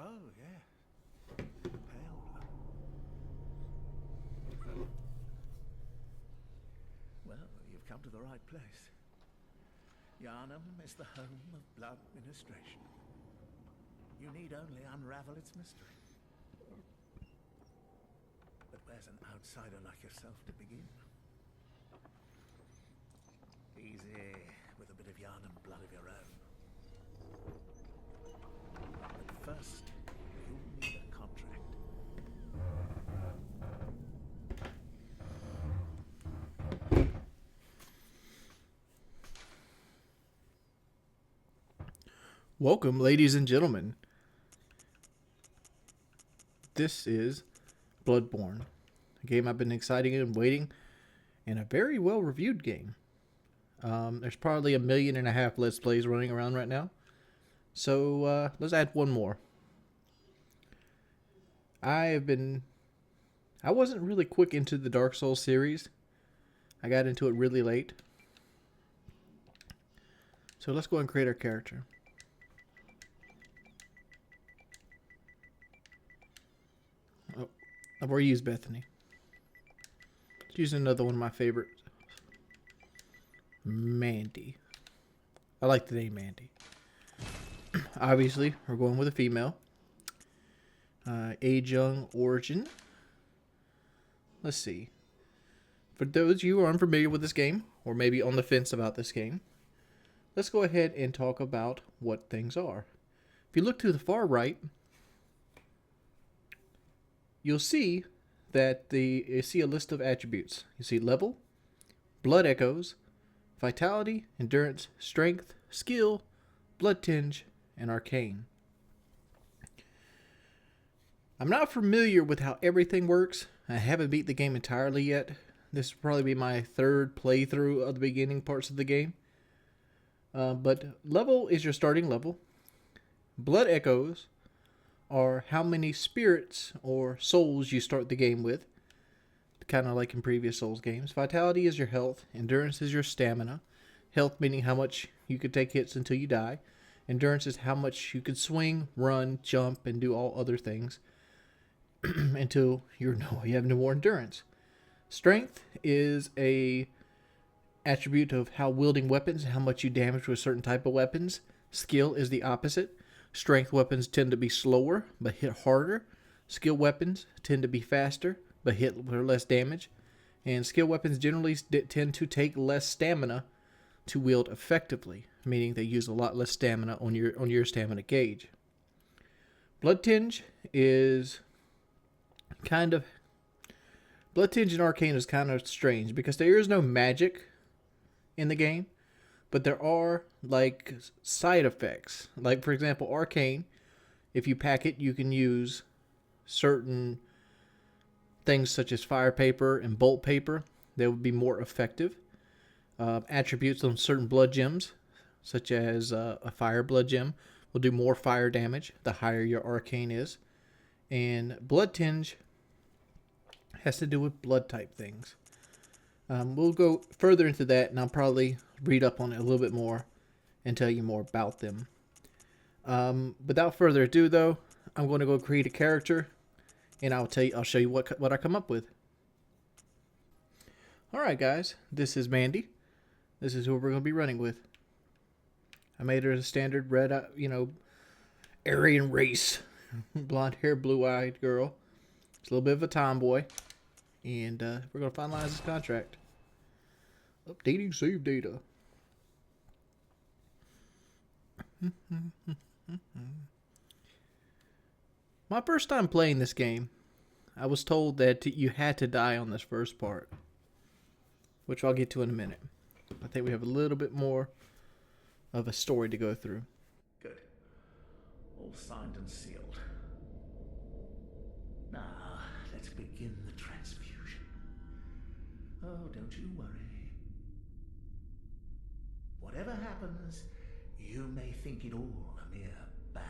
Oh, yeah. Paleblood. Well, you've come to the right place. Yarnam is the home of blood administration. You need only unravel its mystery. But where's an outsider like yourself to begin? Easy, with a bit of Yarnam blood of your own. But first, you'll need a contract. Welcome, ladies and gentlemen. This is Bloodborne, a game I've been excited and waiting, and a very well-reviewed game. There's probably 1.5 million Let's Plays running around right now, so let's add one more. I wasn't really quick into the Dark Souls series. I got into it really late. So let's go and create our character. Oh, I've already used Bethany. Let's use another one of my favorites. Mandy. I like the name Mandy. Obviously, we're going with a female. Age young, origin. Let's see. For those of you who are unfamiliar with this game, or maybe on the fence about this game, let's go ahead and talk about what things are. If you look to the far right, you'll see that you see a list of attributes. You see level, blood echoes, vitality, endurance, strength, skill, blood tinge, and arcane. I'm not familiar with how everything works. I haven't beat the game entirely yet. This will probably be my third playthrough of the beginning parts of the game. But level is your starting level. Blood echoes are how many spirits or souls you start the game with. Kind of like in previous Souls games. Vitality is your health. Endurance is your stamina. Health meaning how much you could take hits until you die. Endurance is how much you could swing, run, jump, and do all other things until you have no more endurance. Strength is a attribute of how wielding weapons, how much you damage with certain type of weapons. Skill is the opposite. Strength weapons tend to be slower but hit harder. Skill weapons tend to be faster but hit for less damage. And skill weapons generally tend to take less stamina to wield effectively, meaning they use a lot less stamina on your stamina gauge. Blood tinge is Blood tinge and arcane is kind of strange because there is no magic in the game, but there are like side effects. Like for example, arcane, if you pack it, you can use certain things such as fire paper and bolt paper that would be more effective. Attributes on certain blood gems, such as a fire blood gem, will do more fire damage the higher your arcane is. And blood tinge has to do with blood type things. We'll go further into that, and I'll probably read up on it a little bit more and tell you more about them. Without further ado, though, I'm going to go create a character, and I'll show you what I come up with. All right, guys, this is Mandy. This is who we're going to be running with. I made her a standard red, Aryan race, blonde hair, blue eyed girl. It's a little bit of a tomboy. And we're going to finalize this contract. Updating save data. My first time playing this game, I was told that you had to die on this first part, which I'll get to in a minute. I think we have a little bit more of a story to go through. Good. All signed and sealed. Now, let's begin the transfusion. Oh, don't you worry. Whatever happens, you may think it all a mere bad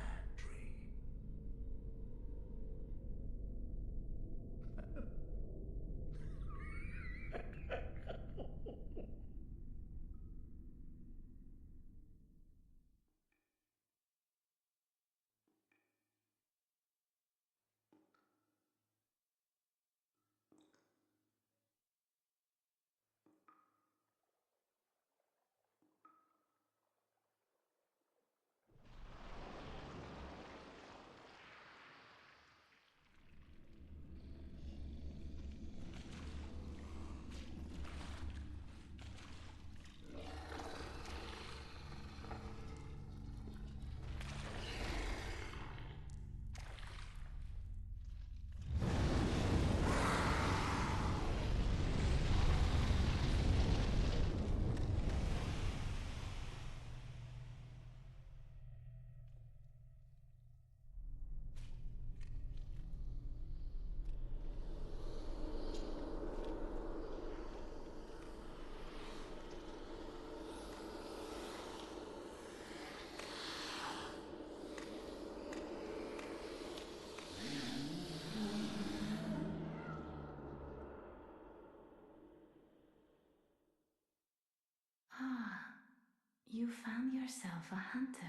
yourself a hunter.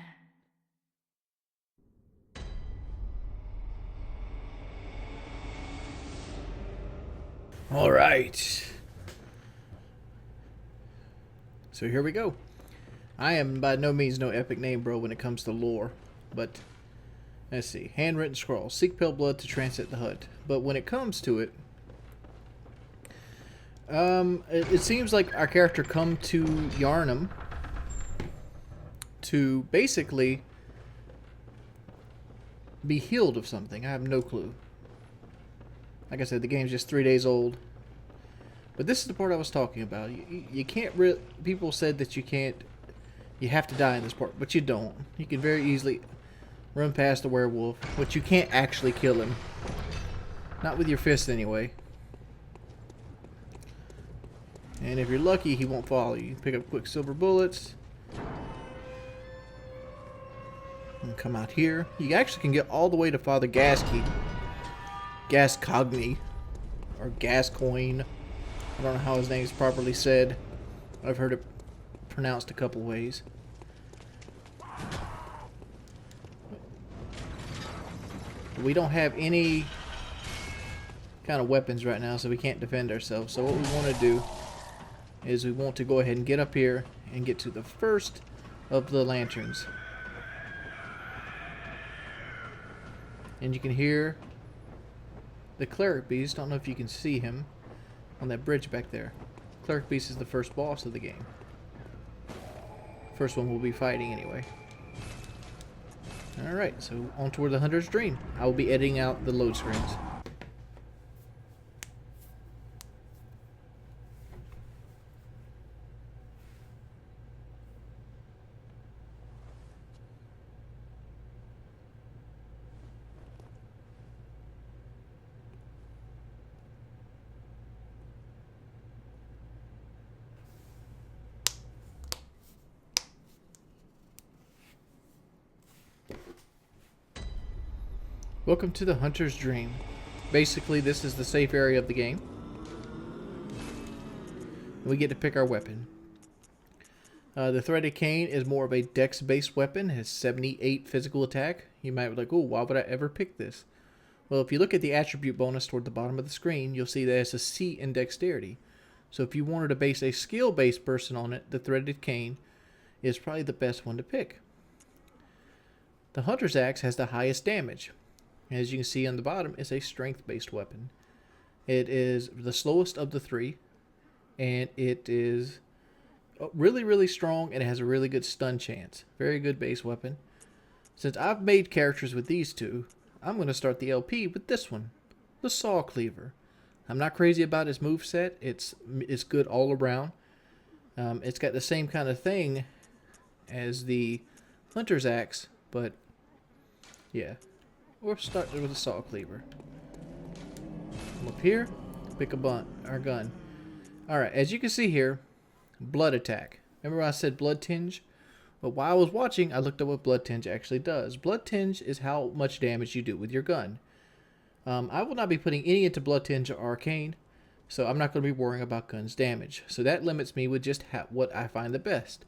All right. So here we go. I am by no means no epic name bro when it comes to lore, but let's see. Handwritten scroll. Seek Paleblood to transit the hut. But when it comes to it, it seems like our character come to Yarnam to basically be healed of something. I have no clue. Like I said, the game's just 3 days old. But this is the part I was talking about. You can't really... People said that you can't... You have to die in this part, but you don't. You can very easily run past the werewolf, but you can't actually kill him. Not with your fist, anyway. And if you're lucky, he won't follow you. You can pick up quicksilver bullets. And come out here. You actually can get all the way to Father GASCOIGNE, or GASCOIGNE. I don't know how his name is properly said. I've heard it pronounced a couple ways. We don't have any kind of weapons right now, so we can't defend ourselves. So what we want to do is we want to go ahead and get up here and get to the first of the lanterns. And you can hear the Cleric Beast. I don't know if you can see him on that bridge back there. Cleric Beast is the first boss of the game. First one we'll be fighting anyway. Alright, so on toward the Hunter's Dream. I will be editing out the load screens. Welcome to the Hunter's Dream. Basically, this is the safe area of the game. We get to pick our weapon. The Threaded Cane is more of a dex-based weapon. It has 78 physical attack. You might be like, oh, why would I ever pick this? Well, if you look at the attribute bonus toward the bottom of the screen, you'll see that it's a C in dexterity. So if you wanted to base a skill-based person on it, the Threaded Cane is probably the best one to pick. The Hunter's Axe has the highest damage. As you can see on the bottom, it's a strength-based weapon. It is the slowest of the three, and it is really, really strong, and it has a really good stun chance. Very good base weapon. Since I've made characters with these two, I'm going to start the LP with this one, the Saw Cleaver. I'm not crazy about its moveset. It's good all around. It's got the same kind of thing as the Hunter's Axe, but yeah. We'll start with the Saw Cleaver. Come up here, pick our gun. Alright, as you can see here, blood attack. Remember when I said blood tinge? Well, while I was watching, I looked up what blood tinge actually does. Blood tinge is how much damage you do with your gun. I will not be putting any into blood tinge or arcane, so I'm not going to be worrying about guns damage. So that limits me with just what I find the best.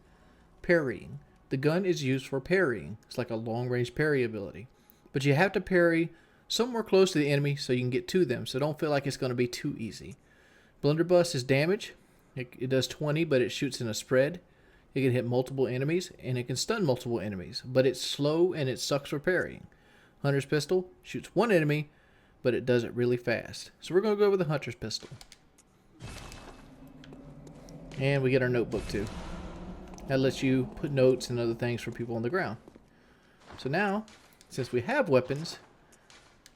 Parrying. The gun is used for parrying. It's like a long-range parry ability. But you have to parry somewhere close to the enemy so you can get to them. So don't feel like it's going to be too easy. Blunderbuss is damage. It does 20, but it shoots in a spread. It can hit multiple enemies, and it can stun multiple enemies. But it's slow, and it sucks for parrying. Hunter's Pistol shoots one enemy, but it does it really fast. So we're going to go with the Hunter's Pistol. And we get our notebook, too. That lets you put notes and other things for people on the ground. So now, since we have weapons,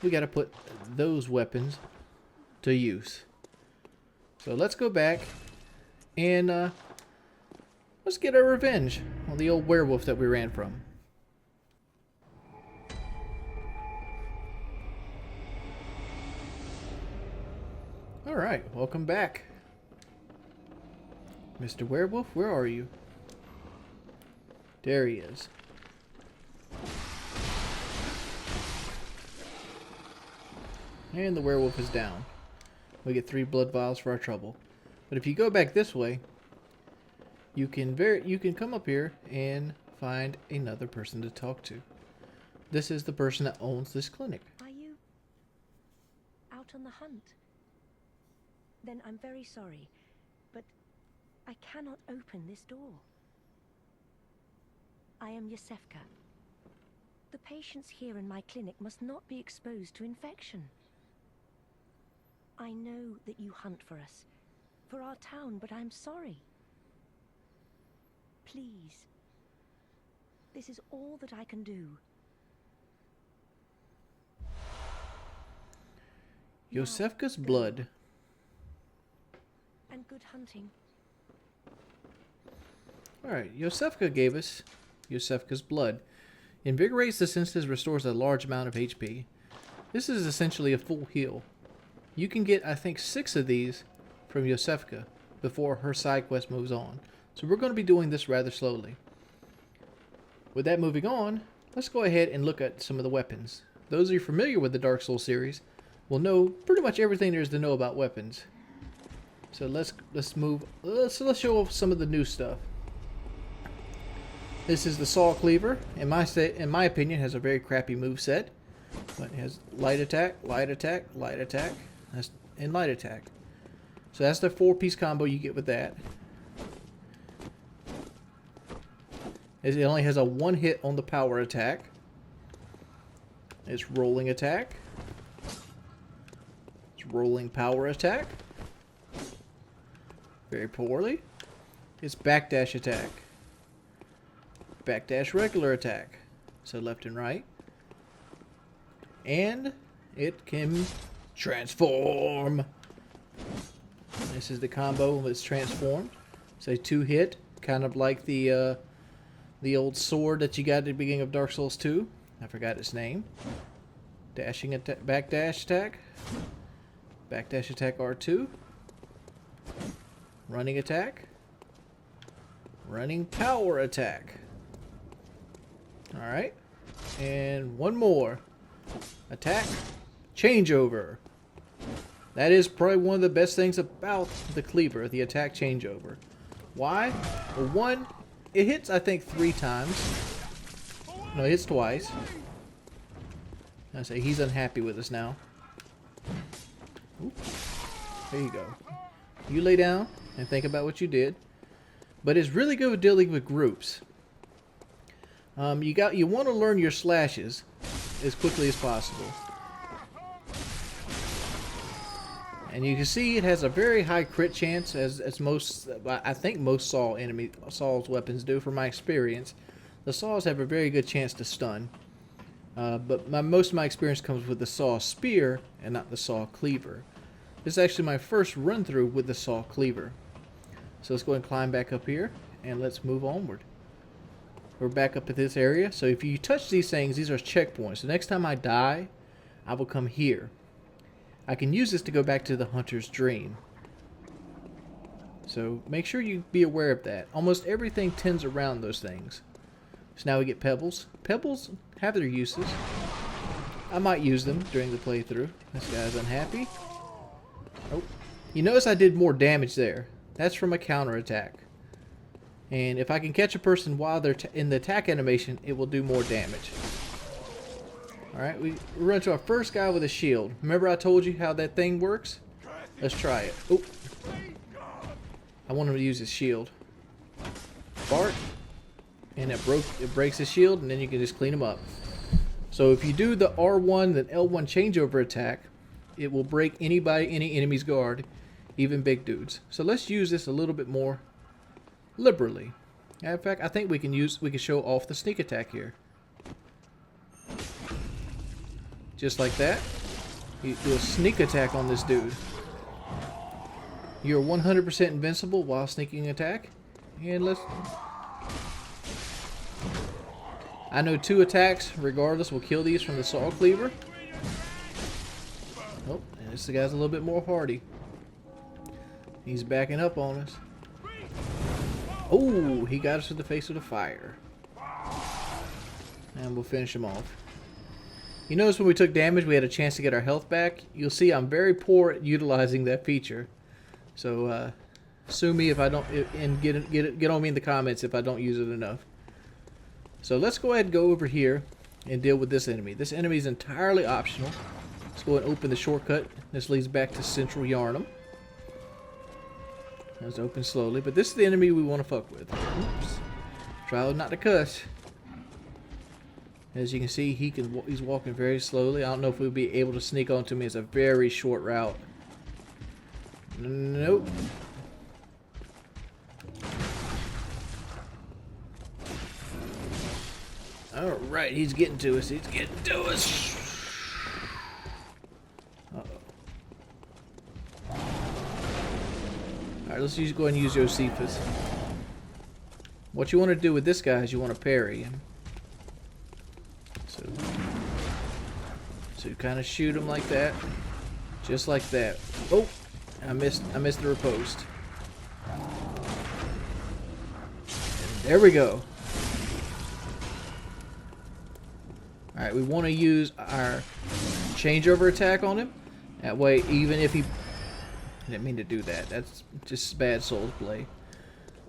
we got to put those weapons to use. So let's go back and let's get our revenge on the old werewolf that we ran from. Alright, welcome back. Mr. Werewolf, where are you? There he is. And the werewolf is down. We get 3 blood vials for our trouble. But if you go back this way, you can come up here and find another person to talk to. This is the person that owns this clinic. Are you out on the hunt? Then I'm very sorry, but I cannot open this door. I am Yosefka. The patients here in my clinic must not be exposed to infection. I know that you hunt for us, for our town, but I'm sorry. Please. This is all that I can do. Yosefka's blood. And good hunting. Alright, Yosefka gave us Yosefka's blood. Invigorates the senses, restores a large amount of HP. This is essentially a full heal. You can get, I think, 6 of these from Yosefka before her side quest moves on. So we're going to be doing this rather slowly. With that moving on, let's go ahead and look at some of the weapons. Those of you familiar with the Dark Souls series will know pretty much everything there is to know about weapons. So let's show off some of the new stuff. This is the Saw Cleaver. In my opinion, has a very crappy move set, but it has light attack, light attack, light attack, and light attack. So that's the 4-piece combo you get with that. It only has a 1 hit on the power attack. It's rolling attack. It's rolling power attack. Very poorly. It's backdash attack. Backdash regular attack. So left and right. And it can transform. This is the combo when it's transformed. It's a 2-hit, kind of like the old sword that you got at the beginning of Dark Souls 2. I forgot its name. Dashing attack, backdash attack. Backdash attack R2. Running attack. Running power attack. Alright. And one more. Attack. Changeover. That is probably one of the best things about the cleaver, the attack changeover. Why? Well, one, it hits, I think, 3 times. No, it hits twice. I say he's unhappy with us now. Oop. There you go. You lay down and think about what you did. But it's really good with dealing with groups. You want to learn your slashes as quickly as possible. And you can see it has a very high crit chance, as most, I think most Saw's weapons do from my experience. The Saws have a very good chance to stun. But most of my experience comes with the Saw Spear and not the Saw Cleaver. This is actually my first run through with the Saw Cleaver. So let's go ahead and climb back up here and let's move onward. We're back up at this area. So if you touch these things, these are checkpoints. The next time I die, I will come here. I can use this to go back to the Hunter's Dream. So make sure you be aware of that. Almost everything tends around those things. So now we get pebbles. Pebbles have their uses. I might use them during the playthrough. This guy's unhappy. Oh, you notice I did more damage there. That's from a counterattack. And if I can catch a person while they're in the attack animation, it will do more damage. Alright, we run to our first guy with a shield. Remember I told you how that thing works? Let's try it. Oh, I want him to use his shield. Bart. And it breaks his shield, and then you can just clean him up. So if you do the R1 then L1 changeover attack, it will break any enemy's guard, even big dudes. So let's use this a little bit more liberally. In fact, I think we can show off the sneak attack here. Just like that. You do a sneak attack on this dude. You're 100% invincible while sneaking attack. And let's... I know 2 attacks, regardless, will kill these from the Saw Cleaver. Oh, and this guy's a little bit more hardy. He's backing up on us. Oh, he got us to the face of the fire. And we'll finish him off. You notice when we took damage, we had a chance to get our health back. You'll see I'm very poor at utilizing that feature. So, sue me if I don't, and get on me in the comments if I don't use it enough. So let's go ahead and go over here and deal with this enemy. This enemy is entirely optional. Let's go and open the shortcut. This leads back to Central Yarnam. Let's open slowly, but this is the enemy we want to fuck with. Oops. Try not to cuss. As you can see, he's walking very slowly. I don't know if we'll be able to sneak onto me. It's a very short route. Nope. Alright, he's getting to us. He's getting to us. Uh-oh. Alright, let's go ahead and use Josephus. What you want to do with this guy is you want to parry him. So you kind of shoot him like that. Just like that. Oh! I missed the riposte. There we go. Alright, we want to use our changeover attack on him. That way, even if he... I didn't mean to do that. That's just bad Souls play.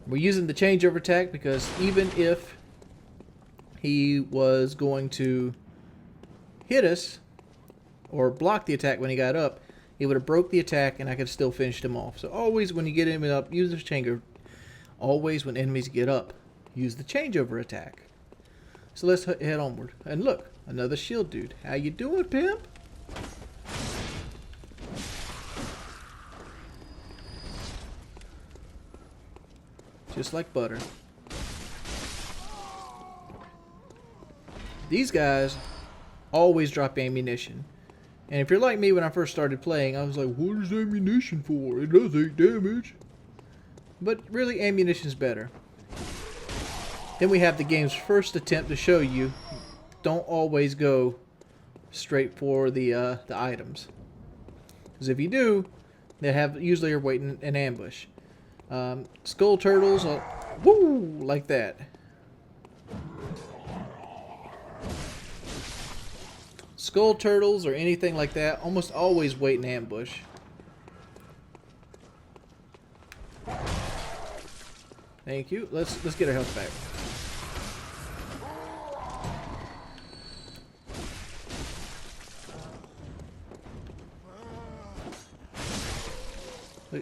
We're using the changeover attack because even if he was going to hit us or block the attack when he got up, he would have broke the attack and I could still finish him off. So always when you get him up, use the changeover. Always when enemies get up, use the changeover attack. So let's head onward. And look, another shield dude. How you doing, pimp? Just like butter. These guys always drop ammunition. And if you're like me when I first started playing, I was like, what is ammunition for? It does 8 damage. But really, ammunition's better. Then we have the game's first attempt to show you, don't always go straight for the items. Because if you do, they usually are waiting in ambush. Skull turtles, woo, like that. Skull turtles or anything like that almost always wait in ambush. Thank you. Let's get our health back.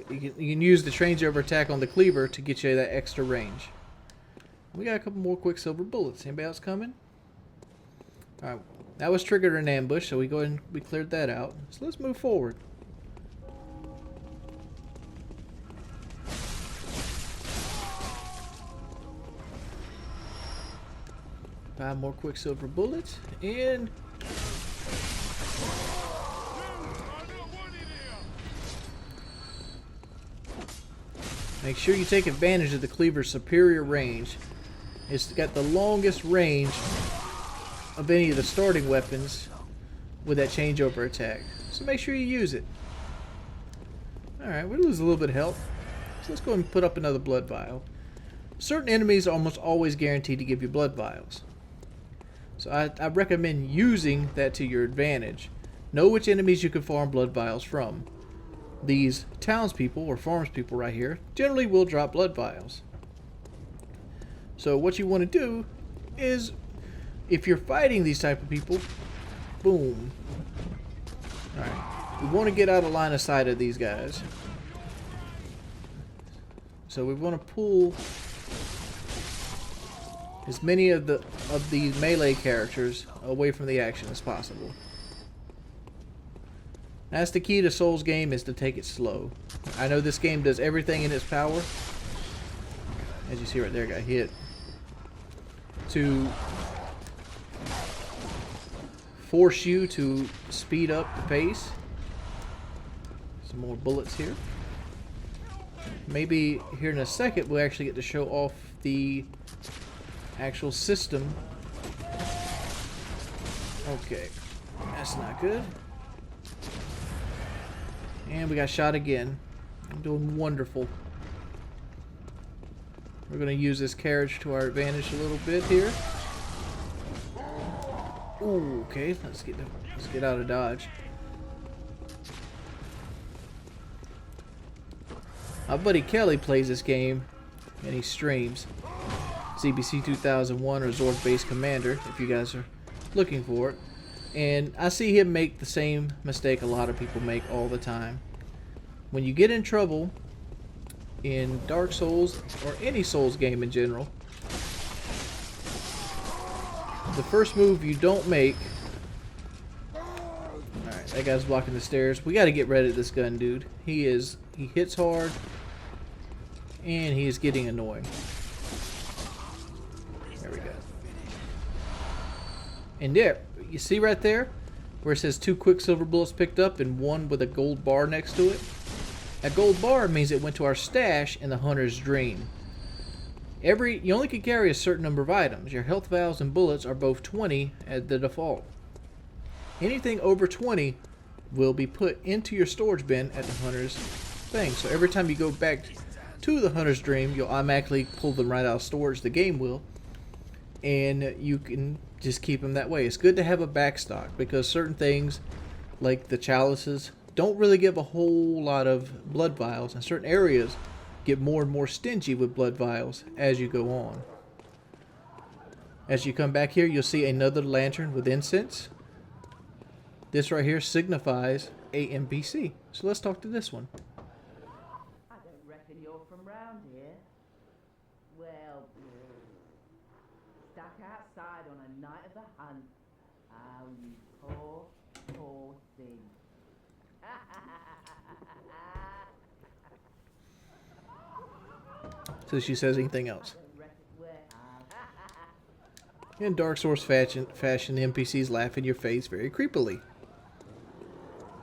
You can use the changeover attack on the cleaver to get you that extra range. We got a couple more quicksilver bullets. Anybody else coming? Alright, that was triggered an ambush, so we go ahead and we cleared that out. So let's move forward. Five more quicksilver bullets, and make sure you take advantage of the cleaver's superior range. It's got the longest range of any of the starting weapons with that changeover attack. So make sure you use it. Alright, we lose a little bit of health. So let's go and put up another blood vial. Certain enemies are almost always guaranteed to give you blood vials. So I recommend using that to your advantage. Know which enemies you can farm blood vials from. These townspeople or farmspeople right here generally will drop blood vials. So what you want to do is, if you're fighting these type of people, boom. Alright, we want to get out of line of sight of these guys. So we want to pull as many of the melee characters away from the action as possible. That's the key to Souls game, is to take it slow. I know this game does everything in its power, as you see right there, got hit, to force you to speed up the pace. Some more bullets here. Maybe here in a second we'll actually get to show off the actual system. Okay, that's not good. And we got shot again. I'm doing wonderful. We're going to use this carriage to our advantage a little bit here. Ooh, okay, let's get out of dodge. My buddy Kelly plays this game and he streams. ZBC 2001 Resort Base Commander, if you guys are looking for it. And I see him make the same mistake a lot of people make all the time. When you get in trouble in Dark Souls, or any Souls game in general, the first move you don't make... Alright, that guy's blocking the stairs. We gotta get rid of this gun, dude. He hits hard, and he is getting annoying. There we go. And there, you see right there, where it says 2 Quicksilver bullets picked up and 1 with a gold bar next to it? That gold bar means it went to our stash in the Hunter's Dream. You only can carry a certain number of items. Your health vials and bullets are both 20 at the default. Anything over 20 will be put into your storage bin at the Hunter's thing. So every time you go back to the Hunter's Dream, you'll automatically pull them right out of storage, the game will. And you can just keep them that way. It's good to have a backstock because certain things, like the chalices, don't really give a whole lot of blood vials, and certain areas get more and more stingy with blood vials as you go on. As you come back here, you'll see another lantern with incense. This right here signifies a NPC. So let's talk to this one. I don't reckon you're from round here. Well, stuck outside on a night of the hunt. Oh, you poor, poor thing. So she says anything else. In Dark Souls fashion, the NPCs laugh in your face very creepily.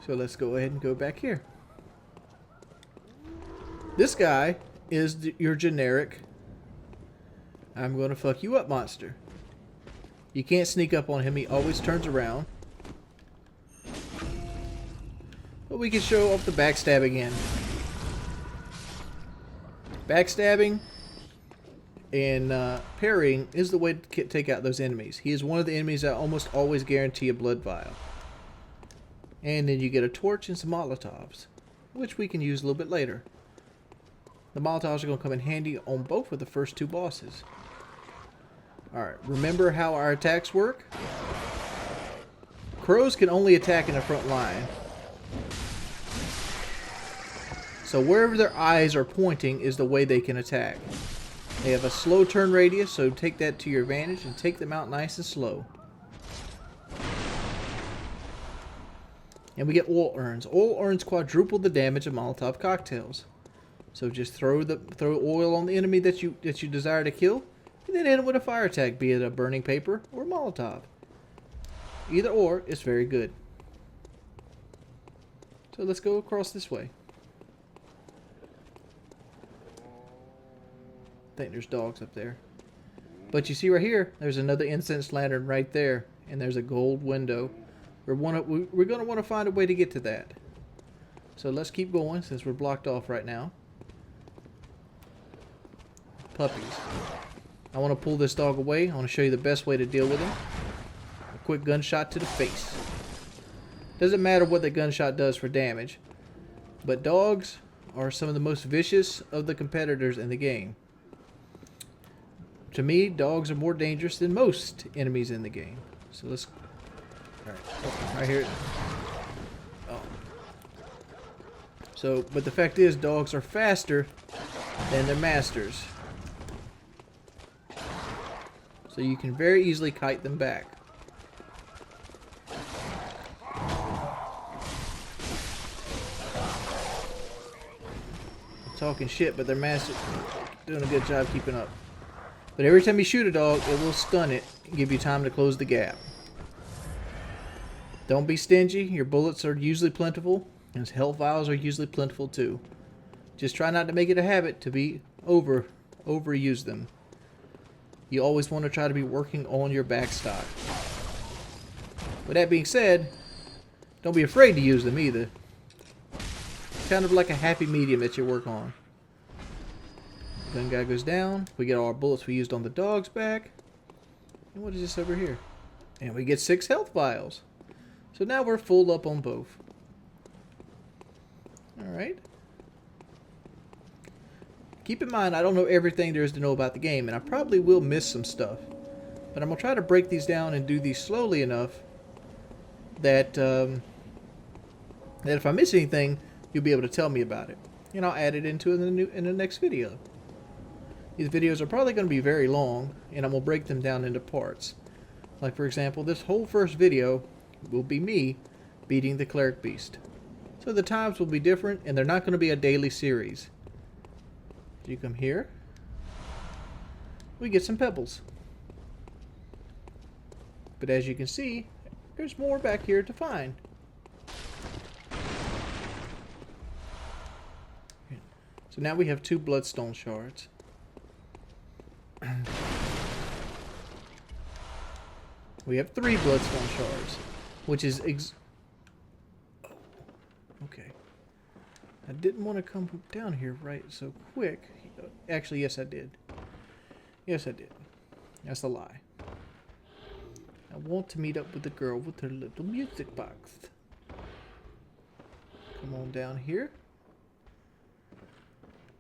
So let's go ahead and go back here. This guy is your generic I'm going to fuck you up monster. You can't sneak up on him. He always turns around. But we can show off the backstab again. Backstabbing and parrying is the way to take out those enemies. He is one of the enemies that almost always guarantee a blood vial. And then you get a torch and some Molotovs, which we can use a little bit later. The Molotovs are going to come in handy on both of the first 2 bosses. Alright, remember how our attacks work? Crows can only attack in the front line. So wherever their eyes are pointing is the way they can attack. They have a slow turn radius, so take that to your advantage and take them out nice and slow. And we get oil urns. Oil urns quadruple the damage of Molotov cocktails. So just throw oil on the enemy that you desire to kill, and then hit it with a fire attack, be it a burning paper or Molotov. Either or is very good. So let's go across this way. I think there's dogs up there. But you see right here, there's another incense lantern right there, and there's a gold window. We're going to want to find a way to get to that. So let's keep going since we're blocked off right now. Puppies. I want to pull this dog away. I want to show you the best way to deal with him. A quick gunshot to the face. Doesn't matter what the gunshot does for damage, but dogs are some of the most vicious of the competitors in the game. To me, dogs are more dangerous than most enemies in the game. So let's... Alright, right here. Oh. So, but the fact is, dogs are faster than their masters. So you can very easily kite them back. I'm talking shit, but their masters doing a good job keeping up. But every time you shoot a dog, it will stun it and give you time to close the gap. Don't be stingy. Your bullets are usually plentiful, and health vials are usually plentiful too. Just try not to make it a habit to be overuse them. You always want to try to be working on your backstock. With that being said, don't be afraid to use them either. It's kind of like a happy medium that you work on. Gun guy goes down. We get all our bullets we used on the dogs back. And what is this over here? And we get 6 health vials. So now we're full up on both. Alright. Keep in mind, I don't know everything there is to know about the game, and I probably will miss some stuff. But I'm going to try to break these down and do these slowly enough that, that if I miss anything, you'll be able to tell me about it. And I'll add it into in the next video. These videos are probably going to be very long, and I'm going to break them down into parts. Like, for example, this whole first video will be me beating the Cleric Beast. So the times will be different, and they're not going to be a daily series. You come here, we get some pebbles. But as you can see, there's more back here to find. So now we have 2 bloodstone shards. We have 3 bloodstone shards, which is okay. I didn't want to come down here right so quick. Actually, yes I did. Yes I did. That's a lie. I want to meet up with the girl with her little music box. Come on down here.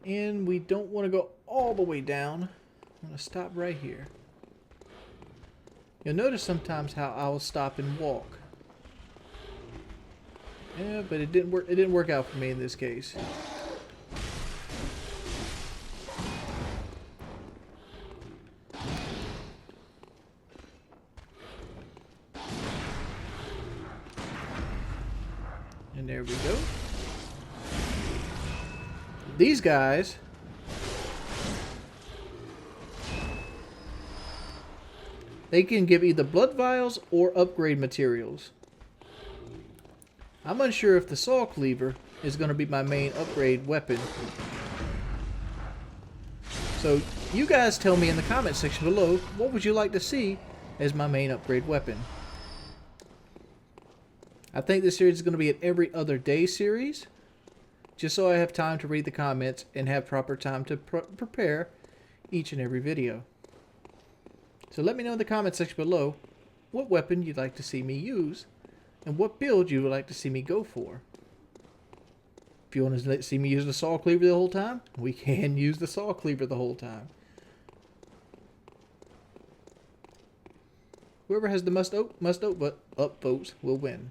And we don't want to go all the way down. I'm going to stop right here. You'll notice sometimes how I'll stop and walk. Yeah, but it didn't work. It didn't work out for me in this case. And there we go. These guys they can give either blood vials or upgrade materials. I'm unsure if the saw cleaver is going to be my main upgrade weapon. So you guys tell me in the comment section below, what would you like to see as my main upgrade weapon? I think this series is going to be an every other day series, just so I have time to read the comments and have proper time to prepare each and every video. So let me know in the comment section below what weapon you'd like to see me use and what build you would like to see me go for. If you want to see me use the saw cleaver the whole time, we can use the saw cleaver the whole time. Whoever has the must up votes will win.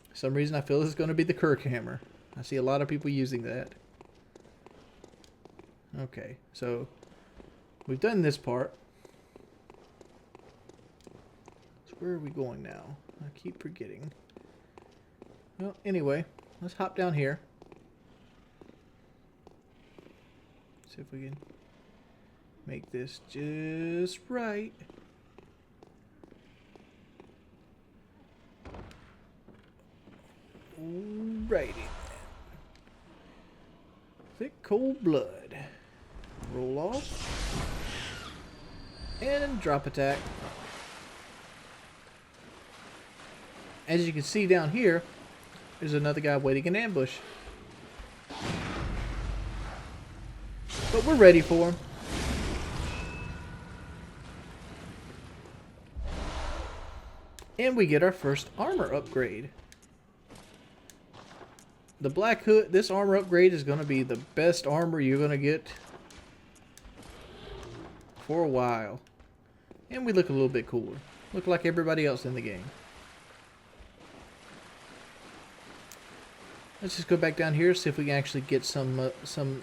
For some reason I feel this is going to be the Kirk hammer. I see a lot of people using that. Okay, so we've done this part. So where are we going now? I keep forgetting. Well, anyway, let's hop down here. See if we can make this just right. Alrighty. Thick cold blood. Roll off. And drop attack. As you can see down here, there's another guy waiting in ambush. But we're ready for him. And we get our first armor upgrade. The Black Hood, this armor upgrade is going to be the best armor you're going to get for a while. And we look a little bit cooler. Look like everybody else in the game. Let's just go back down here, see if we can actually get some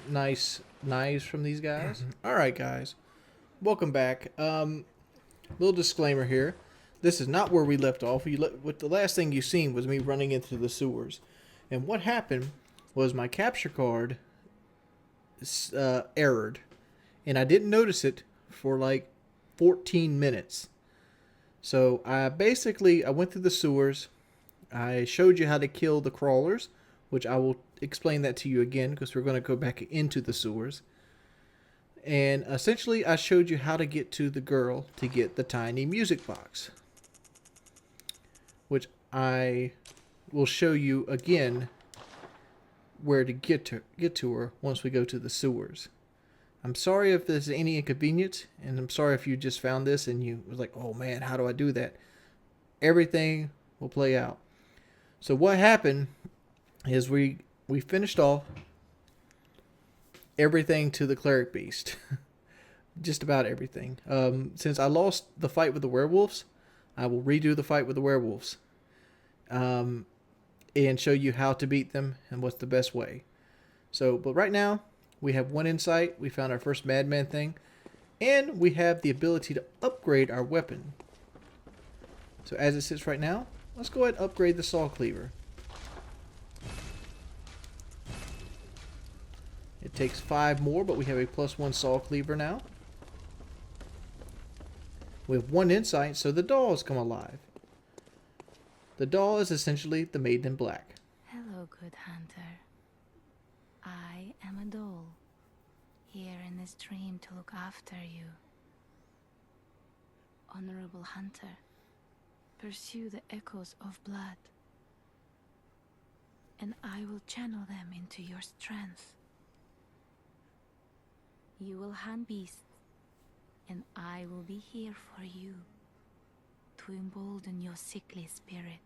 nice knives from these guys. Alright guys, welcome back. Little disclaimer here. This is not where we left off. The last thing you seen was me running into the sewers. And what happened was my capture card errored. And I didn't notice it for like 14 minutes. So I went through the sewers. I showed you how to kill the crawlers, which I will explain that to you again because we're going to go back into the sewers. And essentially I showed you how to get to the girl to get the tiny music box, which I will show you again where to get to her once we go to the sewers. I'm sorry if there's any inconvenience, and I'm sorry if you just found this and you was like, oh man, how do I do that? Everything will play out. So what happened is we finished off everything to the cleric beast. Just about everything. Since I lost the fight with the werewolves, I will redo the fight with the werewolves. And show you how to beat them and what's the best way. So, but right now, we have 1 insight. We found our first madman thing. And we have the ability to upgrade our weapon. So as it sits right now, let's go ahead and upgrade the saw cleaver. It takes 5 more, but we have a +1 saw cleaver now. We have 1 insight, so the doll has come alive. The doll is essentially the maiden in black. Hello, good hunter. I am a doll, here in this dream to look after you. Honorable hunter, pursue the echoes of blood, and I will channel them into your strength. You will hunt beasts, and I will be here for you, to embolden your sickly spirit.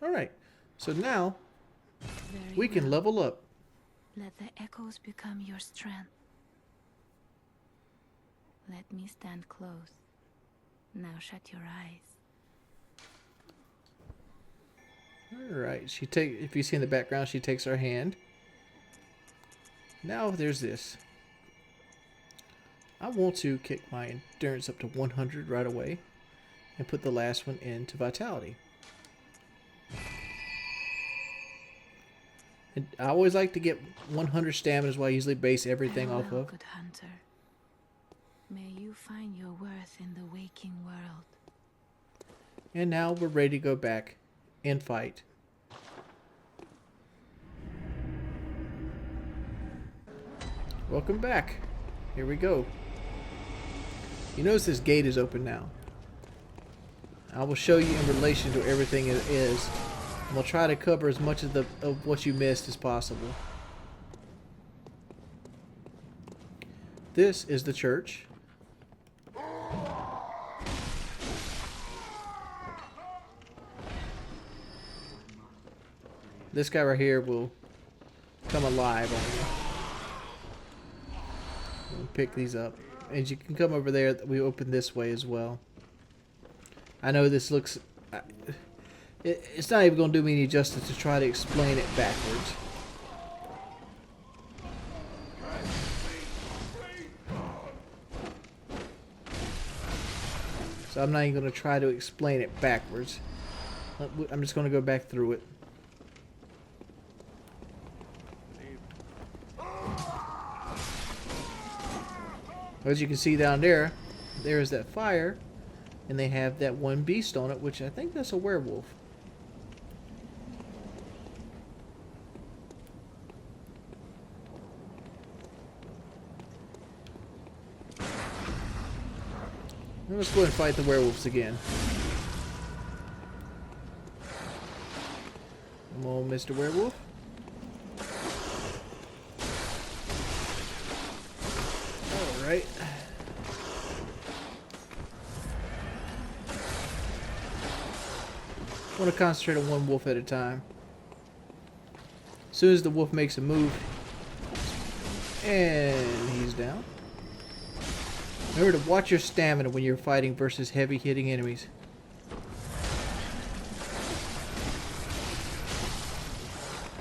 Alright, so now Very we can well. level up. Let the echoes become your strength. Let me stand close. Now shut your eyes. Alright, if you see in the background, she takes our hand. Now there's this. I want to kick my endurance up to 100 right away and put the last one into vitality. And I always like to get 100 stamina is what I usually base everything off Farewell, of. good hunter. May you find your worth in the waking world. And now we're ready to go back and fight. Welcome back. Here we go. You notice this gate is open now. I will show you in relation to everything it is. And we'll try to cover as much of what you missed as possible. This is the church. This guy right here will come alive on you. We'll pick these up. And you can come over there. We open this way as well. I know this looks... It's not even going to do me any justice to try to explain it backwards. So I'm not even going to try to explain it backwards. I'm just going to go back through it. As you can see down there, there is that fire, and they have that one beast on it, which I think that's a werewolf. Let's go ahead and fight the werewolves again. Come on, Mr. Werewolf. Alright. I want to concentrate on one wolf at a time. As soon as the wolf makes a move, and he's down. Remember to watch your stamina when you're fighting versus heavy hitting enemies.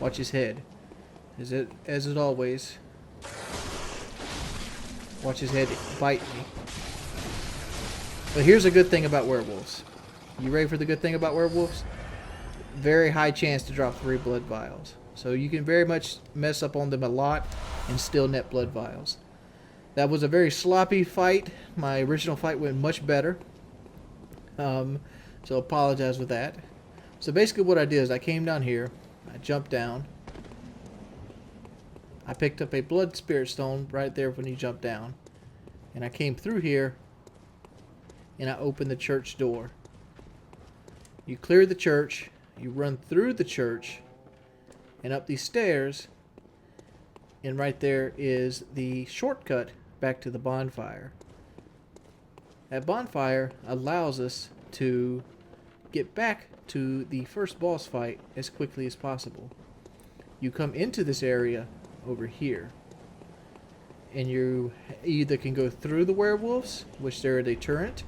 Watch his head. As it always. Watch his head bite me. But here's a good thing about werewolves. You ready for the good thing about werewolves? Very high chance to drop 3 blood vials. So you can very much mess up on them a lot and still net blood vials. That was a very sloppy fight. My original fight went much better. So apologize with that. So basically what I did is I came down here. I jumped down. I picked up a blood spirit stone right there when you jumped down. And I came through here. And I opened the church door. You clear the church. You run through the church. And up these stairs. And right there is the shortcut back to the bonfire. That bonfire allows us to get back to the first boss fight as quickly as possible. You come into this area over here. And you either can go through the werewolves, which they're a deterrent,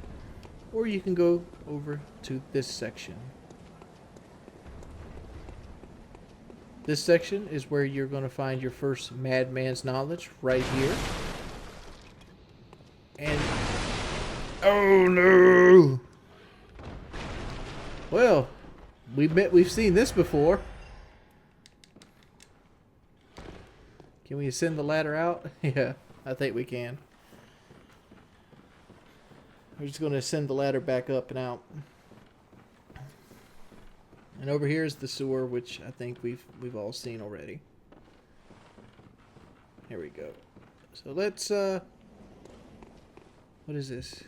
or you can go over to this section. This section is where you're going to find your first madman's knowledge, right here. And oh no! Well, we've seen this before. Can we ascend the ladder out? Yeah, I think we can. We're just going to ascend the ladder back up and out. And over here is the sewer, which I think we've all seen already. Here we go. So let's what is this?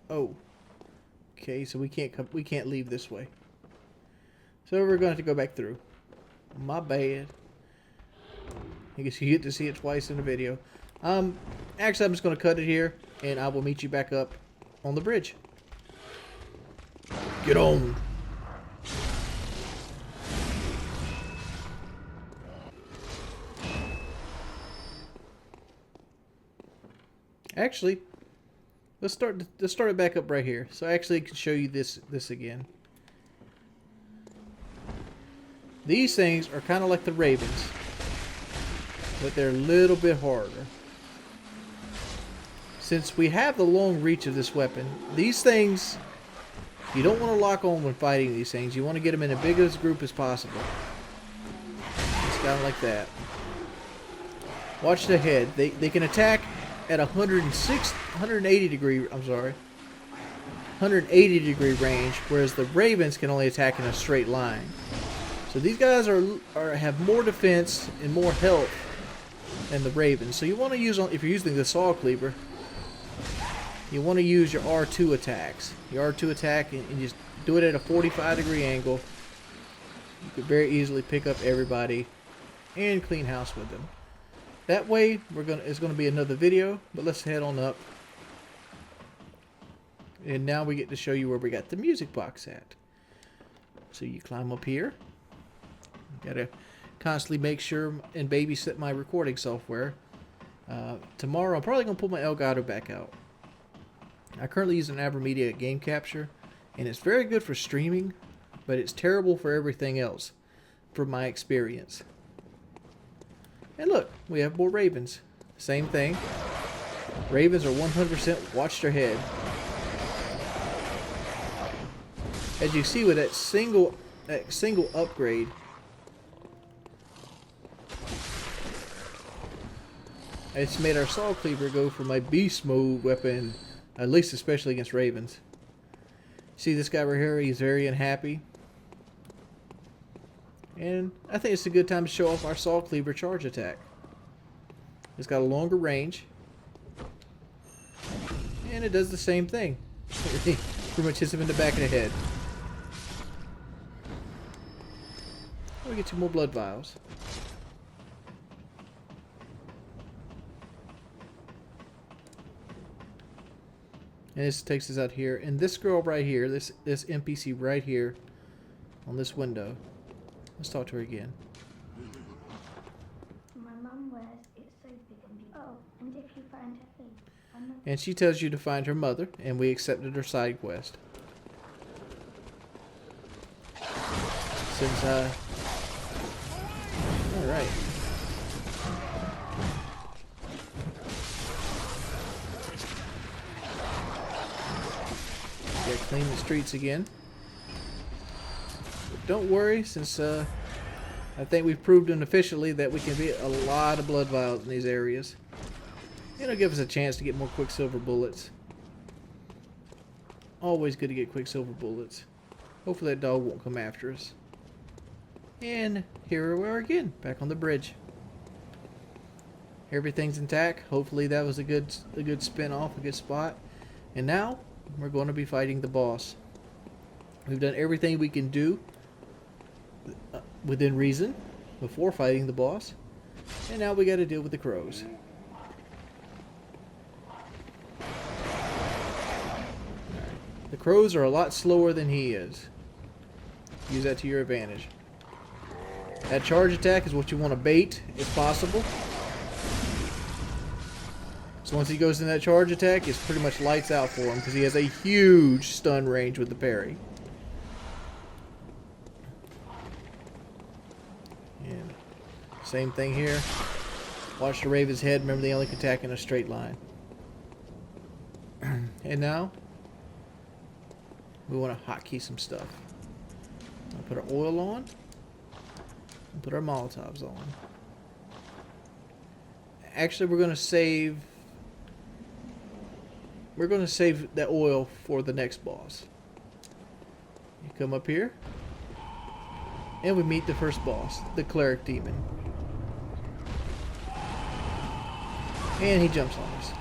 Oh. Okay, so we can't leave this way. So we're going to have to go back through. My bad. I guess you get to see it twice in the video. Actually, I'm just going to cut it here, and I will meet you back up on the bridge. Get on. Actually, let's start it back up right here. So actually, I can show you this again. These things are kind of like the ravens, but they're a little bit harder. Since we have the long reach of this weapon, these things, you don't want to lock on when fighting these things. You want to get them in as big a group as possible. It's kind of like that. Watch the head. They can attack at 180 degree range, whereas the ravens can only attack in a straight line. So these guys have more defense and more health than the ravens. So you want to use, if you're using the saw cleaver, you want to use your R2 attacks. Your R2 attack, and just do it at a 45-degree angle. You could very easily pick up everybody and clean house with them. That way, it's going to be another video, but let's head on up. And now we get to show you where we got the music box at. So you climb up here. Gotta constantly make sure and babysit my recording software. Tomorrow I'm probably gonna pull my Elgato back out. I currently use an AverMedia game capture, and it's very good for streaming, but it's terrible for everything else, from my experience. And look, we have more ravens. Same thing. Ravens are 100% watch their head. As you see with that single upgrade, it's made our saw cleaver go from my beast mode weapon, at least especially against ravens. See this guy right here? He's very unhappy. And I think it's a good time to show off our saw cleaver charge attack. It's got a longer range. And it does the same thing. Pretty much hits him in the back of the head. We get 2 more blood vials. And this takes us out here. And this girl right here, this NPC right here on this window. Let's talk to her again. My mum wears it so big and beautiful. Oh, and if you find her face, and she tells you to find her mother, and we accepted her side quest. Since alright. Gotta clean the streets again. But don't worry, since I think we've proved unofficially that we can get a lot of blood vials in these areas. It'll give us a chance to get more Quicksilver bullets. Always good to get Quicksilver bullets. Hopefully that dog won't come after us. And here we are again, back on the bridge. Everything's intact. Hopefully that was a good spin-off, a good spot. And now we're going to be fighting the boss. We've done everything we can do within reason before fighting the boss. And now we got to deal with the crows. The crows are a lot slower than he is. Use that to your advantage. That charge attack is what you want to bait, if possible. So once he goes in that charge attack, it's pretty much lights out for him because he has a huge stun range with the parry. And same thing here. Watch the Raven's head. Remember, they only can attack in a straight line. And now, we want to hotkey some stuff. I'll put our oil on. And put our Molotovs on. Actually, we're going to save... We're going to save that oil for the next boss. You come up here. And we meet the first boss, the Cleric Demon. And he jumps on us.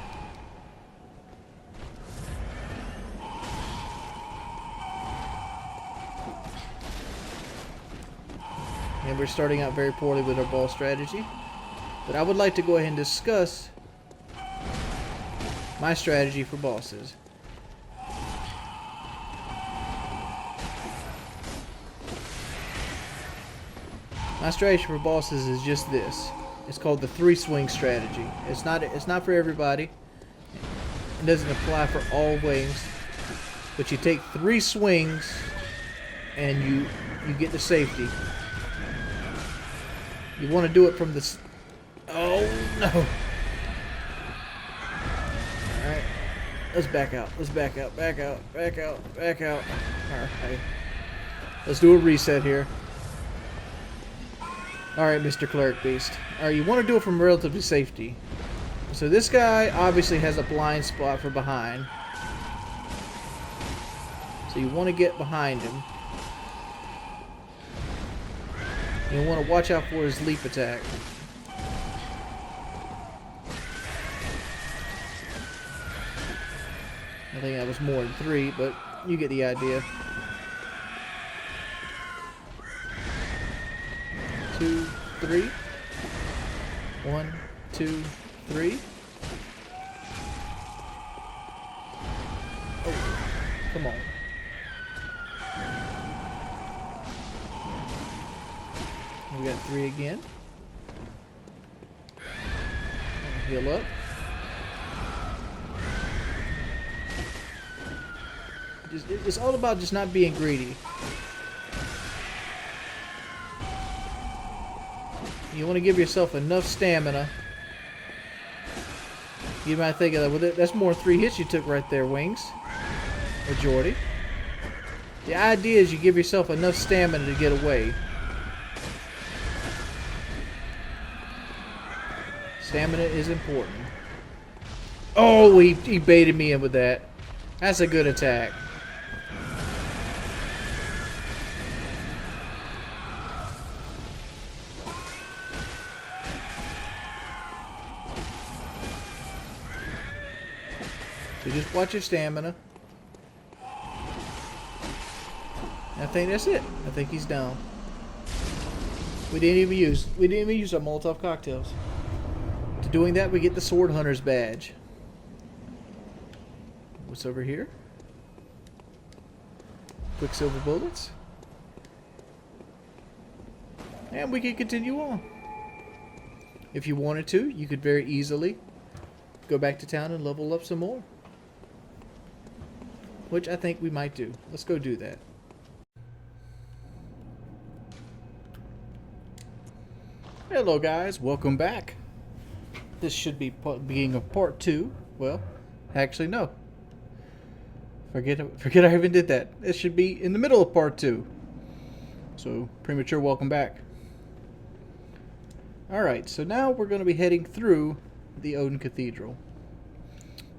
And we're starting out very poorly with our ball strategy. But I would like to go ahead and discuss my strategy for bosses. My strategy for bosses is just this. It's called the 3-swing strategy. It's not for everybody. It doesn't apply for all wings. But you take 3 swings and you get the safety. You want to do it from the... Oh, no. Alright. Let's back out. Let's back out. Back out. Back out. Back out. Alright. Let's do a reset here. Alright, Mr. Cleric Beast. Alright, you want to do it from relatively safety. So this guy obviously has a blind spot for behind. So you want to get behind him. You want to watch out for his leap attack. I think that was more than 3, but you get the idea. 2, 3. 1, 2, 3. Oh, come on. We got 3 again. Heal up. It's all about just not being greedy. You want to give yourself enough stamina. You might think of that. Well, that's more than 3 hits you took right there, Wings. Or Jordy. The idea is you give yourself enough stamina to get away. Stamina is important. Oh, he baited me in with that. That's a good attack. So just watch your stamina. I think that's it. I think he's down. We didn't even use our Molotov cocktails. To doing that, we get the Sword Hunter's badge. What's over here? Quicksilver bullets. And we can continue on. If you wanted to, you could very easily go back to town and level up some more. Which I think we might do. Let's go do that. Hello guys, welcome back. This should be beginning of part 2. Well, actually no. Forget I even did that. This should be in the middle of part 2. So, premature welcome back. Alright, so now we're going to be heading through the Odin Cathedral.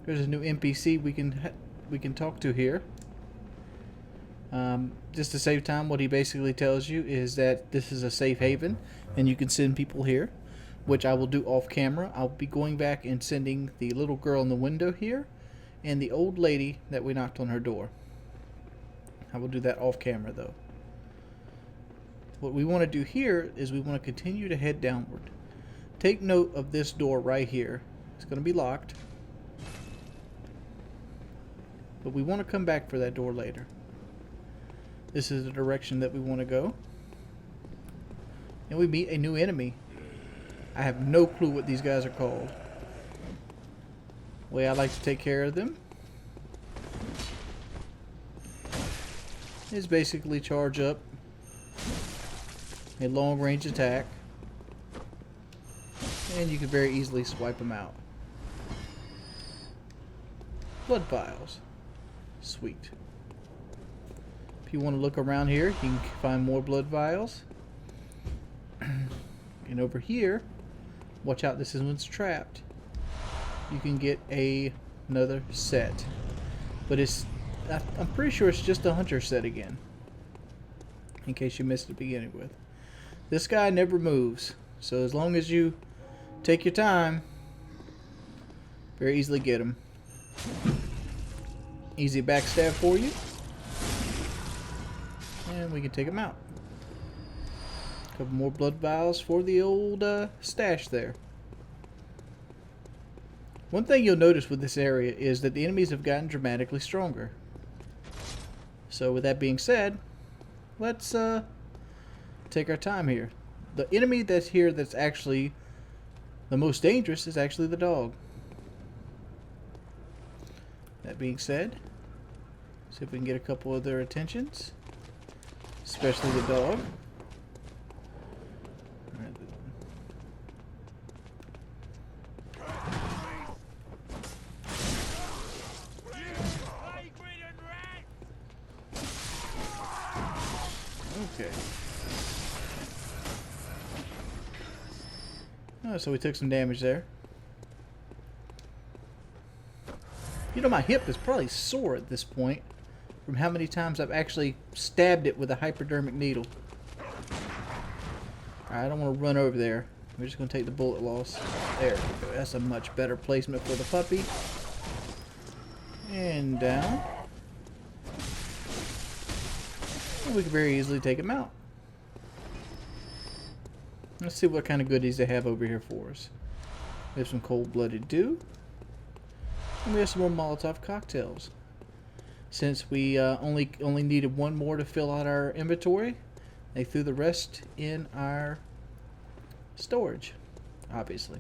There's a new NPC we can talk to here. Just to save time, what he basically tells you is that this is a safe haven and you can send people here, which I will do off camera. I'll be going back and sending the little girl in the window here and the old lady that we knocked on her door. I will do that off camera though. What we want to do here is we want to continue to head downward. Take note of this door right here. It's going to be locked. But we want to come back for that door later. This is the direction that we want to go. And we meet a new enemy. I have no clue what these guys are called. The way I like to take care of them is basically charge up a long range attack, and you can very easily swipe them out. Blood vials. Sweet. If you want to look around here, you can find more blood vials. And over here, watch out, this is one's trapped. You can get another set. But I'm pretty sure it's just a hunter set again. In case you missed it to begin with. This guy never moves. So as long as you take your time, very easily get him. Easy backstab for you. And we can take him out. A couple more blood vials for the old stash there. One thing you'll notice with this area is that the enemies have gotten dramatically stronger. So with that being said, let's take our time here. The enemy that's here that's actually the most dangerous is actually the dog. That being said, see if we can get a couple of their attentions. Especially the dog. Okay. Oh, so we took some damage there. You know, my hip is probably sore at this point from how many times I've actually stabbed it with a hypodermic needle. Alright, I don't want to run over there. We're just going to take the bullet loss. There we go. That's a much better placement for the puppy. And down. And we can very easily take him out. Let's see what kind of goodies they have over here for us. We have some cold-blooded dew. And we have some more Molotov cocktails. Since we only needed one more to fill out our inventory, they threw the rest in our storage, obviously.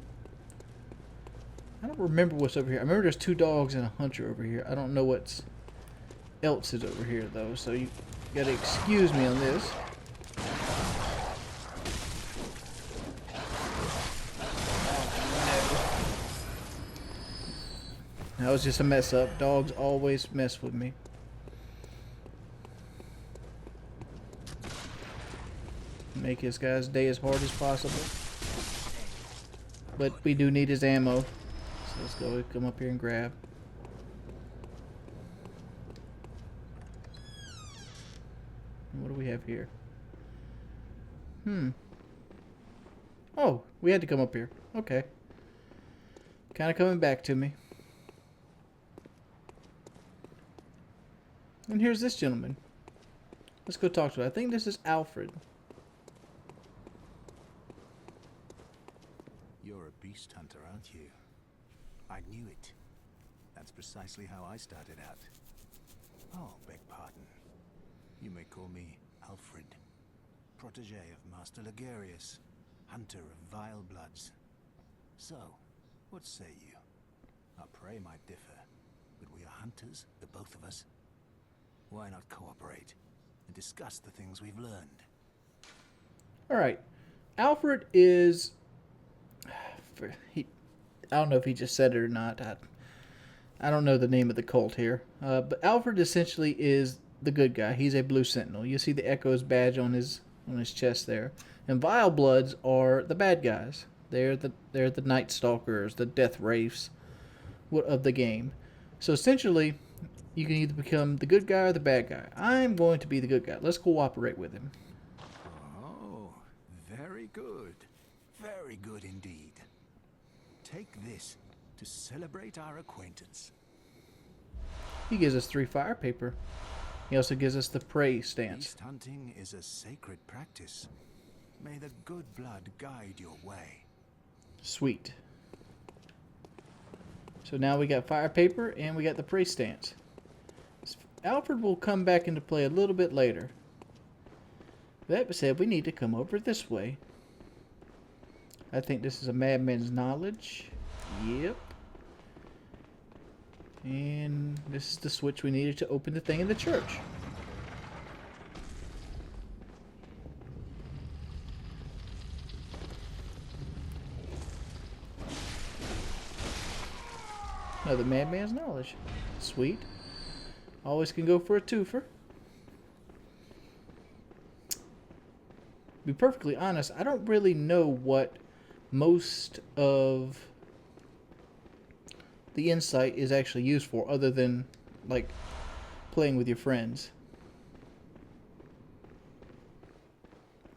I don't remember what's over here. I remember there's 2 dogs and a hunter over here. I don't know what else is over here, though, so you gotta excuse me on this. That was just a mess up. Dogs always mess with me. Make this guy's day as hard as possible. But we do need his ammo. So let's go come up here and grab. What do we have here? Oh, we had to come up here. Okay. Kind of coming back to me. And here's this gentleman. Let's go talk to him. I think this is Alfred. You're a beast hunter, aren't you? I knew it. That's precisely how I started out. Oh, beg pardon. You may call me Alfred, protege of Master Ligarius, hunter of vile bloods. So, what say you? Our prey might differ, but we are hunters, the both of us. Why not cooperate and discuss the things we've learned? Alright. Alfred is... I don't know if he just said it or not. I don't know the name of the cult here. But Alfred essentially is the good guy. He's a blue sentinel. You see the Echo's badge on his chest there. And vile bloods are the bad guys. They're the Night Stalkers, the Death Wraiths of the game. So essentially, you can either become the good guy or the bad guy. I'm going to be the good guy. Let's cooperate with him. Oh, very good. Very good indeed. Take this to celebrate our acquaintance. He gives us 3 fire paper. He also gives us the prey stance. Beast hunting is a sacred practice. May the good blood guide your way. Sweet. So now we got fire paper and we got the prey stance. Alfred will come back into play a little bit later. That said, we need to come over this way. I think this is a madman's knowledge. Yep. And this is the switch we needed to open the thing in the church. Another madman's knowledge. Sweet. Always can go for a twofer. To be perfectly honest, I don't really know what most of the insight is actually used for, other than like playing with your friends.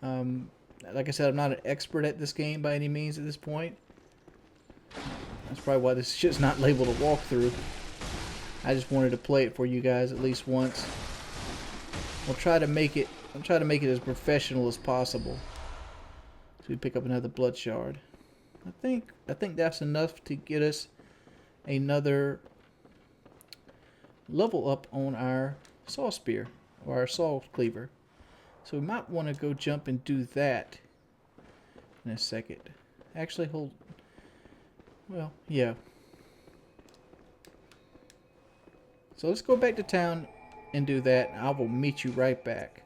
Like I said, I'm not an expert at this game by any means at this point. That's probably why this shit's not labeled a walkthrough. I just wanted to play it for you guys at least once. I'll try to make it as professional as possible. So we pick up another blood shard. I think that's enough to get us another level up on our saw spear or our saw cleaver. So we might want to go jump and do that in a second. Actually, hold. Well, yeah. So let's go back to town and do that. I will meet you right back.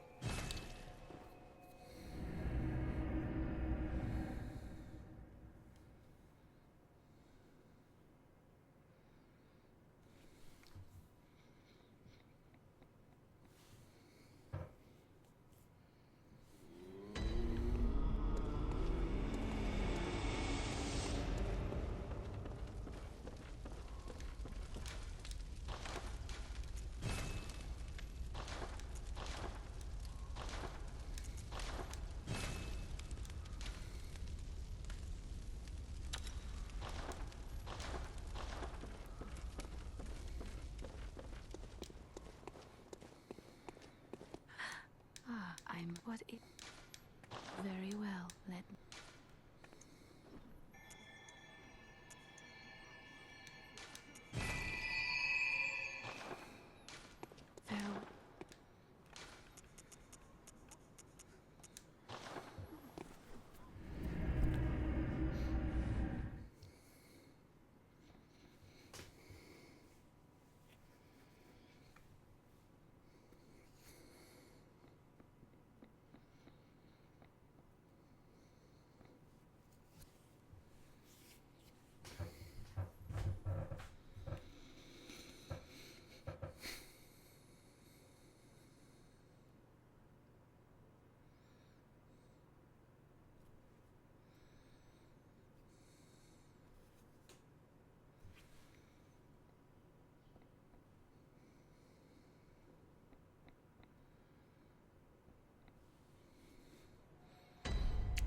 I'm what it. Very well. Let. Farewell.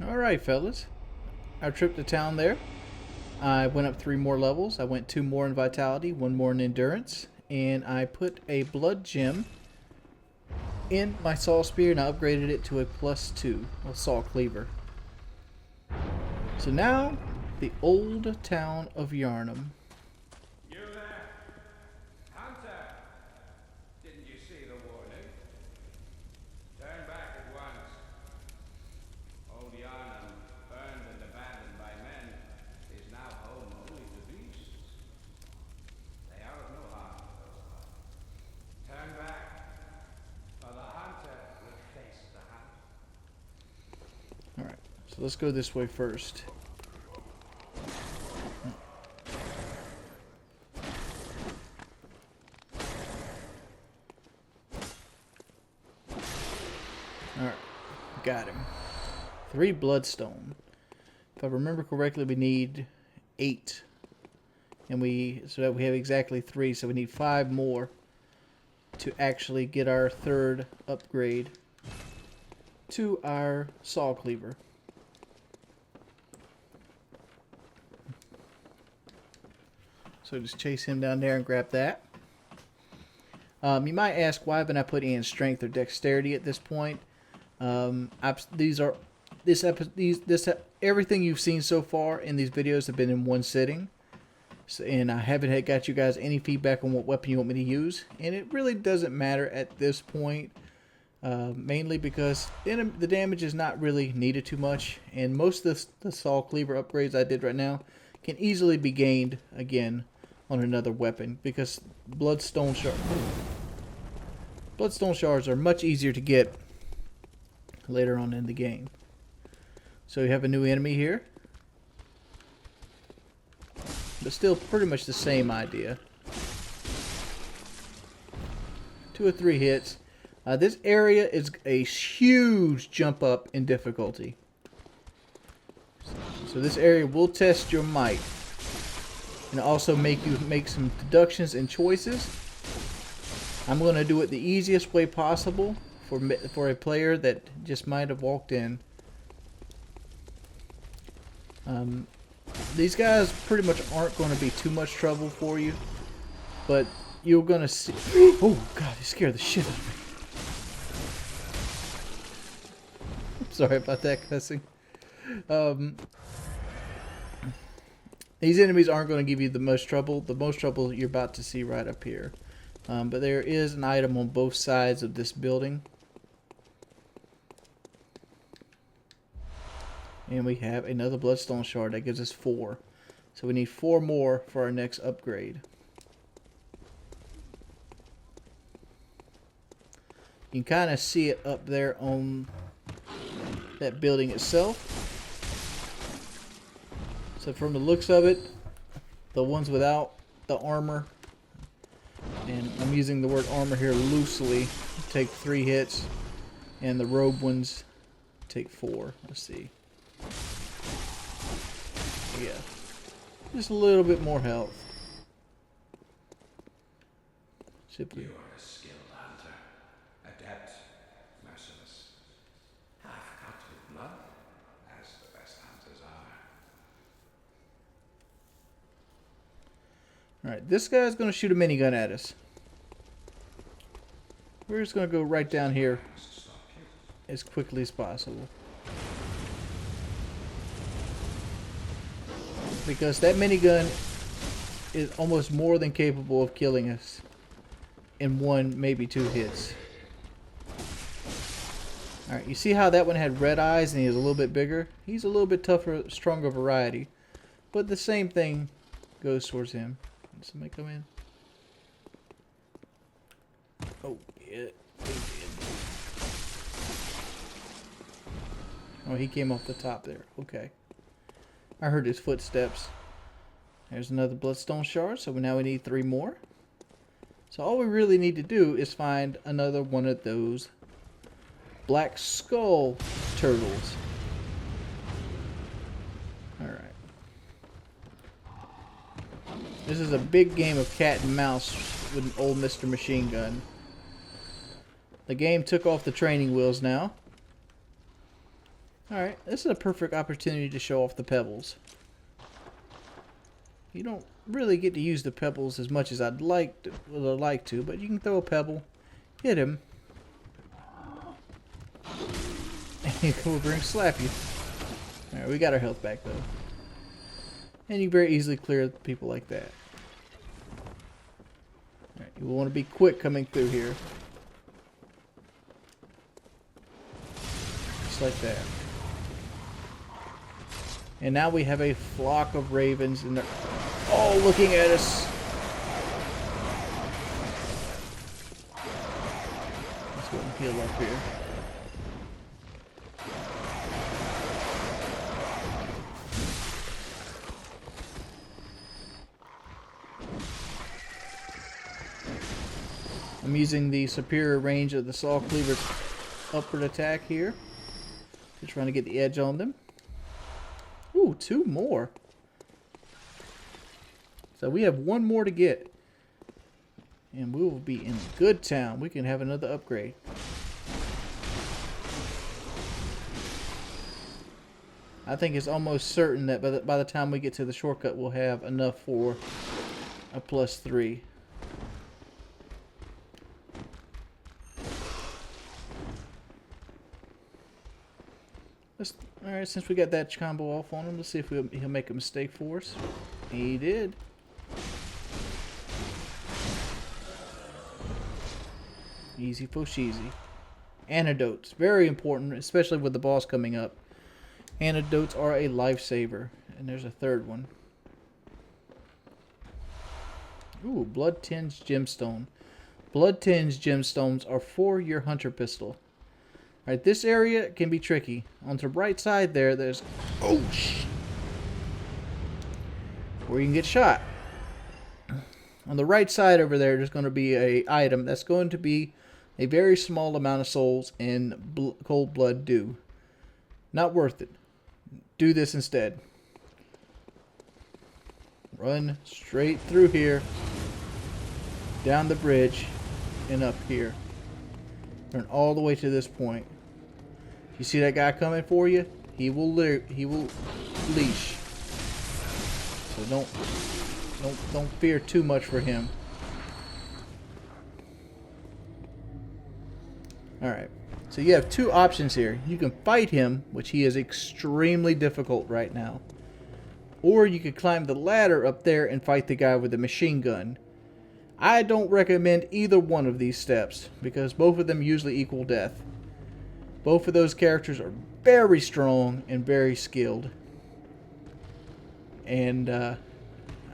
Alright, fellas. Our trip to town there. I went up 3 more levels. I went 2 more in vitality, 1 more in endurance. And I put a blood gem in my saw spear and I upgraded it to a +2, a saw cleaver. So now, the old town of Yarnam. You there? Hunter! Didn't you see the warning? Turn back at once. Old Yarnam, burned and abandoned by men, is now home only to beasts. They are of no harm to those parts. Turn back, or the hunter will face the hunt. Alright, so let's go this way first. Alright, got him. 3 bloodstone. If I remember correctly, we need 8. And so that we have exactly 3, so we need 5 more to actually get our 3rd upgrade to our saw cleaver. So just chase him down there and grab that. You might ask, why haven't I put in strength or dexterity at this point? Everything you've seen so far in these videos have been in one sitting. So, and I haven't got you guys any feedback on what weapon you want me to use. And it really doesn't matter at this point. mainly because the damage is not really needed too much, and most of the saw cleaver upgrades I did right now can easily be gained again on another weapon, because bloodstone shards are much easier to get later on in the game. So you have a new enemy here, but still pretty much the same idea. 2 or 3 hits. This area is a huge jump up in difficulty. So this area will test your might, and also make you make some deductions and choices. I'm going to do it the easiest way possible for a player that just might have walked in. These guys pretty much aren't going to be too much trouble for you, but you're going to see... Oh god, he scared the shit out of me. Sorry about that cussing. These enemies aren't going to give you the most trouble. The most trouble you're about to see right up here. But there is an item on both sides of this building. And we have another bloodstone shard that gives us 4. So we need 4 more for our next upgrade. You can kind of see it up there on that building itself. So from the looks of it, the ones without the armor, and I'm using the word armor here loosely, take 3 hits, and the robe ones take 4. Let's see. Yeah, just a little bit more health. Simply. You are a skilled hunter, adept, merciless, half-cut with blood, as the best hunters are. Alright, this guy's going to shoot a minigun at us. We're just going to go right down here as quickly as possible. Because that minigun is almost more than capable of killing us in 1, maybe 2 hits. Alright, you see how that one had red eyes and he is a little bit bigger? He's a little bit tougher, stronger variety. But the same thing goes towards him. Did somebody come in? Oh, yeah. Oh, he came off the top there. Okay. I heard his footsteps. There's another bloodstone shard, so now we need 3 more. So all we really need to do is find another one of those black skull turtles. Alright. This is a big game of cat and mouse with an old Mr. Machine Gun. The game took off the training wheels now. Alright, this is a perfect opportunity to show off the pebbles. You don't really get to use the pebbles as much as I'd like to, but you can throw a pebble, hit him, and he'll come over and slap you. Alright, we got our health back though. And you very easily clear people like that. Alright, you want to be quick coming through here. Just like that. And now we have a flock of ravens, and they're all looking at us. Let's go and heal up here. I'm using the superior range of the saw cleaver's upward attack here. Just trying to get the edge on them. Ooh, 2 more. So we have 1 more to get. And we will be in good town. We can have another upgrade. I think it's almost certain that by the time we get to the shortcut, we'll have enough for a +3. Alright, since we got that combo off on him, let's see if he'll make a mistake for us. He did. Easy for cheesy. Antidotes. Very important, especially with the boss coming up. Antidotes are a lifesaver. And there's a third one. Ooh, Blood Tinged Gemstone. Blood Tinged Gemstones are for your hunter pistol. Alright, this area can be tricky. On the right side there's... Oh, shit! Where you can get shot. On the right side over there's going to be a item that's going to be a very small amount of souls and cold blood dew. Not worth it. Do this instead. Run straight through here, down the bridge, and up here. Run all the way to this point. You see that guy coming for you? He will leash. So don't fear too much for him. Alright. So you have two options here. You can fight him, which he is extremely difficult right now. Or you could climb the ladder up there and fight the guy with the machine gun. I don't recommend either one of these steps, because both of them usually equal death. Both of those characters are very strong and very skilled. And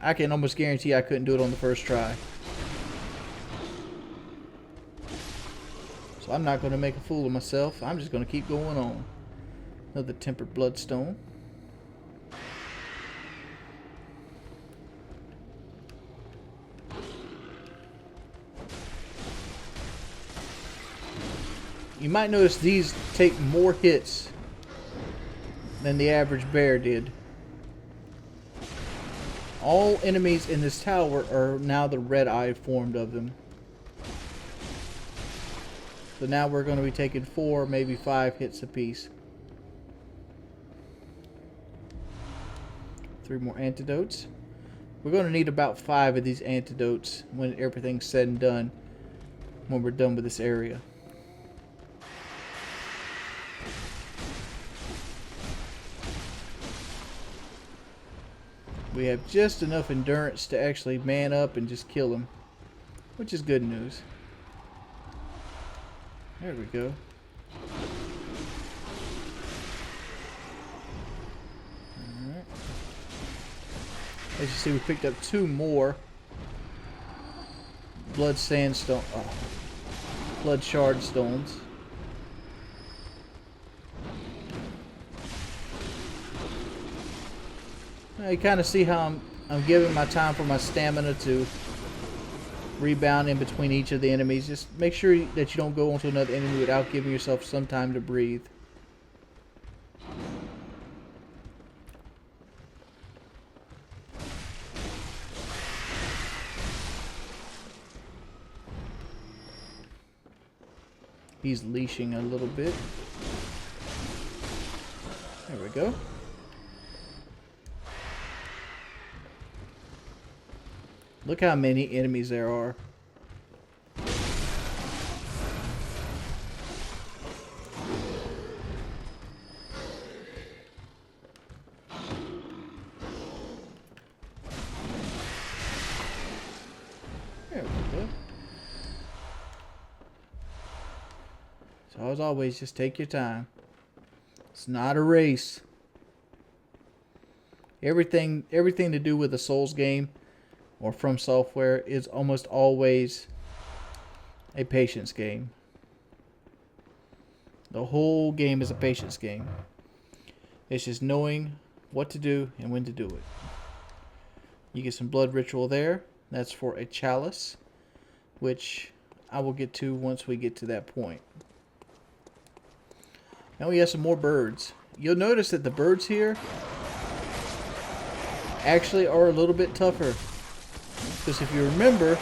I can almost guarantee I couldn't do it on the first try. So I'm not going to make a fool of myself. I'm just going to keep going on. Another tempered bloodstone. You might notice these take more hits than the average bear did. All enemies in this tower are now the red eye formed of them. So now we're going to be taking 4, maybe 5 hits apiece. 3 more antidotes. We're going to need about 5 of these antidotes when everything's said and done. When we're done with this area. We have just enough endurance to actually man up and just kill him. Which is good news. There we go. Alright. As you see, we picked up 2 more blood sandstone, blood shard stones. Now you kind of see how I'm giving my time for my stamina to rebound in between each of the enemies. Just make sure that you don't go onto another enemy without giving yourself some time to breathe. He's leashing a little bit. There we go. Look how many enemies there are. There we go. So as always, just take your time. It's not a race. Everything to do with a Souls game or From Software is almost always a patience game. The whole game is a patience game. It's just knowing what to do and when to do it. You get some blood ritual there. That's for a chalice, which I will get to once we get to that point. Now we have some more birds. You'll notice that the birds here actually are a little bit tougher. Because if you remember,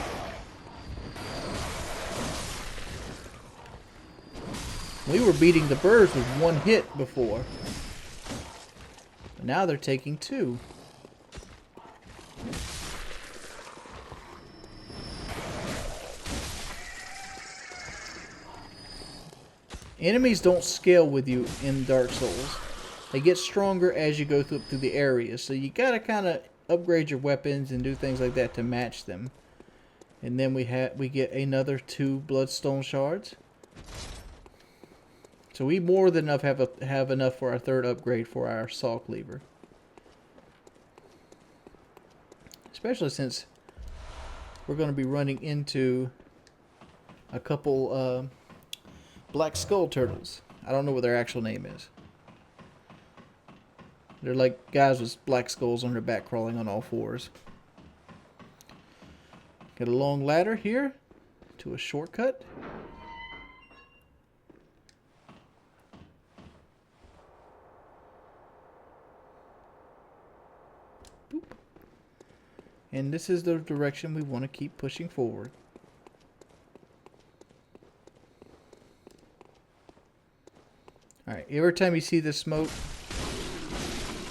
we were beating the birds with 1 hit before. But now they're taking 2. Enemies don't scale with you in Dark Souls. They get stronger as you go through the areas. So you gotta kind of upgrade your weapons and do things like that to match them. And then we get another 2 bloodstone shards. So we more than enough have enough for our third upgrade for our saw cleaver. Especially since we're going to be running into a couple black skull turtles. I don't know what their actual name is. They're like guys with black skulls on their back crawling on all fours. Got a long ladder here to a shortcut. Boop. And this is the direction we want to keep pushing forward. Alright, every time you see this smoke,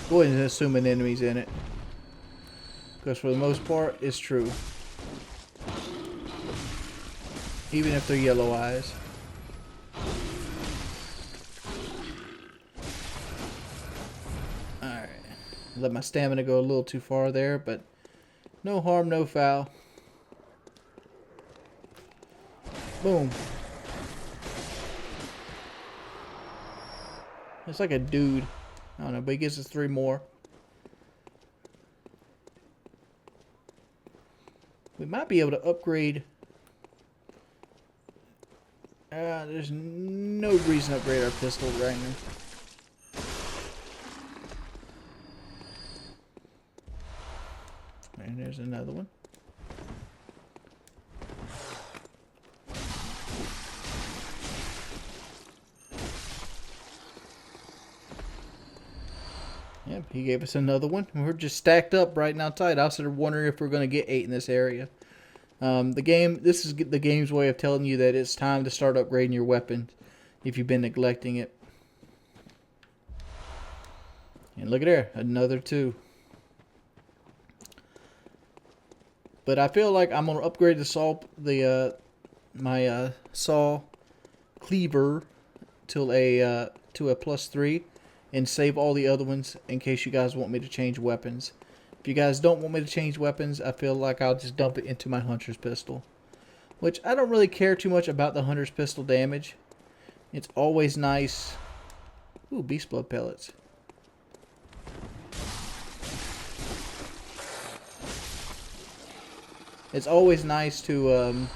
go ahead and assume an enemy's in it. Because for the most part, it's true. Even if they're yellow eyes. Alright. Let my stamina go a little too far there, but no harm, no foul. Boom. It's like a dude. I don't know, but he gives us 3 more. We might be able to upgrade. There's no reason to upgrade our pistol right now. And there's another one. Yep, he gave us another one. We're just stacked up right now tight. I was sort of wondering if we're going to get 8 in this area. This is the game's way of telling you that it's time to start upgrading your weapon if you've been neglecting it. And look at there, another 2. But I feel like I'm going to upgrade the saw, my saw cleaver to a +3 and save all the other ones in case you guys want me to change weapons. If you guys don't want me to change weapons, I feel like I'll just dump it into my hunter's pistol. Which I don't really care too much about the hunter's pistol damage. It's always nice. Ooh, beast blood pellets. It's always nice to, in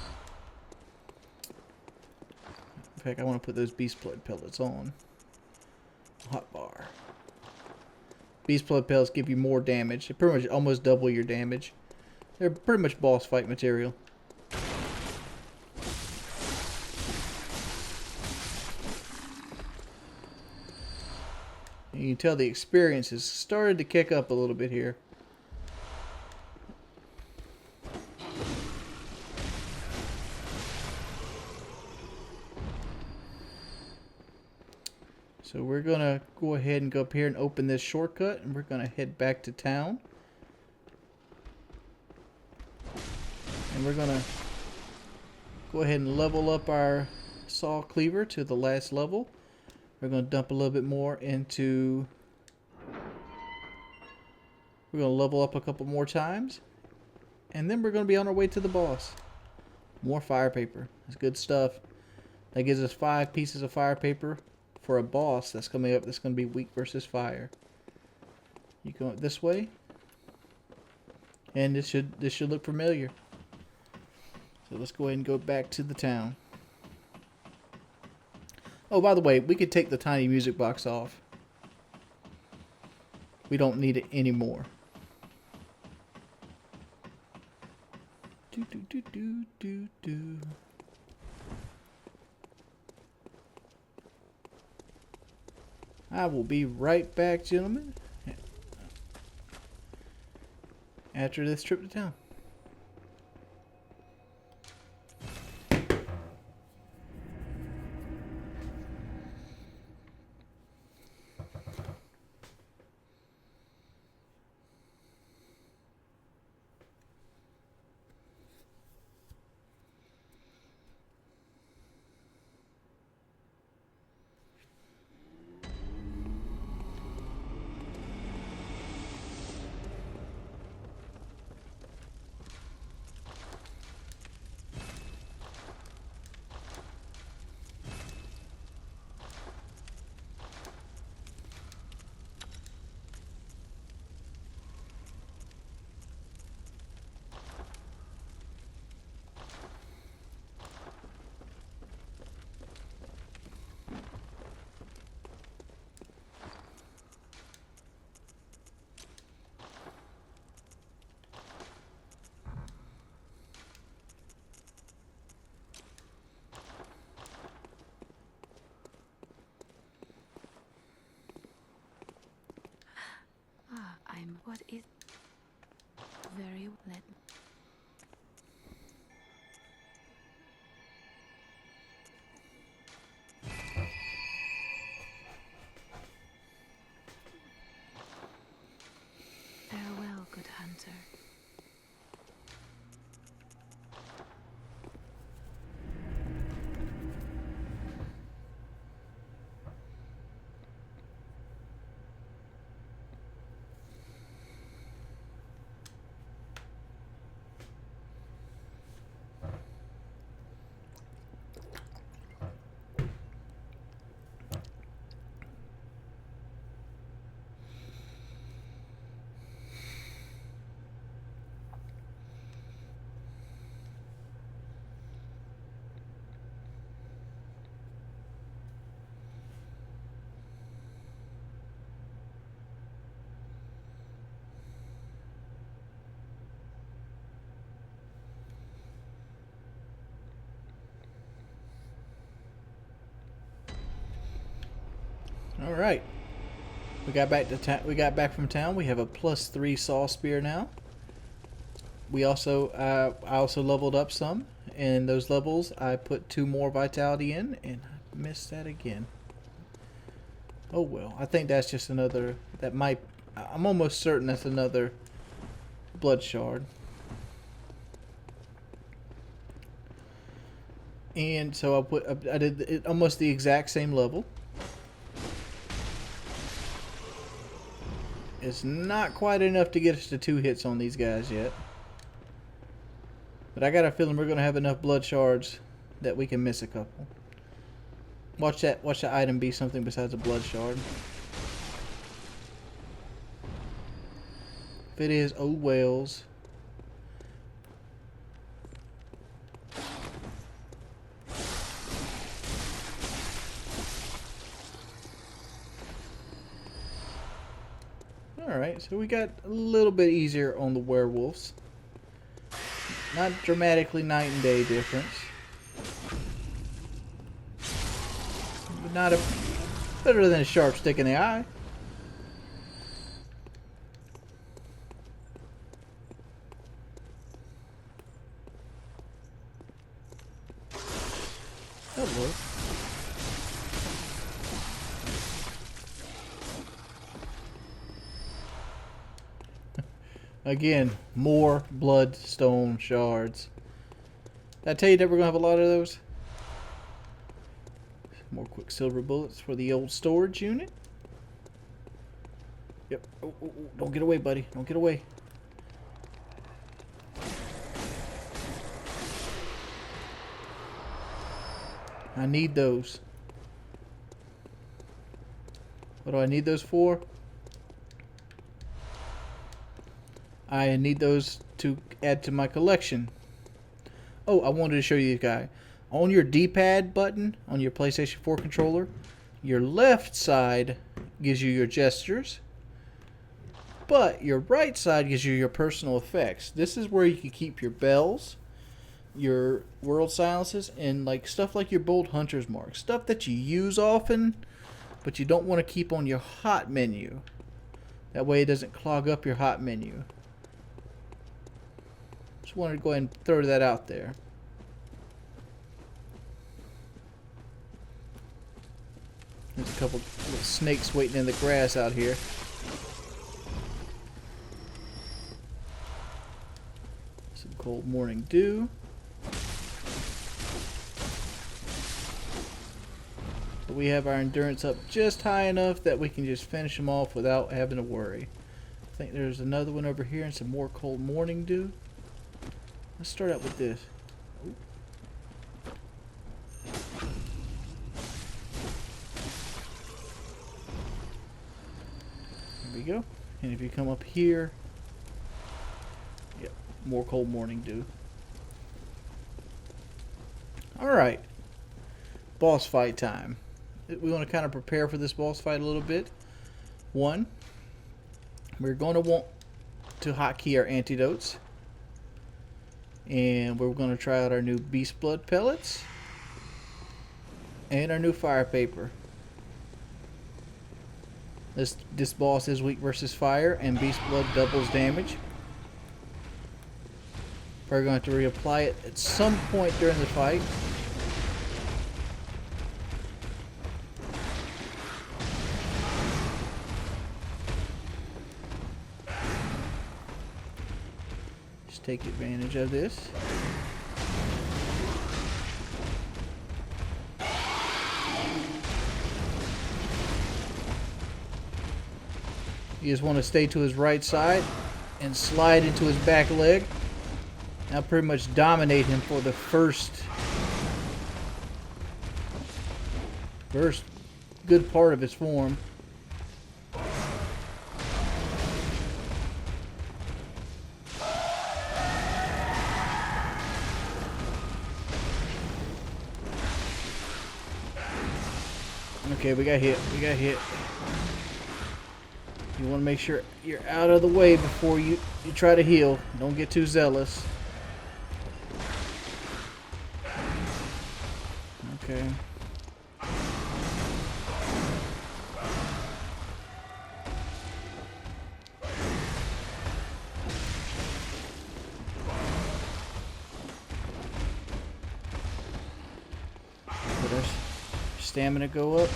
fact, I want to put those beast blood pellets on. Hot bar. Beast blood pellets give you more damage. They pretty much almost double your damage. They're pretty much boss fight material. And you can tell the experience has started to kick up a little bit here. So we're going to go ahead and go up here and open this shortcut, and we're going to head back to town. And we're going to go ahead and level up our saw cleaver to the last level. We're going to dump a little bit more into... We're going to level up a couple more times. And then we're going to be on our way to the boss. More fire paper. That's good stuff. That gives us 5 pieces of fire paper for a boss that's coming up that's going to be weak versus fire. You go this way. And this should look familiar. So let's go ahead and go back to the town. Oh, by the way, we could take the tiny music box off. We don't need it anymore. Do do do do do do. I will be right back, gentlemen, after this trip to town. Alright. We got back to town. We got back from town. We have a +3 saw spear now. We also I also leveled up some. In those levels I put 2 more vitality in, and I missed that again. Oh well. I think that's just another, that might, I'm almost certain that's another blood shard. And so I did it almost the exact same level. It's not quite enough to get us to 2 hits on these guys yet. But I got a feeling we're going to have enough blood shards that we can miss a couple. Watch that item be something besides a blood shard. If it is, oh wells. Alright, so we got a little bit easier on the werewolves. Not dramatically night and day difference. But not a better than a sharp stick in the eye. Oh Lord. Again, more bloodstone shards. Did I tell you that we're going to have a lot of those? More quicksilver bullets for the old storage unit. Yep. Oh, oh, oh. Don't get away, buddy. Don't get away. I need those. What do I need those for? I need those to add to my collection. Oh, I wanted to show you guys. On your D-pad button on your PlayStation 4 controller, your left side gives you your gestures, but your right side gives you your personal effects. This is where you can keep your bells, your world silences, and like stuff like your bold hunter's mark. Stuff that you use often, but you don't want to keep on your hot menu. That way it doesn't clog up your hot menu. Just wanted to go ahead and throw that out there. There's a couple little snakes waiting in the grass out here. Some cold morning dew. But we have our endurance up just high enough that we can just finish them off without having to worry. I think there's another one over here and some more cold morning dew. Let's start out with this. Ooh. There we go. And if you come up here, yep, more cold morning dew. Alright. Boss fight time. We want to kind of prepare for this boss fight a little bit. One, we're going to want to hotkey our antidotes. And we're going to try out our new beast blood pellets and our new fire paper. This boss is weak versus fire, and beast blood doubles damage. We're going to reapply it at some point during the fight. Take advantage of this. You just want to stay to his right side and slide into his back leg. Now pretty much dominate him for the first good part of his form. Okay, we got hit. We got hit. You want to make sure you're out of the way before you try to heal. Don't get too zealous. Okay. stamina go up.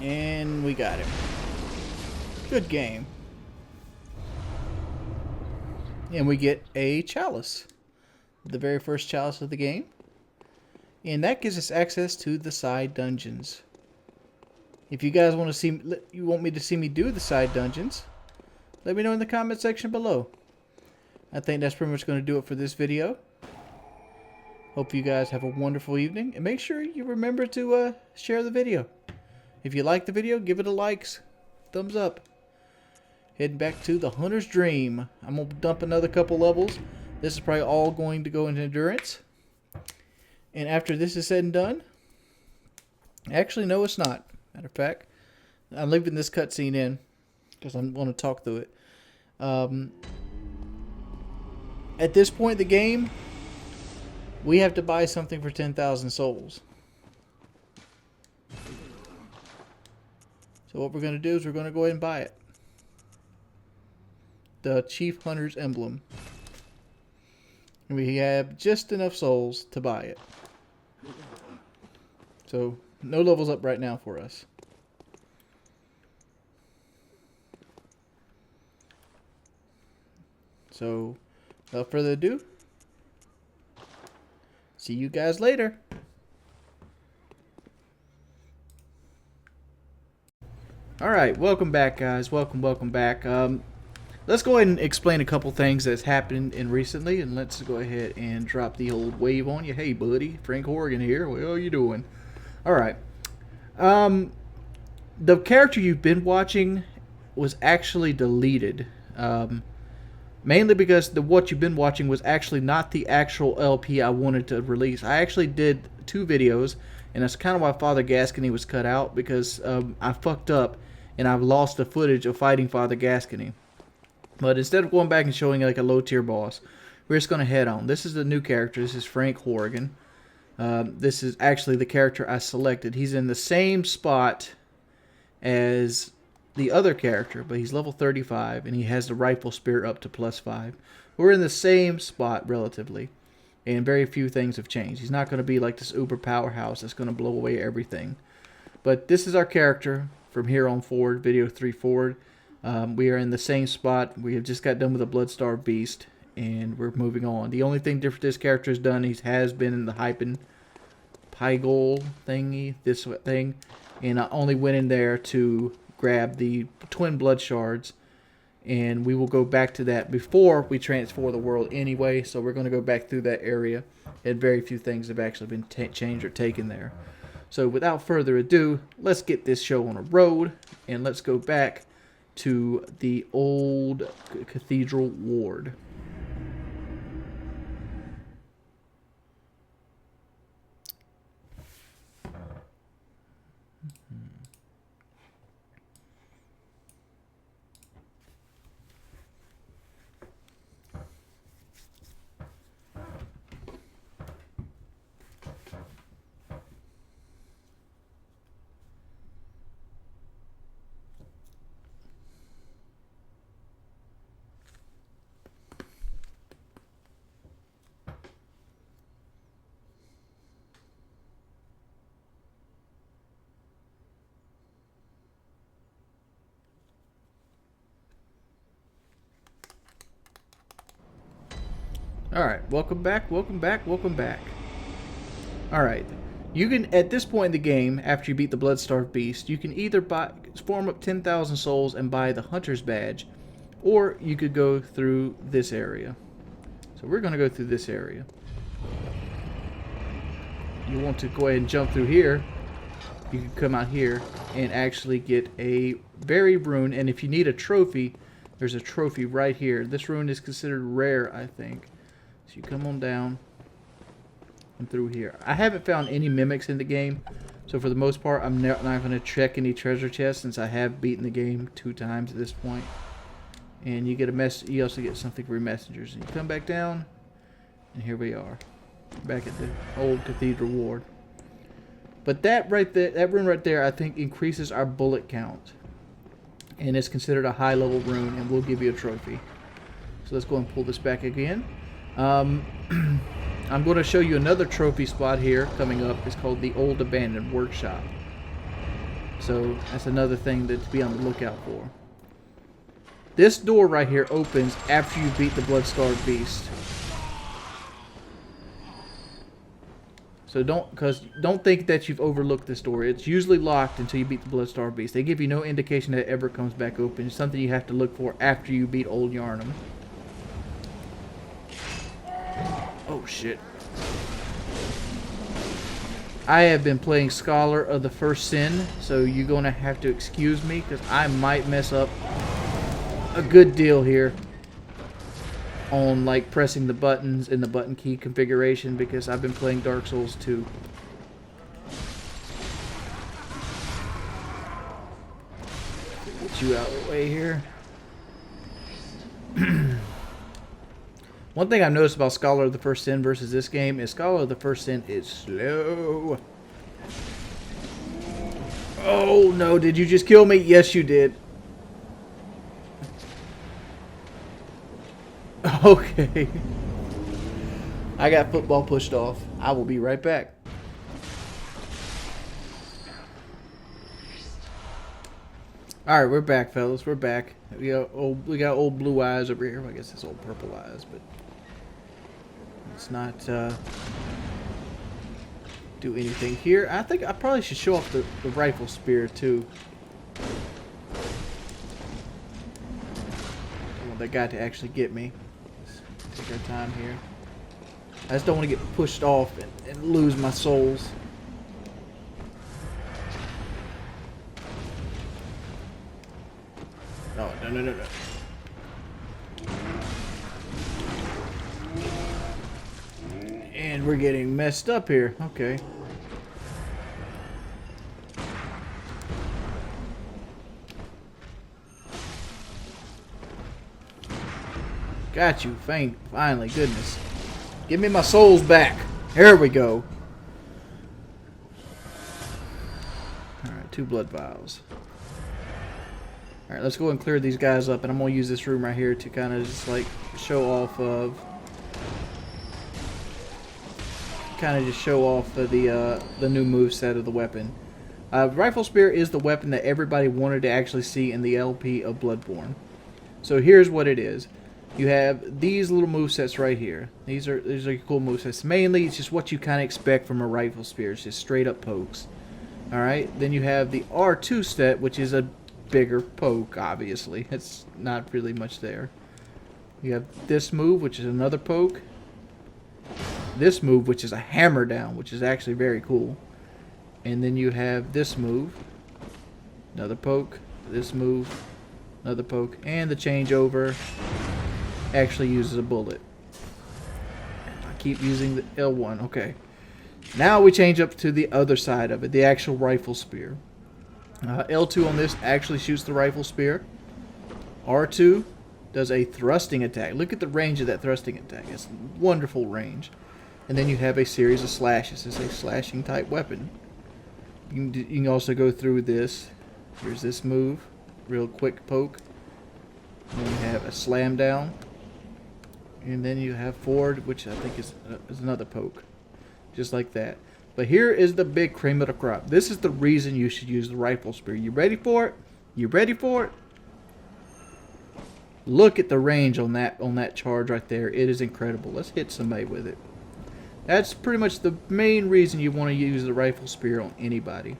And we got him. Good game. And we get a chalice. The very first chalice of the game. And that gives us access to the side dungeons. If you guys want to see, you want me to see me do the side dungeons, let me know in the comment section below. I think that's pretty much going to do it for this video. Hope you guys have a wonderful evening, and make sure you remember to share the video. If you like the video, give it a like, thumbs up. Heading back to the Hunter's Dream. I'm going to dump another couple levels. This is probably all going to go into endurance. And after this is said and done, actually no, it's not. Matter of fact, I'm leaving this cutscene in because I want to talk through it. At this point in the game, we have to buy something for 10,000 souls. So what we're going to do is we're going to go ahead and buy it. The Chief Hunter's Emblem. And we have just enough souls to buy it. So no levels up right now for us. So, without further ado, see you guys later. Alright, welcome back, guys. Welcome back. Let's go ahead and explain a couple things that's happened in recently, and let's go ahead and drop the old wave on you. Hey, buddy, Frank Horgan here. What are you doing? Alright. The character you've been watching was actually deleted. Mainly because what you've been watching was actually not the actual LP I wanted to release. I actually did 2 videos, and that's kind of why Father Gascony was cut out, because I fucked up and I've lost the footage of fighting Father Gascony. But instead of going back and showing like a low tier boss, we're just going to head on. This is the new character. This is Frank Horgan. This is actually the character I selected. He's in the same spot as the other character, but he's level 35 and he has the rifle spear up to +5. We're in the same spot relatively, and very few things have changed. He's not going to be like this uber powerhouse that's going to blow away everything. But this is our character from here on forward, video 3 forward. We are in the same spot. We have just got done with a Bloodstarved Beast, and we're moving on. The only thing different this character has done, he has been in the Hypen Pygol thingy, this thing, and I only went in there to grab the twin blood shards, and we will go back to that before we transform the world anyway, so we're going to go back through that area, and very few things have actually been changed or taken there. So without further ado, let's get this show on a road, and let's go back to the old Cathedral Ward. Alright, welcome back. Alright, you can, at this point in the game, after you beat the Bloodstarved Beast, you can either farm up 10,000 souls and buy the Hunter's Badge, or you could go through this area. So we're going to go through this area. You want to go ahead and jump through here, you can come out here and actually get a berry rune, and if you need a trophy, there's a trophy right here. This rune is considered rare, I think. So you come on down and through here. I haven't found any mimics in the game, so for the most part I'm not going to check any treasure chests since I have beaten the game 2 times at this point. And you get a you also get something for your messengers. And you come back down, and here we are, back at the old Cathedral Ward. But that right there, that rune right there, I think increases our bullet count, and it's considered a high level rune, and we'll give you a trophy. So let's go and pull this back again. I'm going to show you another trophy spot here coming up. It's called the Old Abandoned Workshop. So that's another thing to be on the lookout for. This door right here opens after you beat the Blood-Starved Beast. So don't think that you've overlooked this door. It's usually locked until you beat the Blood-Starved Beast. They give you no indication that it ever comes back open. It's something you have to look for after you beat Old Yarnam. Oh shit. I have been playing Scholar of the First Sin, so you're going to have to excuse me because I might mess up a good deal here on like pressing the buttons in the button key configuration because I've been playing Dark Souls 2. Get you out of the way here. One thing I've noticed about Scholar of the First Sin versus this game is Scholar of the First Sin is slow. Oh no, did you just kill me? Yes, you did. Okay. I got football pushed off. I will be right back. Alright, we're back, fellas. We're back. We got old blue eyes over here. I guess it's old purple eyes, but let's not do anything here. I think I probably should show off the rifle spear too. I want that guy to actually get me. Let's take our time here. I just don't want to get pushed off and lose my souls. Oh, no. And we're getting messed up here. Okay. Got you, finally, goodness. Give me my souls back. There we go. Alright, 2 blood vials. Alright, let's go and clear these guys up, and I'm going to use this room right here to kind of just like show off of... the new moveset of the weapon. Rifle Spear is the weapon that everybody wanted to actually see in the LP of Bloodborne. So here's what it is. You have these little movesets right here. These are cool movesets. Mainly, it's just what you kind of expect from a Rifle Spear. It's just straight up pokes. Alright, then you have the R2 set, which is a bigger poke, obviously. It's not really much there. You have this move, which is another poke. This move, which is a hammer down, which is actually very cool. And then you have this move. Another poke. This move. Another poke. And the changeover actually uses a bullet. I keep using the L1. Okay. Now we change up to the other side of it. The actual Rifle Spear. L2 on this actually shoots the Rifle Spear. R2 does a thrusting attack. Look at the range of that thrusting attack. It's wonderful range. And then you have a series of slashes. It's a slashing type weapon. You can also go through this. Here's this move. Real quick poke. And then you have a slam down. And then you have forward, which I think is another poke. Just like that. But here is the big cream of the crop. This is the reason you should use the Rifle Spear. You ready for it? You ready for it? Look at the range on that charge right there. It is incredible. Let's hit somebody with it. That's pretty much the main reason you want to use the Rifle Spear on anybody.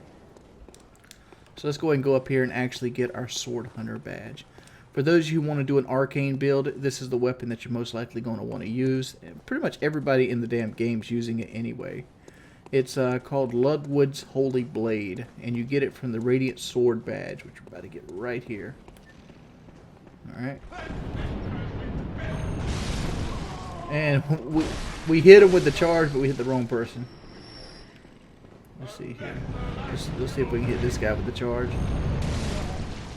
So let's go ahead and go up here and actually get our Sword Hunter badge. For those of you who want to do an arcane build, this is the weapon that you're most likely going to want to use. And pretty much everybody in the damn game's using it anyway. It's called Ludwood's Holy Blade, and you get it from the Radiant Sword badge, which we're about to get right here. Alright. And we hit him with the charge, but we hit the wrong person. Let's see here. Let's see if we can hit this guy with the charge.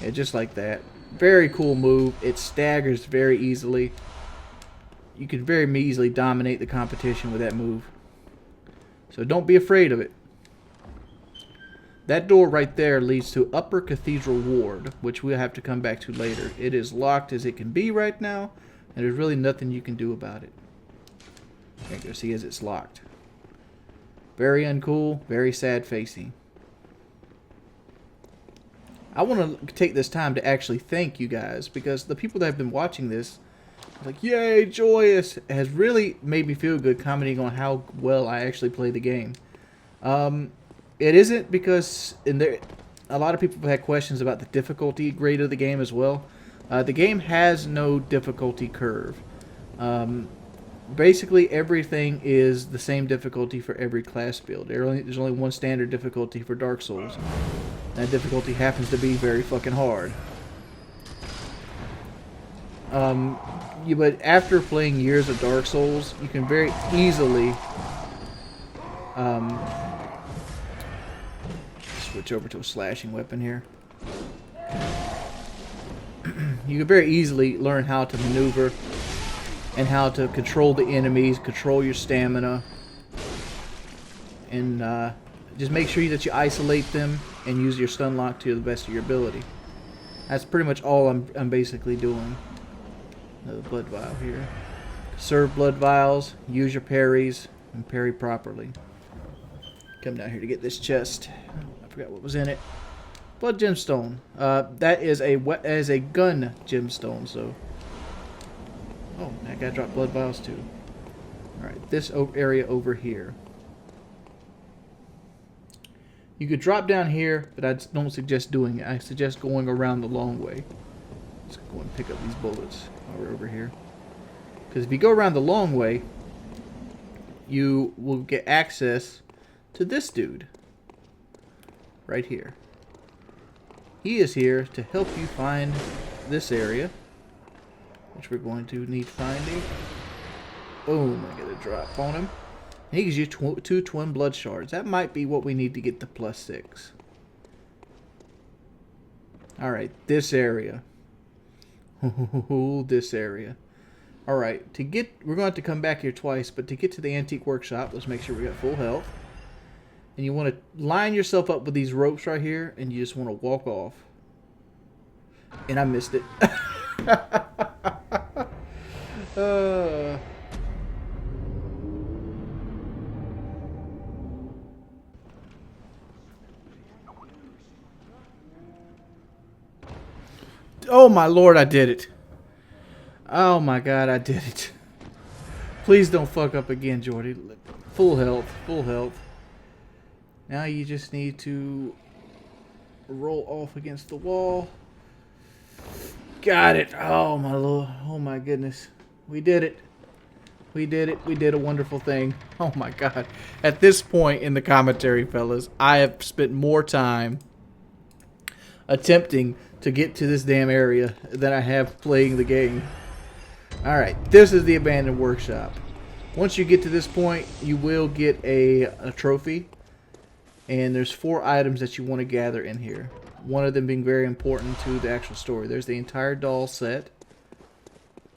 Yeah, just like that. Very cool move. It staggers very easily. You can very easily dominate the competition with that move. So don't be afraid of it. That door right there leads to Upper Cathedral Ward, which we'll have to come back to later. It is locked as it can be right now, and there's really nothing you can do about it. Can't go see as it's locked. Very uncool, very sad facing. I want to take this time to actually thank you guys, because the people that have been watching this, like, yay, joyous, has really made me feel good commenting on how well I actually play the game. It isn't because a lot of people have had questions about the difficulty grade of the game as well. The game has no difficulty curve. Basically, everything is the same difficulty for every class build. There's only one standard difficulty for Dark Souls. That difficulty happens to be very fucking hard. But after playing years of Dark Souls, you can very easily switch over to a slashing weapon here. You can very easily learn how to maneuver and how to control the enemies, control your stamina, and just make sure that you isolate them and use your stun lock to the best of your ability. That's pretty much all I'm basically doing. Another blood vial here. Conserve blood vials, use your parries, and parry properly. Come down here to get this chest. I forgot what was in it. Blood gemstone. That is a gun gemstone. So, oh, I gotta drop blood vials too. All right, this area over here. You could drop down here, but I don't suggest doing it. I suggest going around the long way. Let's go and pick up these bullets while we're over here. Because if you go around the long way, you will get access to this dude. Right here. He is here to help you find this area, which we're going to need finding. Boom, I get a drop on him. And he gives you two twin blood shards. That might be what we need to get to +6. Alright, this area. This area. Alright, we're going to have to come back here twice, but to get to the antique workshop, let's make sure we got full health. And you want to line yourself up with these ropes right here, and you just want to walk off. And I missed it. Oh my lord, I did it. Oh my god, I did it. Please don't fuck up again, Jordy. Full health, full health. Now you just need to roll off against the wall. Got it. Oh my lord. Oh my goodness. We did it. We did it. We did a wonderful thing. Oh my god. At this point in the commentary, fellas, I have spent more time attempting to get to this damn area than I have playing the game. Alright, this is the abandoned workshop. Once you get to this point, you will get a trophy. And there's 4 items that you want to gather in here. One of them being very important to the actual story. There's the entire doll set.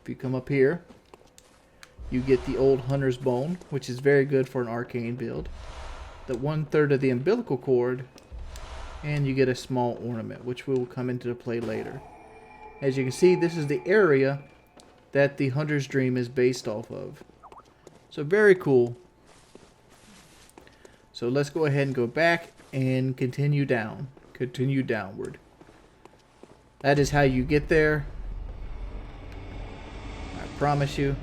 If you come up here, you get the old hunter's bone, which is very good for an arcane build. The 1/3 of the umbilical cord. And you get a small ornament, which will come into play later. As you can see, this is the area that the Hunter's Dream is based off of. So very cool. So let's go ahead and go back and continue down. Continue downward. That is how you get there. I promise you.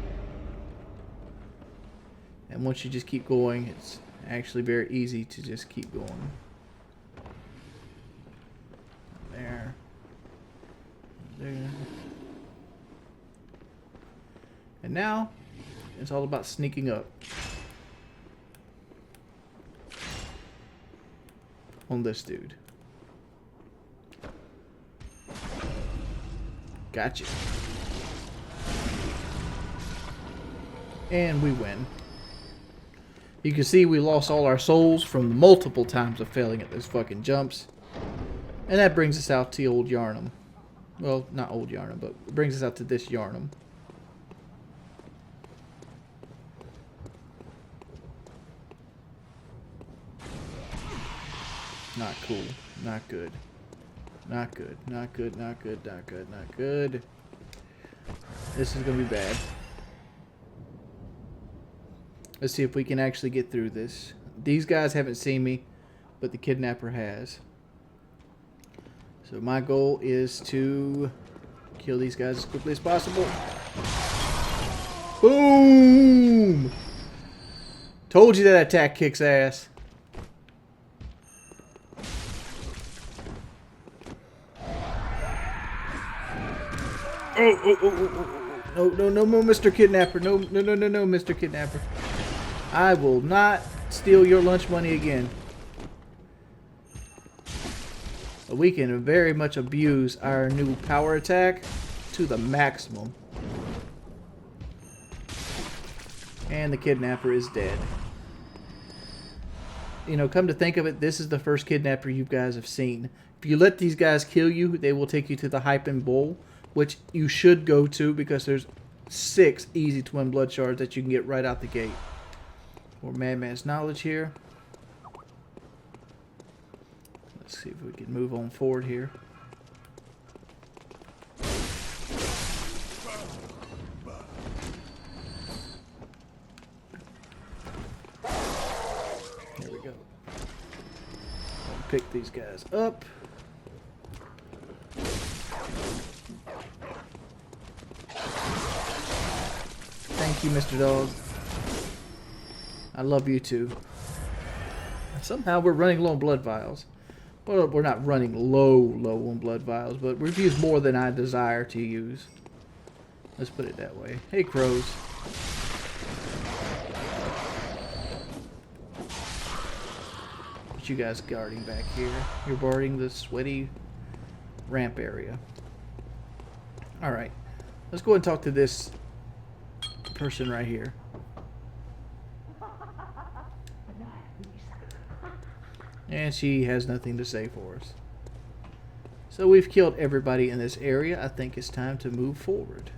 And once you just keep going, it's actually very easy to just keep going. There. There. And now, it's all about sneaking up. On this dude. Gotcha. And we win. You can see we lost all our souls from the multiple times of failing at those fucking jumps. And that brings us out to old Yarnam. Well, not old Yarnam, but it brings us out to this Yarnam. Not cool. Not good. Not good. Not good. Not good. Not good. Not good. This is going to be bad. Let's see if we can actually get through this. These guys haven't seen me, but the kidnapper has. So my goal is to kill these guys as quickly as possible. Boom! Told you that attack kicks ass. No, Mr. Kidnapper. No, Mr. Kidnapper. I will not steal your lunch money again. But we can very much abuse our new power attack to the maximum. And the kidnapper is dead. You know, come to think of it, this is the first kidnapper you guys have seen. If you let these guys kill you, they will take you to the Hyphen Bowl, which you should go to because there's 6 easy twin blood shards that you can get right out the gate. More Madman's Knowledge here. Let's see if we can move on forward here. There we go. I'll pick these guys up. Thank you, Mr. Dog. I love you too. Somehow we're running low on blood vials. Well, we're not running low on blood vials, but we've used more than I desire to use. Let's put it that way. Hey, crows. What you guys guarding back here? You're guarding the sweaty ramp area. Alright. Let's go and talk to this person right here. And she has nothing to say for us. So we've killed everybody in this area. I think it's time to move forward.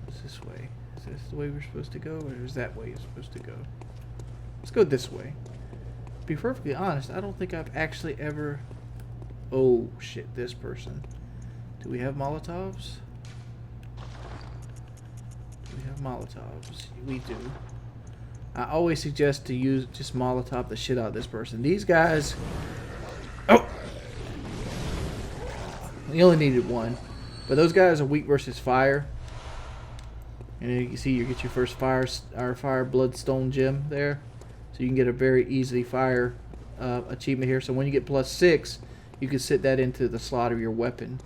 What's this way? Is this the way we're supposed to go? Or is that way you're supposed to go? Let's go this way. To be perfectly honest, I don't think I've actually ever... Oh, shit, this person. Do we have Molotovs? Do we have Molotovs? We do. I always suggest to use just Molotov the shit out of this person. These guys... Oh! You only needed one. But those guys are weak versus fire. And you can see you get your first fire bloodstone gem there. So you can get a very easy fire achievement here. So when you get +6, you can sit that into the slot of your weapon.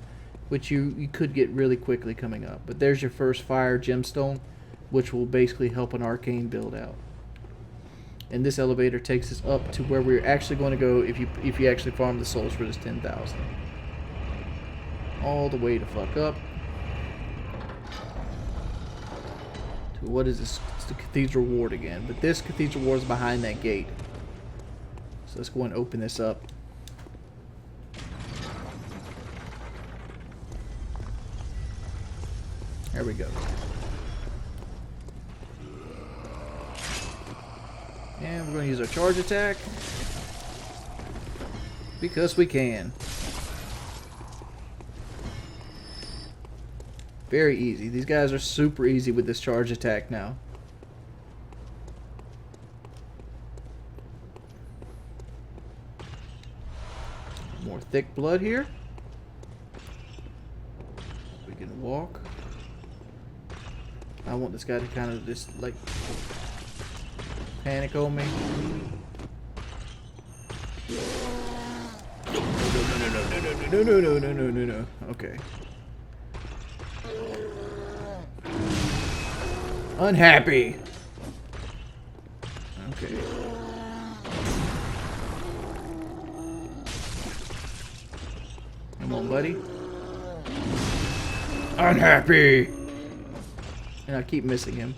Which you could get really quickly coming up. But there's your first fire gemstone, which will basically help an arcane build out. And this elevator takes us up to where we're actually going to go if you actually farm the souls for this 10,000. All the way to fuck up. To what is this? It's the Cathedral Ward again. But this Cathedral Ward is behind that gate. So let's go and open this up. There we go. And we're going to use our charge attack. Because we can. Very easy. These guys are super easy with this charge attack now. More thick blood here. We can walk. I want this guy to kind of just like panic on me. No. Okay. Unhappy. Okay. Come on, buddy. Unhappy. And I keep missing him.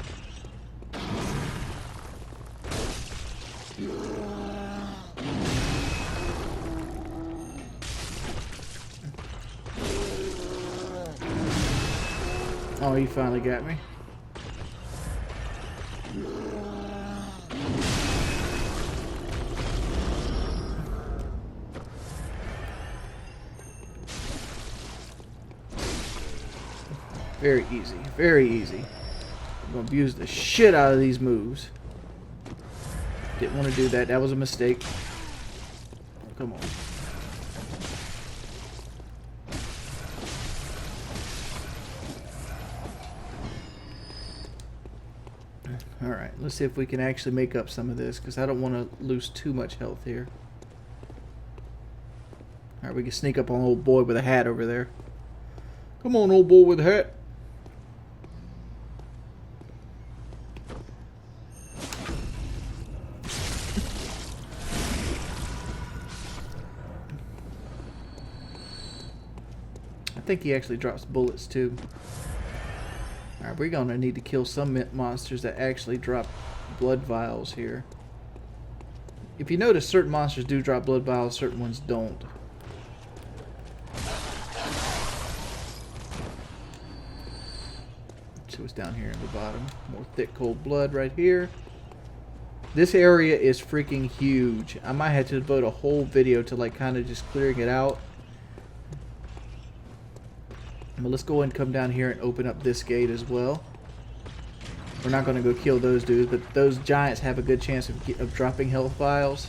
Oh, you finally got me. Very easy. Very easy. I'm going to abuse the shit out of these moves. Didn't want to do that. That was a mistake. Come on. Alright, let's see if we can actually make up some of this, because I don't want to lose too much health here. Alright, we can sneak up on old boy with a hat over there. Come on, old boy with a hat. I think he actually drops bullets too. Alright, we're gonna need to kill some monsters that actually drop blood vials here. If you notice, certain monsters do drop blood vials, certain ones don't. See what's down here in the bottom. More thick, cold blood right here. This area is freaking huge. I might have to devote a whole video to like kind of just clearing it out. But let's go ahead and come down here and open up this gate as well. We're not going to go kill those dudes, but those giants have a good chance of dropping health vials.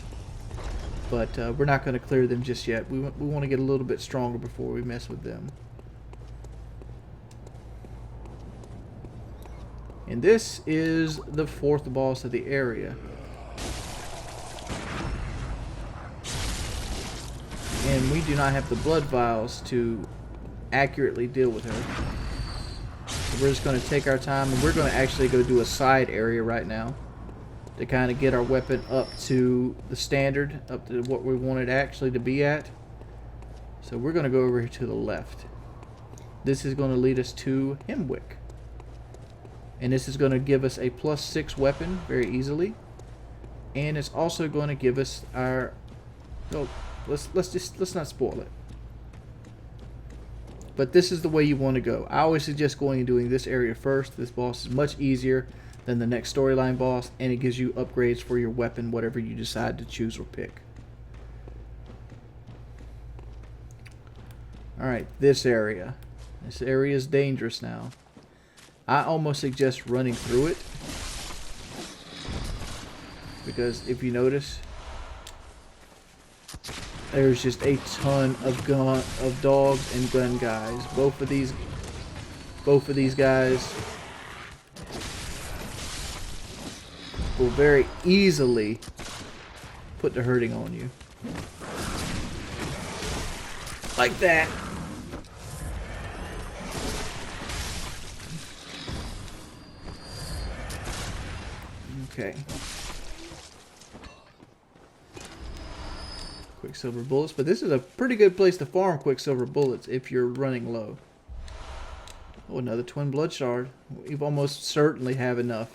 But we're not going to clear them just yet. We want to get a little bit stronger before we mess with them. And this is the fourth boss of the area. And we do not have the blood vials to accurately deal with her. So we're just going to take our time, and we're going to actually go do a side area right now to kind of get our weapon up to the standard, up to what we want it actually to be at. So we're going to go over here to the left. This is going to lead us to Hemwick. And this is going to give us a +6 weapon very easily. And it's also going to give us our... Oh, let's not spoil it. But this is the way you want to go. I always suggest going and doing this area first. This boss is much easier than the next storyline boss, and it gives you upgrades for your weapon, whatever you decide to choose or pick. Alright, this area. This area is dangerous now. I almost suggest running through it, because if you notice, there's just a ton of dogs and gun guys. Both of these guys will very easily put the hurting on you. Like that. Okay. Quicksilver bullets, but this is a pretty good place to farm Quicksilver bullets if you're running low. Oh, another twin blood shard. We've almost certainly have enough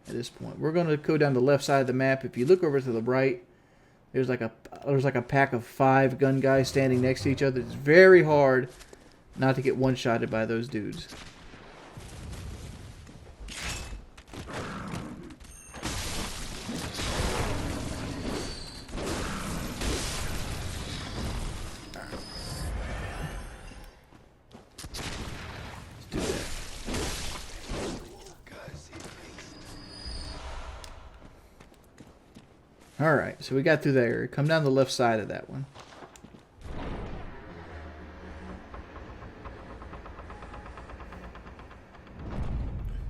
at this point. We're going to go down the left side of the map. If you look over to the right, there's like a pack of 5 gun guys standing next to each other. It's very hard not to get one-shotted by those dudes. Alright, so we got through that area. Come down the left side of that one.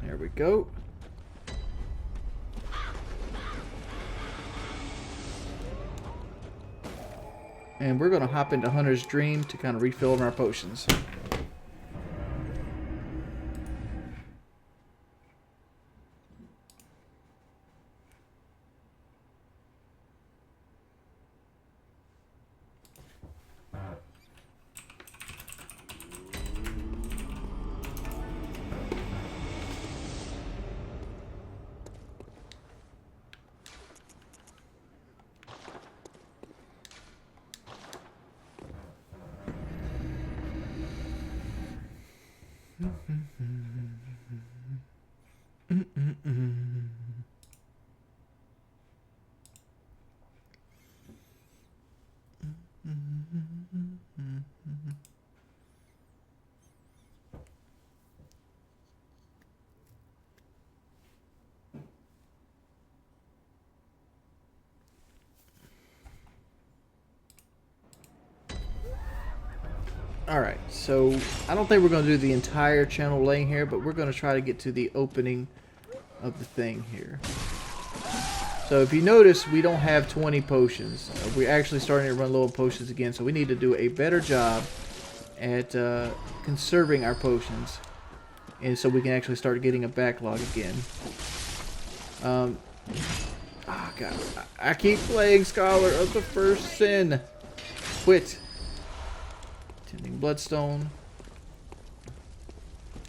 There we go. And we're going to hop into Hunter's Dream to kind of refill on our potions. Alright, so I don't think we're going to do the entire channel laying here, but we're going to try to get to the opening of the thing here. So if you notice, we don't have 20 potions. We're actually starting to run low on potions again, so we need to do a better job at conserving our potions. And so we can actually start getting a backlog again. Oh God, I keep playing Scholar of the First Sin. Quit. Tending Bloodstone.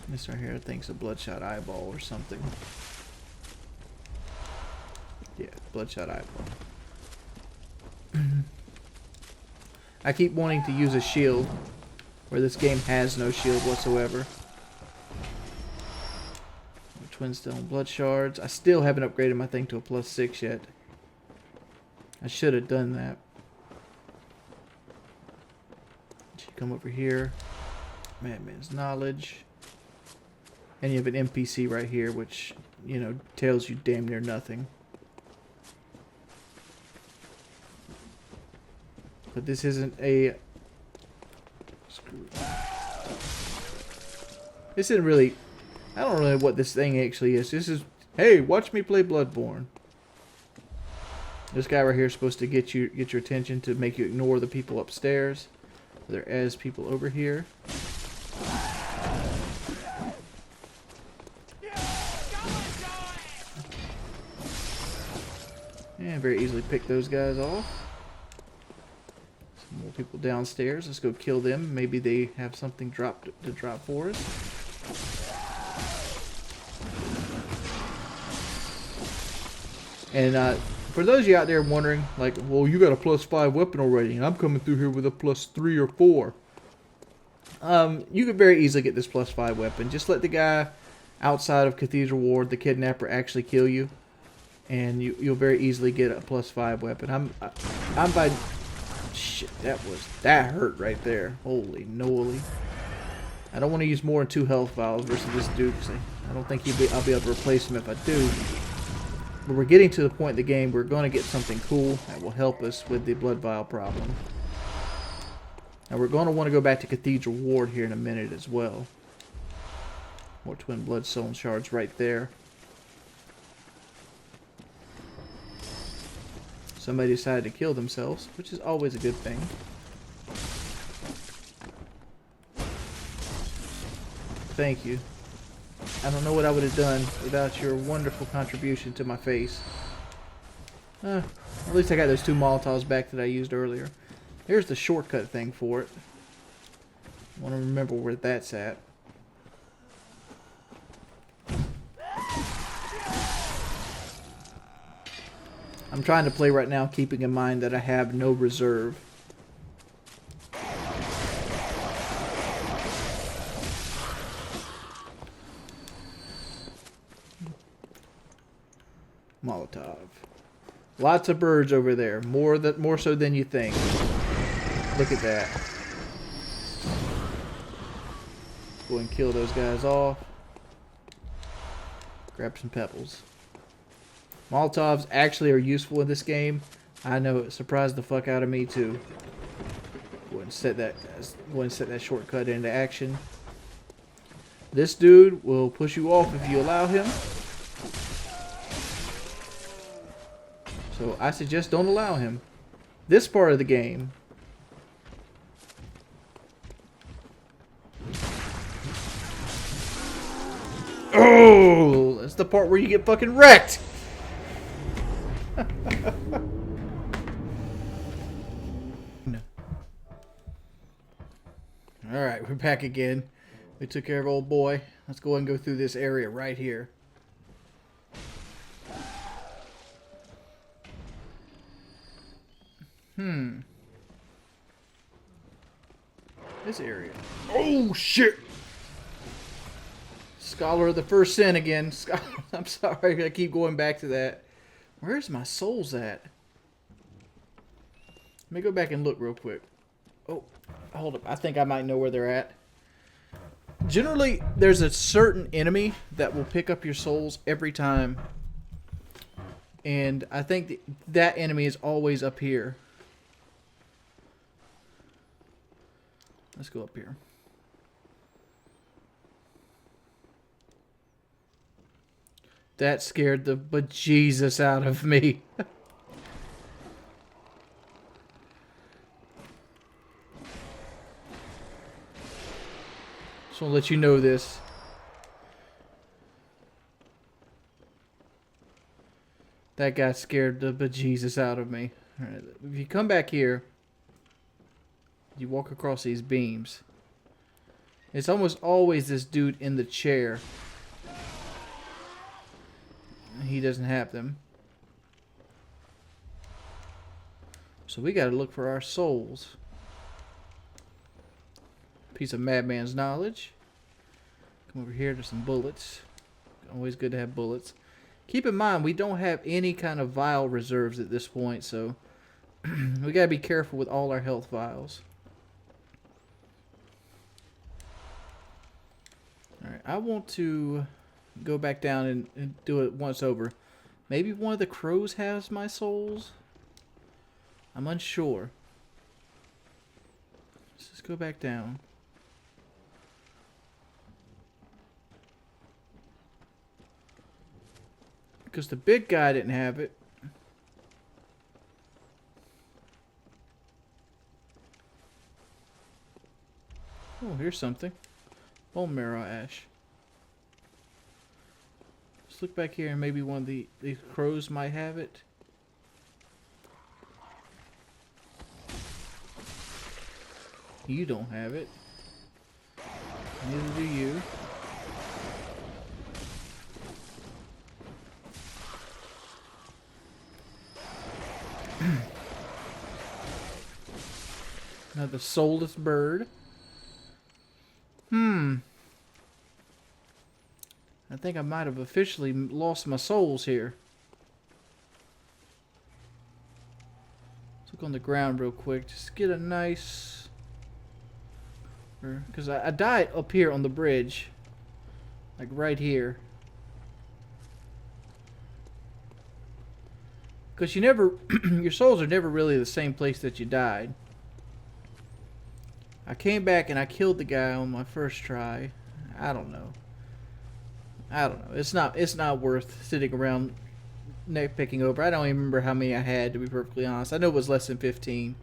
This right here, I think, is a Bloodshot Eyeball or something. Yeah, Bloodshot Eyeball. I keep wanting to use a shield, where this game has no shield whatsoever. Twinstone Blood Shards. I still haven't upgraded my thing to a +6 yet. I should have done that. Come over here. Madman's Knowledge. And you have an NPC right here, which, you know, tells you damn near nothing. But this isn't a... This isn't really... I don't know what this thing actually is. This is... Hey, watch me play Bloodborne. This guy right here is supposed to get your attention to make you ignore the people upstairs. There is people over here. And very easily pick those guys off. Some more people downstairs. Let's go kill them. Maybe they have something to drop for us. And for those of you out there wondering, like, well, you got a +5 weapon already, and I'm coming through here with a +3 or 4. You could very easily get this +5 weapon. Just let the guy outside of Cathedral Ward, the kidnapper, actually kill you, and you'll very easily get a +5 weapon. I'm by... Shit, that hurt right there. Holy noly. I don't want to use more than 2 health vials versus this dude, because I don't think I'll be able to replace him if I do. But we're getting to the point in the game where we're going to get something cool that will help us with the blood vial problem. Now we're going to want to go back to Cathedral Ward here in a minute as well. More Twin Bloodstone Shards right there. Somebody decided to kill themselves, which is always a good thing. Thank you. I don't know what I would have done without your wonderful contribution to my face. At least I got those 2 Molotovs back that I used earlier. Here's the shortcut thing for it. I want to remember where that's at. I'm trying to play right now, keeping in mind that I have no reserve. Molotov. Lots of birds over there. More so than you think. Look at that. Go and kill those guys off. Grab some pebbles. Molotovs actually are useful in this game. I know it surprised the fuck out of me too. Go ahead and set that shortcut into action. This dude will push you off if you allow him. So I suggest don't allow him. This part of the game. Oh, that's the part where you get fucking wrecked. Alright, we're back again. We took care of old boy. Let's go and go through this area right here. This area. Oh, shit! Scholar of the First Sin again. I'm sorry, I keep going back to that. Where's my souls at? Let me go back and look real quick. Oh, hold up. I think I might know where they're at. Generally, there's a certain enemy that will pick up your souls every time. And I think that enemy is always up here. Let's go up here. That scared the bejesus out of me. Just want to let you know this. That guy scared the bejesus out of me. All right, if you come back here, you walk across these beams. It's almost always this dude in the chair. He doesn't have them. So we gotta look for our souls. Piece of madman's knowledge. Come over here to some bullets. Always good to have bullets. Keep in mind, we don't have any kind of vial reserves at this point, so we gotta be careful with all our health vials. Alright, I want to go back down and do it once over. Maybe one of the crows has my souls? I'm unsure. Let's just go back down. Because the big guy didn't have it. Oh, here's something. Bone marrow ash. Let's look back here and maybe one of these crows might have it. You don't have it. Neither do you. Another soulless bird. I think I might have officially lost my souls here. Let's look on the ground real quick. Just get a nice... Because I died up here on the bridge. Like right here. Because you never... your souls are never really the same place that you died. I came back and I killed the guy on my first try. I don't know. It's not worth sitting around nitpicking over. I don't even remember how many I had, to be perfectly honest. I know it was less than 15,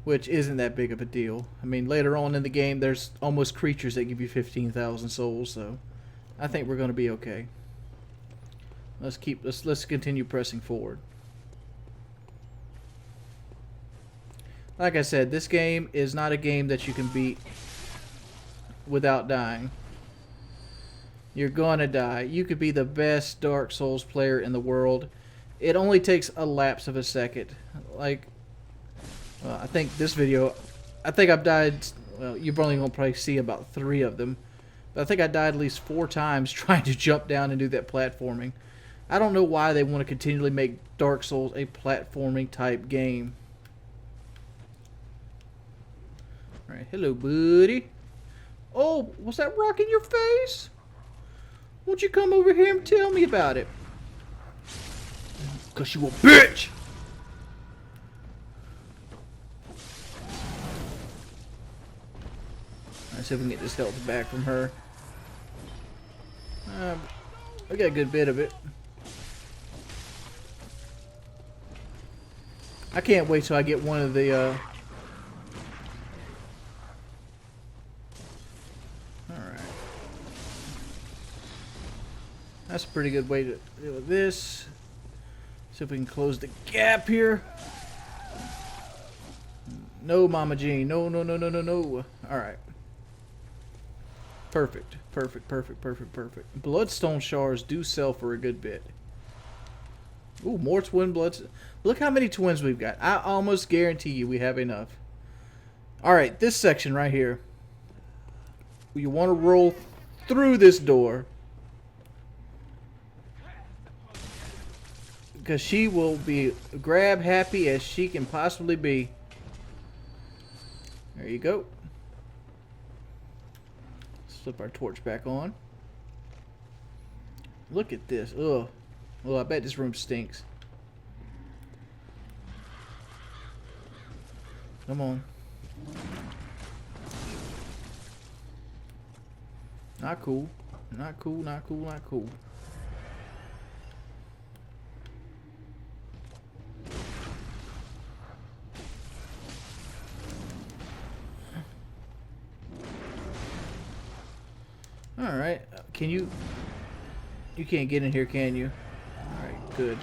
which isn't that big of a deal. I mean, later on in the game, there's almost creatures that give you 15,000 souls, so I think we're going to be okay. Let's continue pressing forward. Like I said, this game is not a game that you can beat without dying. You're gonna die. You could be the best Dark Souls player in the world. It only takes a lapse of a second. Like, I think this video, I think I've died, well, you're only gonna probably see about 3 of them. But I think I died at least 4 times trying to jump down and do that platforming. I don't know why they want to continually make Dark Souls a platforming type game. Alright, hello buddy. Oh, was that rock in your face? Won't you come over here and tell me about it? 'Cause you a bitch! Let's see if we can get this health back from her. I got a good bit of it. I can't wait till I get one of the that's a pretty good way to deal with this. See if we can close the gap here. No, Mama Jean. No, no, no, no, no, no. Alright. Perfect. Perfect, perfect, perfect, perfect. Bloodstone shards do sell for a good bit. Ooh, more twin bloods. Look how many twins we've got. I almost guarantee you we have enough. Alright, this section right here. You want to roll through this door. Because she will be grab happy as she can possibly be. There you go. Let's flip our torch back on. Look at this. Ugh. Well, I bet this room stinks. Come on. Not cool. Not cool, not cool, not cool. Alright, can you... You can't get in here, can you? Alright, good.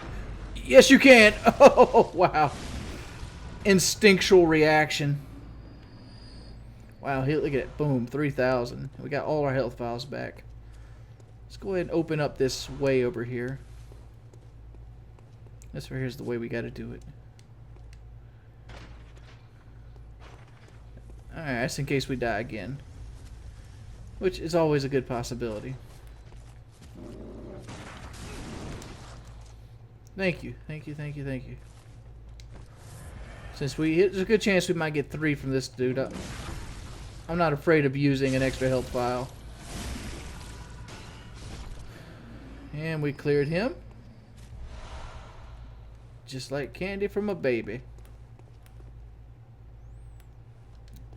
Yes, you can! Oh, wow. Instinctual reaction. Wow, look at it. Boom, 3,000. We got all our health files back. Let's go ahead and open up this way over here. This right here's the way we got to do it. Alright, that's in case we die again. Which is always a good possibility. Thank you, thank you, thank you, thank you. Since there's a good chance we might get 3 from this dude. I'm not afraid of using an extra health file. And we cleared him. Just like candy from a baby.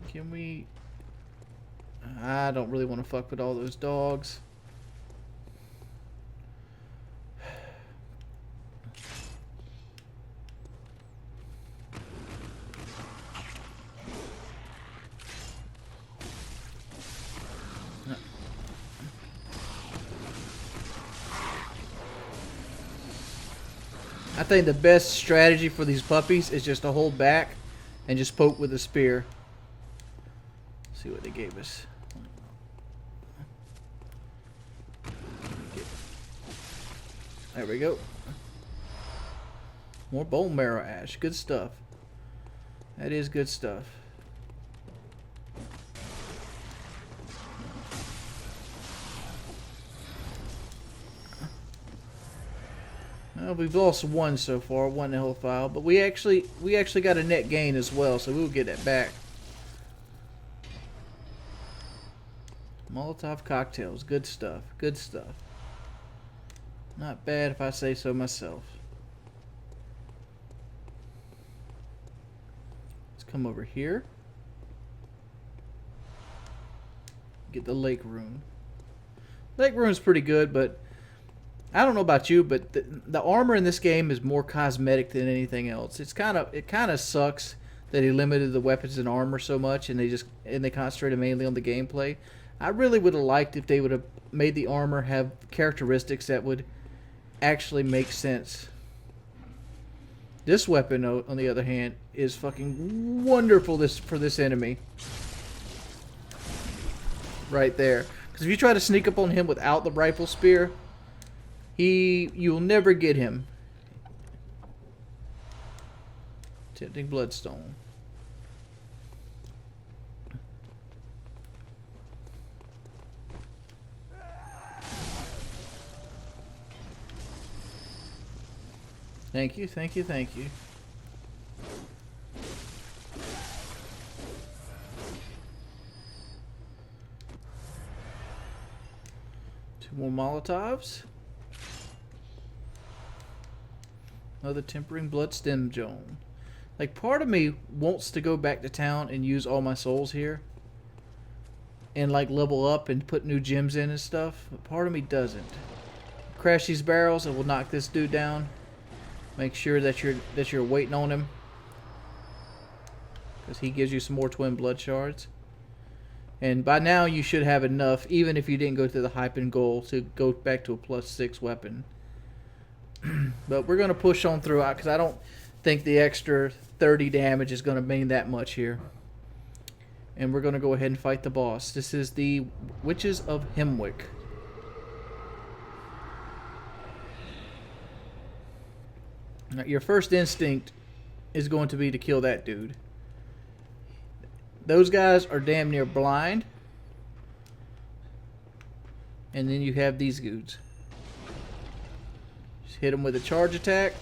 Can we... I don't really want to fuck with all those dogs. I think the best strategy for these puppies is just to hold back and just poke with a spear. See what they gave us. There we go. More bone marrow ash. Good stuff. That is good stuff. Well, we've lost 1 so far, 1 health file, but we actually got a net gain as well, so we'll get that back. Molotov cocktails, good stuff, good stuff. Not bad if I say so myself. Let's come over here. Get the lake rune. Lake rune's pretty good, but I don't know about you, but the armor in this game is more cosmetic than anything else. It kind of sucks that they limited the weapons and armor so much, and they concentrated mainly on the gameplay. I really would have liked if they would have made the armor have characteristics that would actually make sense. This weapon, on the other hand, is fucking wonderful for this enemy. Right there. Because if you try to sneak up on him without the rifle spear, you'll never get him. Tempting bloodstone. Thank you, thank you, thank you. Two more Molotovs. Another tempering blood stem zone. Like, part of me wants to go back to town and use all my souls here. And like level up and put new gems in and stuff. But part of me doesn't. Crash these barrels and we'll knock this dude down. Make sure that you're waiting on him. Because he gives you some more twin blood shards. And by now you should have enough, even if you didn't go to the hype and goal, to go back to a +6 weapon. But we're going to push on through because I don't think the extra 30 damage is going to mean that much here. And we're going to go ahead and fight the boss. This is the Witches of Hemwick. Now, your first instinct is going to be to kill that dude. Those guys are damn near blind. And then you have these dudes. Just hit them with a charge attack.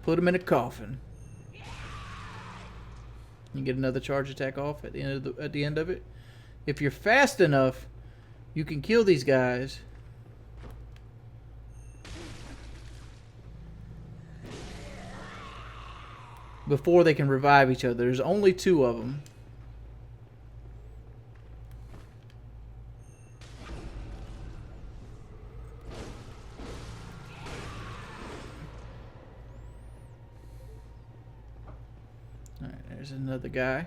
Put them in a coffin. You get another charge attack off at the end of it. If you're fast enough, you can kill these guys. Before they can revive each other. There's only 2 of them. Alright, there's another guy.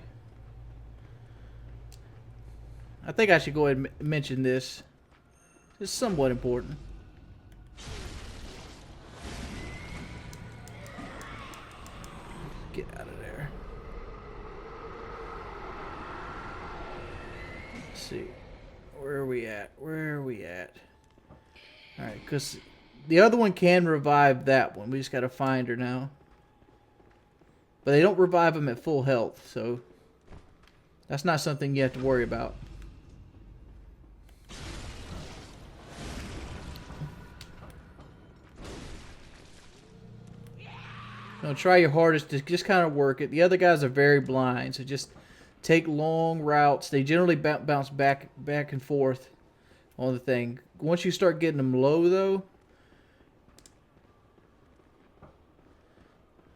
I think I should go ahead and mention this. It's somewhat important. Get out of there. Let's see. Where are we at? Where are we at? Alright, because the other one can revive that one. We just got to find her now. But they don't revive them at full health, so that's not something you have to worry about. Now try your hardest to just kind of work it. The other guys are very blind, so just take long routes. They generally bounce back and forth on the thing. Once you start getting them low, though,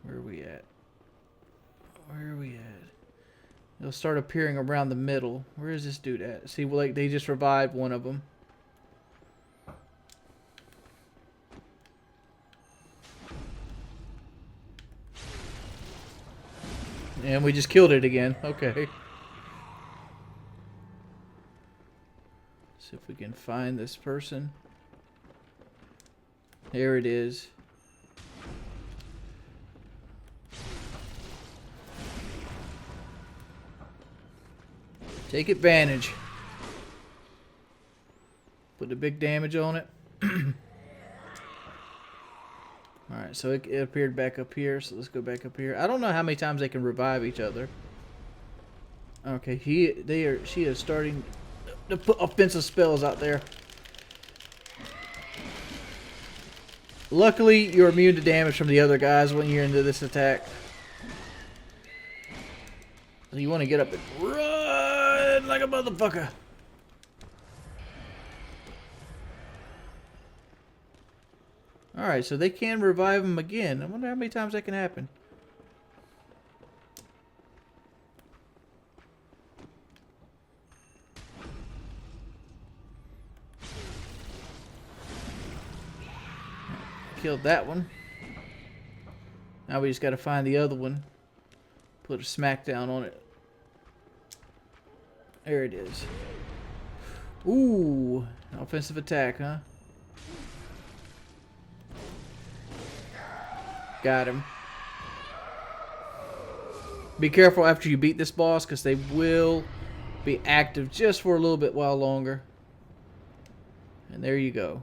where are we at? Where are we at? They'll start appearing around the middle. Where is this dude at? See, like they just revived one of them. And we just killed it again. Okay. See if we can find this person. There it is. Take advantage. Put the big damage on it. Alright, so it appeared back up here, so let's go back up here. I don't know how many times they can revive each other. Okay, she is starting to put offensive spells out there. Luckily, you're immune to damage from the other guys when you're into this attack. So you want to get up and run like a motherfucker. Alright, so they can revive him again. I wonder how many times that can happen. Killed that one. Now we just got to find the other one. Put a smackdown on it. There it is. Ooh, offensive attack, huh? Got him. Be careful after you beat this boss, because they will be active just for a little bit while longer. And there you go.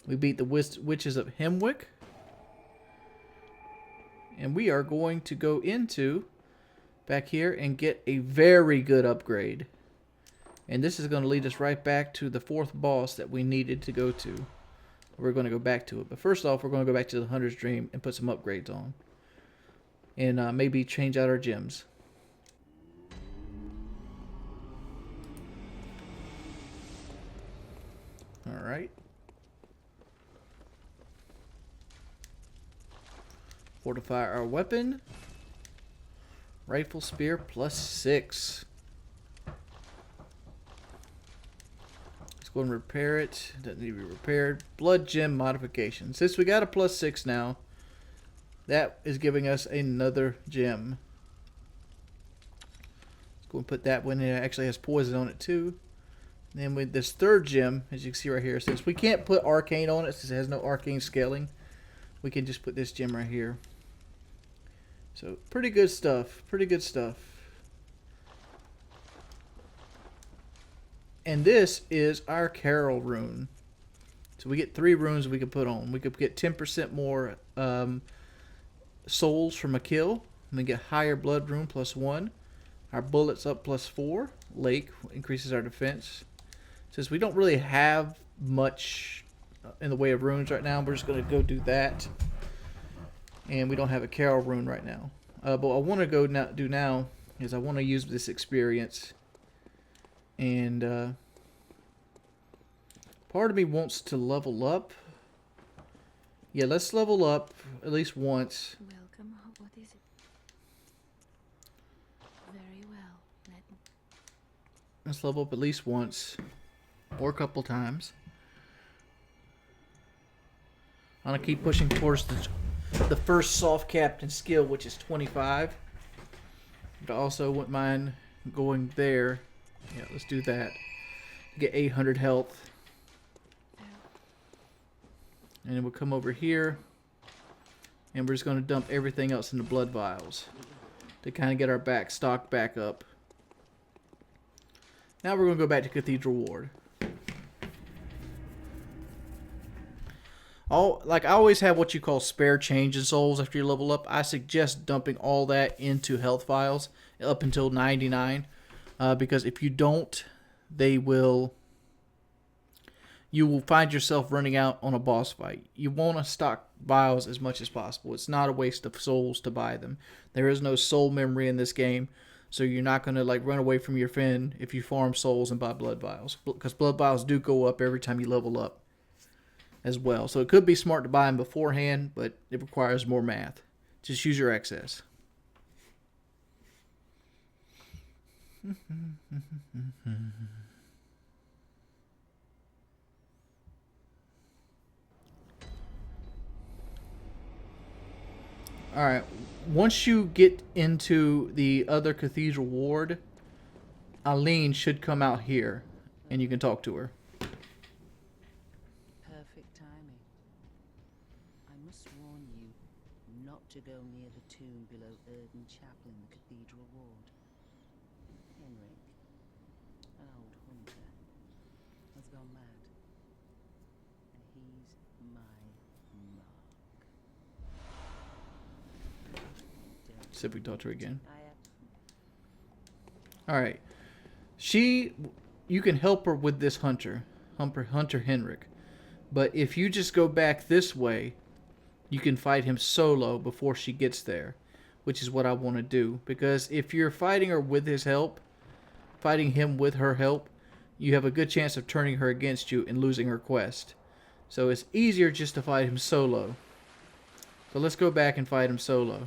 We beat the Witches of Hemwick. And we are going to go into back here and get a very good upgrade. And this is going to lead us right back to the fourth boss that we needed to go to. We're going to go back to it. But first off, we're going to go back to the Hunter's Dream and put some upgrades on. And maybe change out our gems. Alright. Fortify our weapon. Rifle spear +6. Let's go and repair it. Doesn't need to be repaired. Blood gem modification. Since we got a +6 now, that is giving us another gem. Let's go and put that one in. It actually has poison on it too. And then with this third gem, as you can see right here, since we can't put arcane on it, since it has no arcane scaling, we can just put this gem right here. So, pretty good stuff. Pretty good stuff. And this is our Carol rune. So we get 3 runes we can put on. We could get 10% more souls from a kill. And we get higher blood rune +1. Our bullets up +4. Lake increases our defense. Since we don't really have much in the way of runes right now, we're just going to go do that. And we don't have a Carol rune right now. But what I want to go do now is I want to use this experience. And part of me wants to level up. Yeah, let's level up at least once. Welcome. What is it? Very well. Let's level up at least once. Or a couple times. I'm going to keep pushing towards the first soft captain skill, which is 25. But I also wouldn't mind going there. Yeah, let's do that. Get 800 health. And then we'll come over here. And we're just going to dump everything else into blood vials to kind of get our stock back up. Now we're going to go back to Cathedral Ward. I always have what you call spare change in souls after you level up. I suggest dumping all that into health vials up until 99. Because if you don't, you will find yourself running out on a boss fight. You want to stock vials as much as possible. It's not a waste of souls to buy them. There is no soul memory in this game, so you're not going to run away from your friend if you farm souls and buy blood vials. Because blood vials do go up every time you level up as well. So it could be smart to buy them beforehand, but it requires more math. Just use your excess. Alright, once you get into the other Cathedral Ward, Eileen should come out here, and you can talk to her. Perfect timing. I must warn you not to go near the tomb below Erden Chapel in the Cathedral Ward. Henrik, an old hunter, has gone mad. And he's my mark. See if we can talk to her again. I Alright. You can help her with this Hunter Henrik. But if you just go back this way, you can fight him solo before she gets there. Which is what I want to do. Because if you're fighting her with his help, fighting him with her help, you have a good chance of turning her against you and losing her quest. So it's easier just to fight him solo. So let's go back and fight him solo.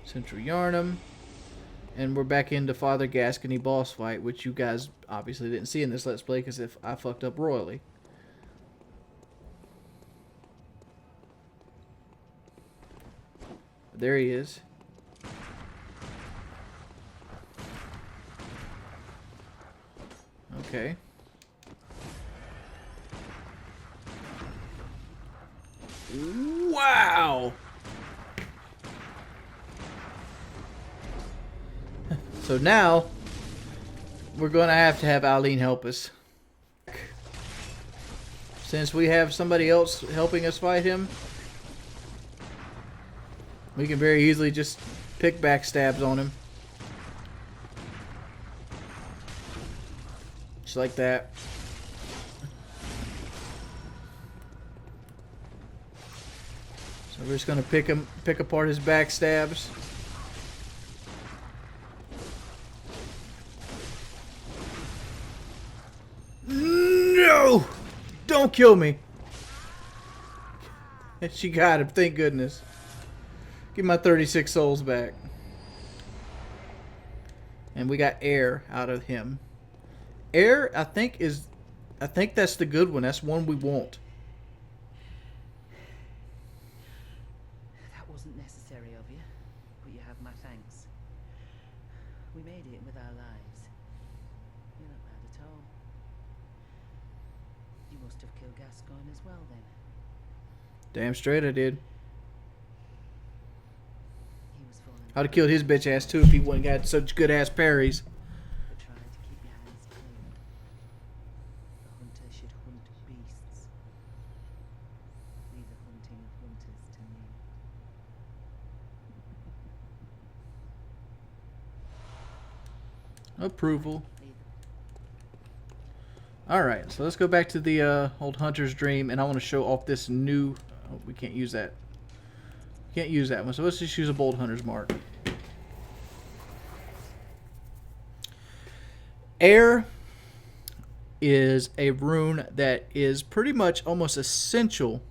Central Yarnam. And we're back into Father GASCOIGNE boss fight, which you guys obviously didn't see in this Let's Play because if I fucked up royally. There he is. Okay. Wow! So now, we're going to have Eileen help us. Since we have somebody else helping us fight him, we can very easily just pick backstabs on him. Just like that. So we're just going to pick apart his backstabs. No! Don't kill me. She got him, thank goodness. Give my 36 souls back. And we got air out of him. Air, I think that's the good one. That's one we want. That wasn't necessary of you, but you have my thanks. We made it with our lives. You're not bad at all. You must have killed Gascoigne as well, then. Damn straight I did. He was falling. I'd have killed his bitch ass too if he wouldn't got such good ass parries. But try to keep your hands clean. The hunter should hunt beasts. Leave the hunting of hunters to me. Approval. Alright, so let's go back to the old Hunter's Dream, and I want to show off this new... Oh, we can't use that. Can't use that one, so let's just use a Bold Hunter's Mark. Air is a rune that is pretty much almost essential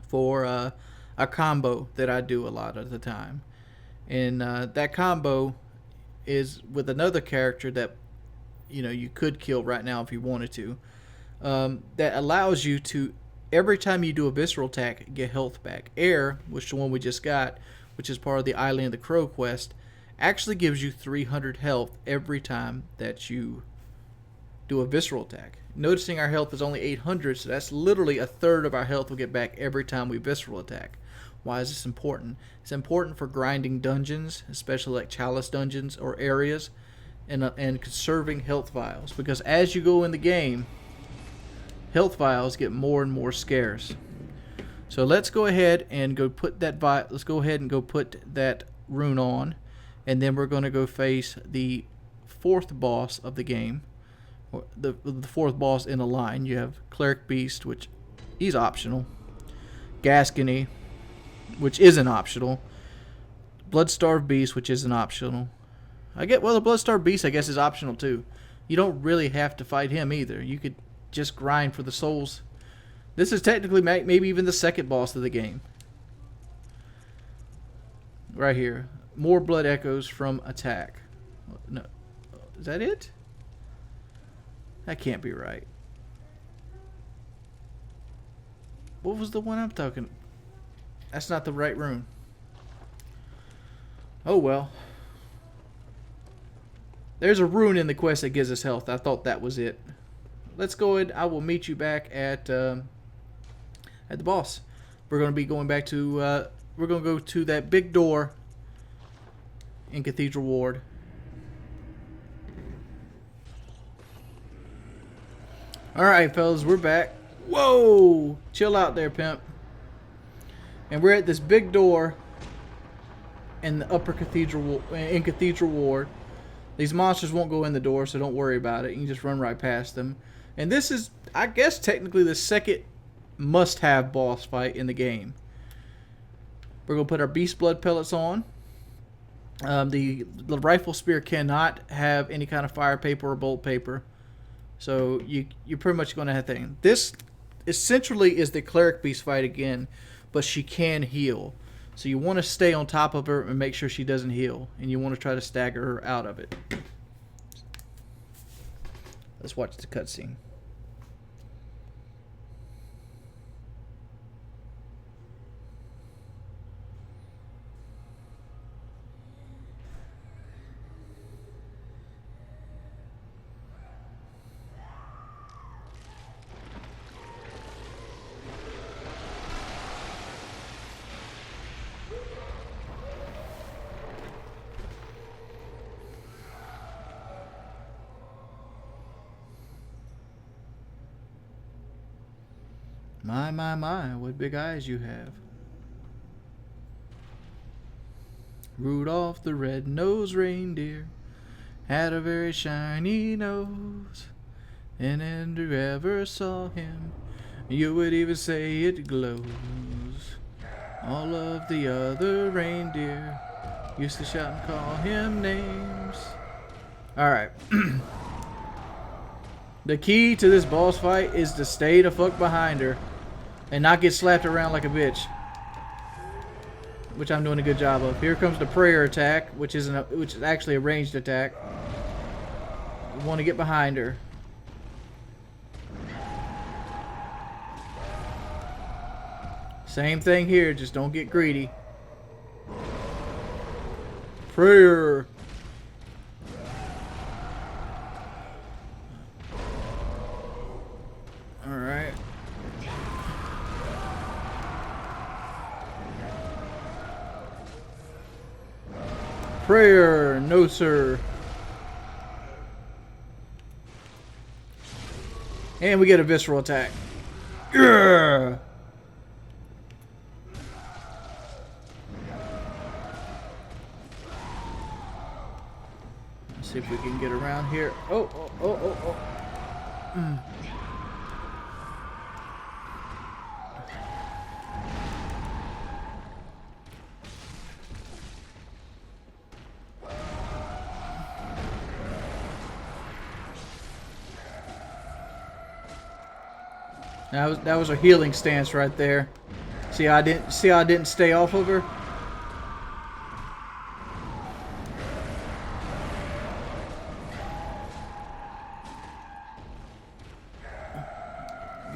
for a combo that I do a lot of the time. And that combo is with another character that you could kill right now if you wanted to. That allows you to every time you do a visceral attack, get health back. Air, which is the one we just got, which is part of the Island of the Crow quest, actually gives you 300 health every time that you do a visceral attack. Noticing our health is only 800, so that's literally a third of our health we'll get back every time we visceral attack. Why is this important? It's important for grinding dungeons, especially like chalice dungeons or areas, and conserving health vials. Because as you go in the game, health vials get more and more scarce. So let's go ahead and go put that let's go ahead and go put that rune on, and then we're going to go face the fourth boss of the game. The fourth boss in a line. You have Cleric Beast, which he's optional. GASCOIGNE, which isn't optional. Bloodstarved Beast, which isn't optional. The Bloodstarved Beast, I guess, is optional too. You don't really have to fight him either. You could just grind for the souls. This is technically maybe even the second boss of the game. Right here. More blood echoes from attack. No, is that it? That can't be right. What was the one I'm talking? That's not the right rune. Oh well. There's a rune in the quest that gives us health. I thought that was it. Let's go ahead. I will meet you back at the boss. We're going to be going back to. We're going to go to that big door in Cathedral Ward. All right, fellas, we're back. Whoa! Chill out there, pimp. And we're at this big door in the upper Cathedral Ward. These monsters won't go in the door, so don't worry about it. You can just run right past them. And this is, I guess, technically the second must-have boss fight in the game. We're going to put our Beast Blood pellets on. The rifle spear cannot have any kind of fire paper or bolt paper. So you're pretty much going to have thing. This essentially is the Cleric Beast fight again, but she can heal. So you want to stay on top of her and make sure she doesn't heal. And you want to try to stagger her out of it. Let's watch the cutscene. My, what big eyes you have. Rudolph the red-nosed reindeer had a very shiny nose, and if you ever saw him, you would even say it glows. All of the other reindeer used to shout and call him names. Alright. The key to this boss fight is to stay the fuck behind her and not get slapped around like a bitch, which I'm doing a good job of. Here comes the prayer attack, which is actually a ranged attack. You want to get behind her. Same thing here, just don't get greedy. Prayer. Alright. Prayer, no sir. And we get a visceral attack. Yeah. Let's see if we can get around here. Oh. That was a healing stance right there. See how I didn't stay off of her?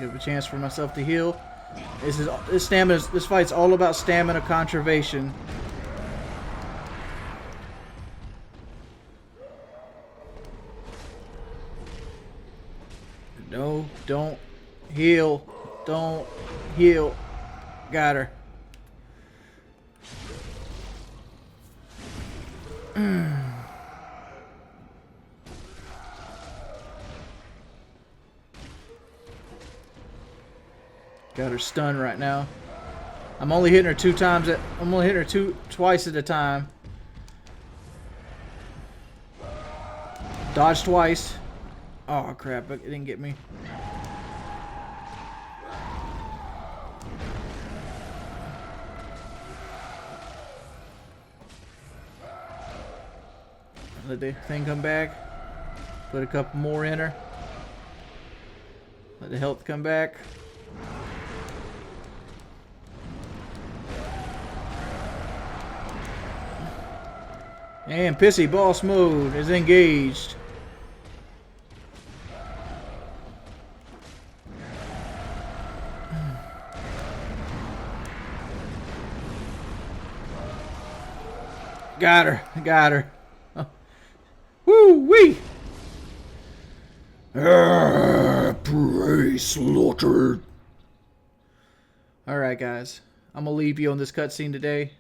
Give a chance for myself to heal. This fight's all about stamina conservation. No, don't heal. Don't heal. Got her. Got her stunned right now. I'm only hitting her twice at a time. Dodge twice. Oh crap, it didn't get me. Let the thing come back. Put a couple more in her. Let the health come back. And Pissy Boss Mode is engaged. Got her. Got her. Oh. Woo-wee! Prey slaughtered. Alright, guys. I'm going to leave you on this cutscene today.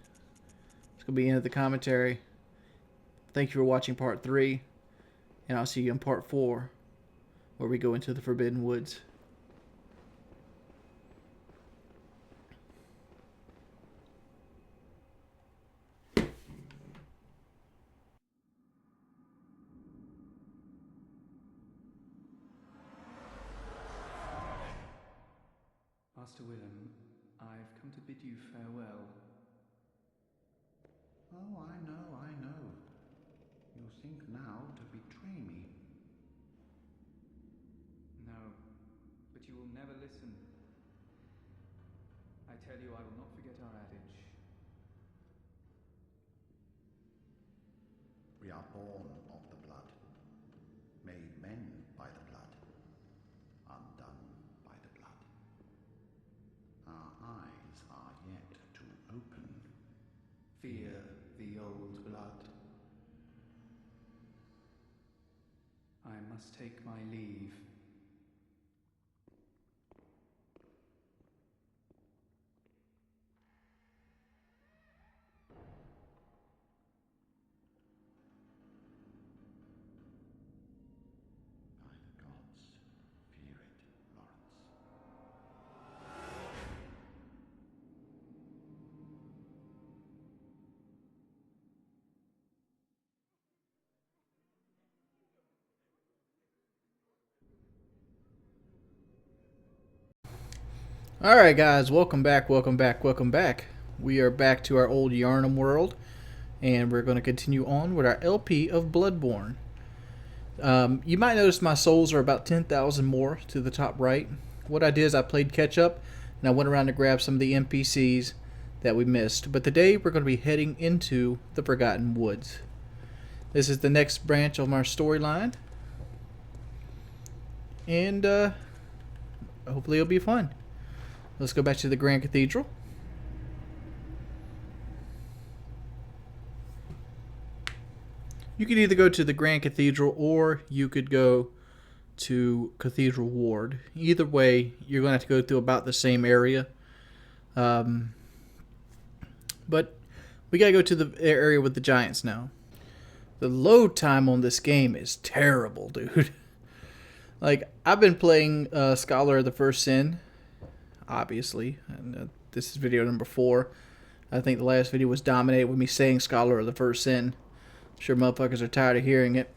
It's going to be the end of the commentary. Thank you for watching part 3. And I'll see you in part 4, where we go into the Forbidden Woods. Master Willem, I've come to bid you farewell. Oh, I know. You think now to betray me. No, but you will never listen. I tell you, I will not forget our adage. We are born of the blood, made men by the blood, undone by the blood. Our eyes are yet to open. Fear the old blood. I must take my leave. By the gods, fear it, Lawrence. Alright guys, welcome back. We are back to our old Yarnam world, and we're going to continue on with our LP of Bloodborne. You might notice my souls are about 10,000 more to the top right. What I did is I played catch up, and I went around to grab some of the NPCs that we missed. But today we're going to be heading into the Forgotten Woods. This is the next branch of our storyline, and hopefully it'll be fun. Let's go back to the Grand Cathedral. You could either go to the Grand Cathedral or you could go to Cathedral Ward. Either way, you're going to have to go through about the same area. But we got to go to the area with the giants now. The load time on this game is terrible, dude. Like, I've been playing Scholar of the First Sin, obviously, and this is video number 4. I think the last video was dominated with me saying Scholar of the First Sin. I'm sure motherfuckers are tired of hearing it.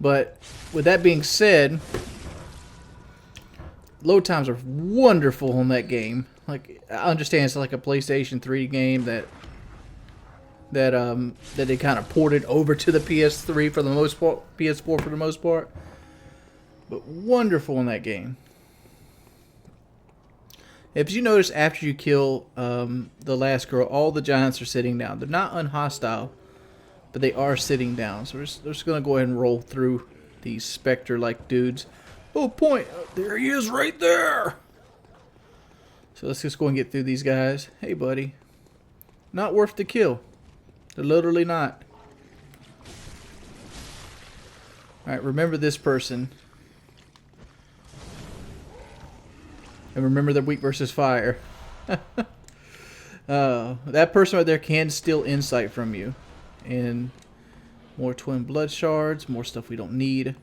But with that being said, load times are wonderful on that game. Like, I understand it's like a PlayStation 3 game that they kind of ported over to the PS3 for the most part, PS4 for the most part. But wonderful in that game. If you notice, after you kill the last girl, all the giants are sitting down. They're not unhostile, but they are sitting down. So we're just going to go ahead and roll through these specter-like dudes. Oh, point. Oh, there he is right there. So let's just go and get through these guys. Hey, buddy. Not worth the kill. They're literally not. Alright, remember this person. And remember they're weak versus fire. That person right there can steal insight from you. And more twin blood shards, more stuff we don't need.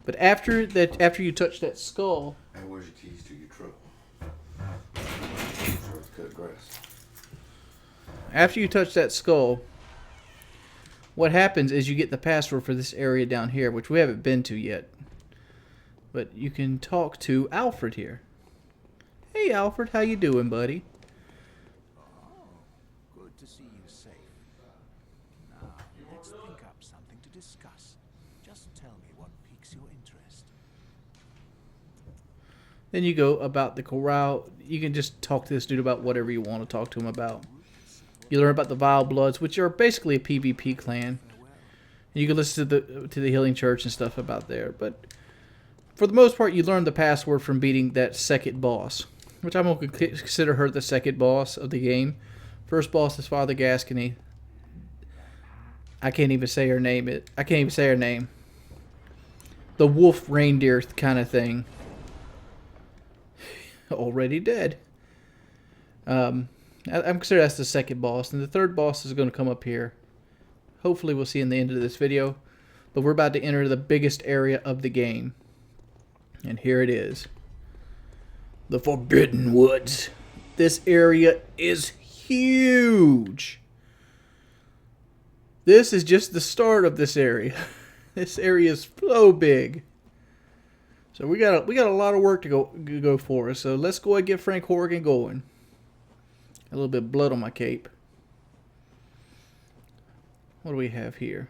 But after you touch that skull. Hey, where's your keys to your truck? Cut grass. After you touch that skull, what happens is you get the password for this area down here, which we haven't been to yet. But you can talk to Alfred here. Hey Alfred, how you doing, buddy? Oh, good to see you safe. Now, let's think up something to discuss. Just tell me what piques your interest. Then you go about the corral. You can just talk to this dude about whatever you want to talk to him about. You learn about the Vile Bloods, which are basically a PvP clan. And you can listen to the Healing Church and stuff about there. But for the most part, you learn the password from beating that second boss, which I'm going to consider her the second boss of the game. First boss is Father GASCOIGNE. I can't even say her name. I can't even say her name. The wolf reindeer kind of thing. Already dead. I'm considering that's the second boss. And the third boss is going to come up here. Hopefully we'll see in the end of this video. But we're about to enter the biggest area of the game. And here it is. The Forbidden Woods. This area is huge. This is just the start of this area. This area is so big. So we got a lot of work to go for us. So let's go ahead and get Frank Horgan going. A little bit of blood on my cape. What do we have here?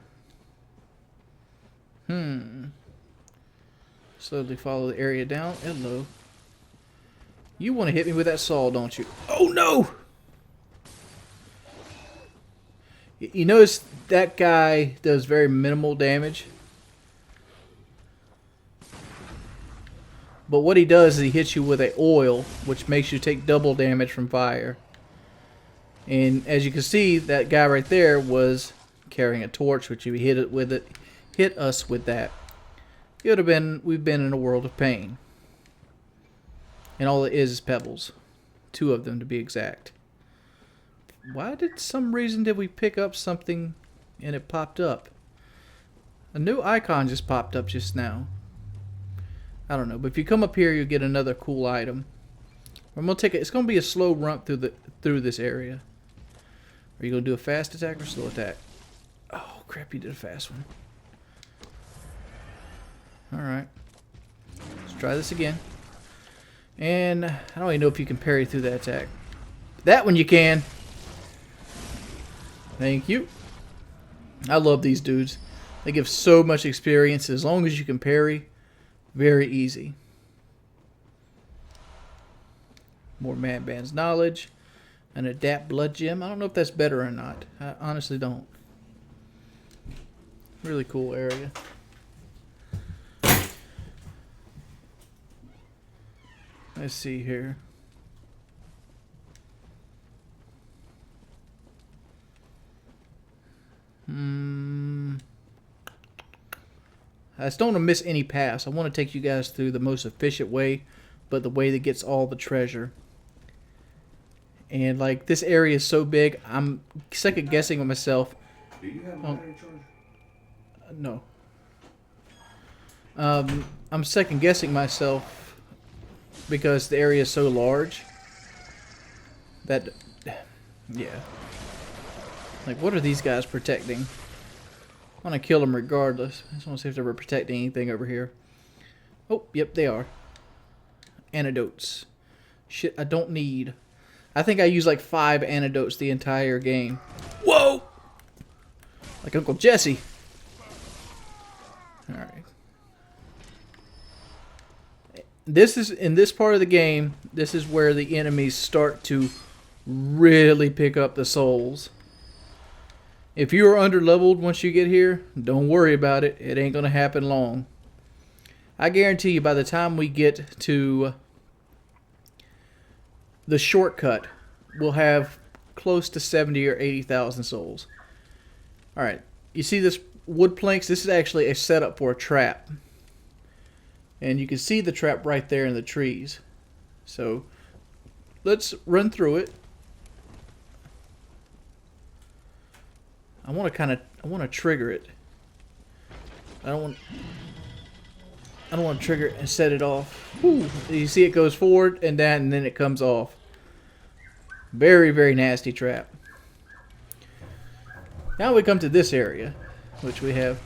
Slowly follow the area down. Hello. You want to hit me with that saw, don't you? Oh no! You notice that guy does very minimal damage. But what he does is he hits you with an oil, which makes you take double damage from fire. And as you can see, that guy right there was carrying a torch, which if he hit us with that, it would have been, we've been in a world of pain. And all it is pebbles. 2 of them to be exact. Why did some reason did we pick up something and it popped up? A new icon just popped up just now. I don't know, but if you come up here, you'll get another cool item. I'm gonna take it. It's gonna be a slow run through this area. Are you gonna do a fast attack or slow attack? Oh crap! You did a fast one. All right, let's try this again. And I don't even know if you can parry through that attack. That one you can. Thank you. I love these dudes. They give so much experience. As long as you can parry, very easy. More Man Band's knowledge. An adapt blood gem. I don't know if that's better or not. I honestly don't. Really cool area. Let's see here. I just don't want to miss any paths. I want to take you guys through the most efficient way, but the way that gets all the treasure. And like this area is so big, I'm second guessing with myself. Do you have a battery charger? No. I'm second guessing myself because the area is so large that, yeah. Like, what are these guys protecting? I want to kill them regardless. I just want to see if they're protecting anything over here. Oh, yep, they are. Antidotes. Shit, I don't need. I think I used like 5 antidotes the entire game. Whoa! Like Uncle Jesse. Alright. This is, in this part of the game, this is where the enemies start to really pick up the souls. If you are underleveled once you get here, don't worry about it. It ain't going to happen long. I guarantee you by the time we get to the shortcut, we'll have close to 70 or 80,000 souls. Alright, you see this wood planks? This is actually a setup for a trap. And you can see the trap right there in the trees. So, let's run through it. I want to trigger it. I don't want to trigger it and set it off. Whew. You see it goes forward and down and then it comes off. Very, very nasty trap. Now we come to this area, which we have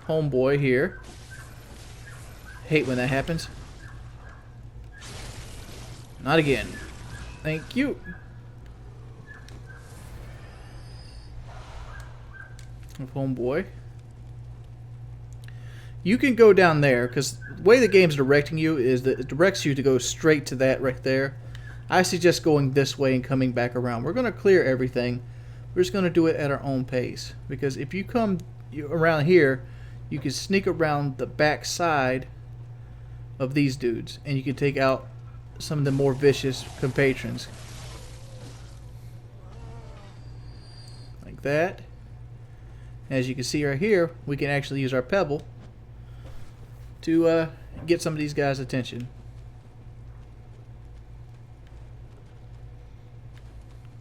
homeboy here. Hate when that happens. Not again. Thank you. Homeboy. You can go down there, because the way the game's directing you is that it directs you to go straight to that right there. I suggest going this way and coming back around. We're going to clear everything. We're just going to do it at our own pace. Because if you come around here, you can sneak around the back side of these dudes. And you can take out some of the more vicious compatriots. Like that. As you can see right here, we can actually use our pebble to get some of these guys' attention.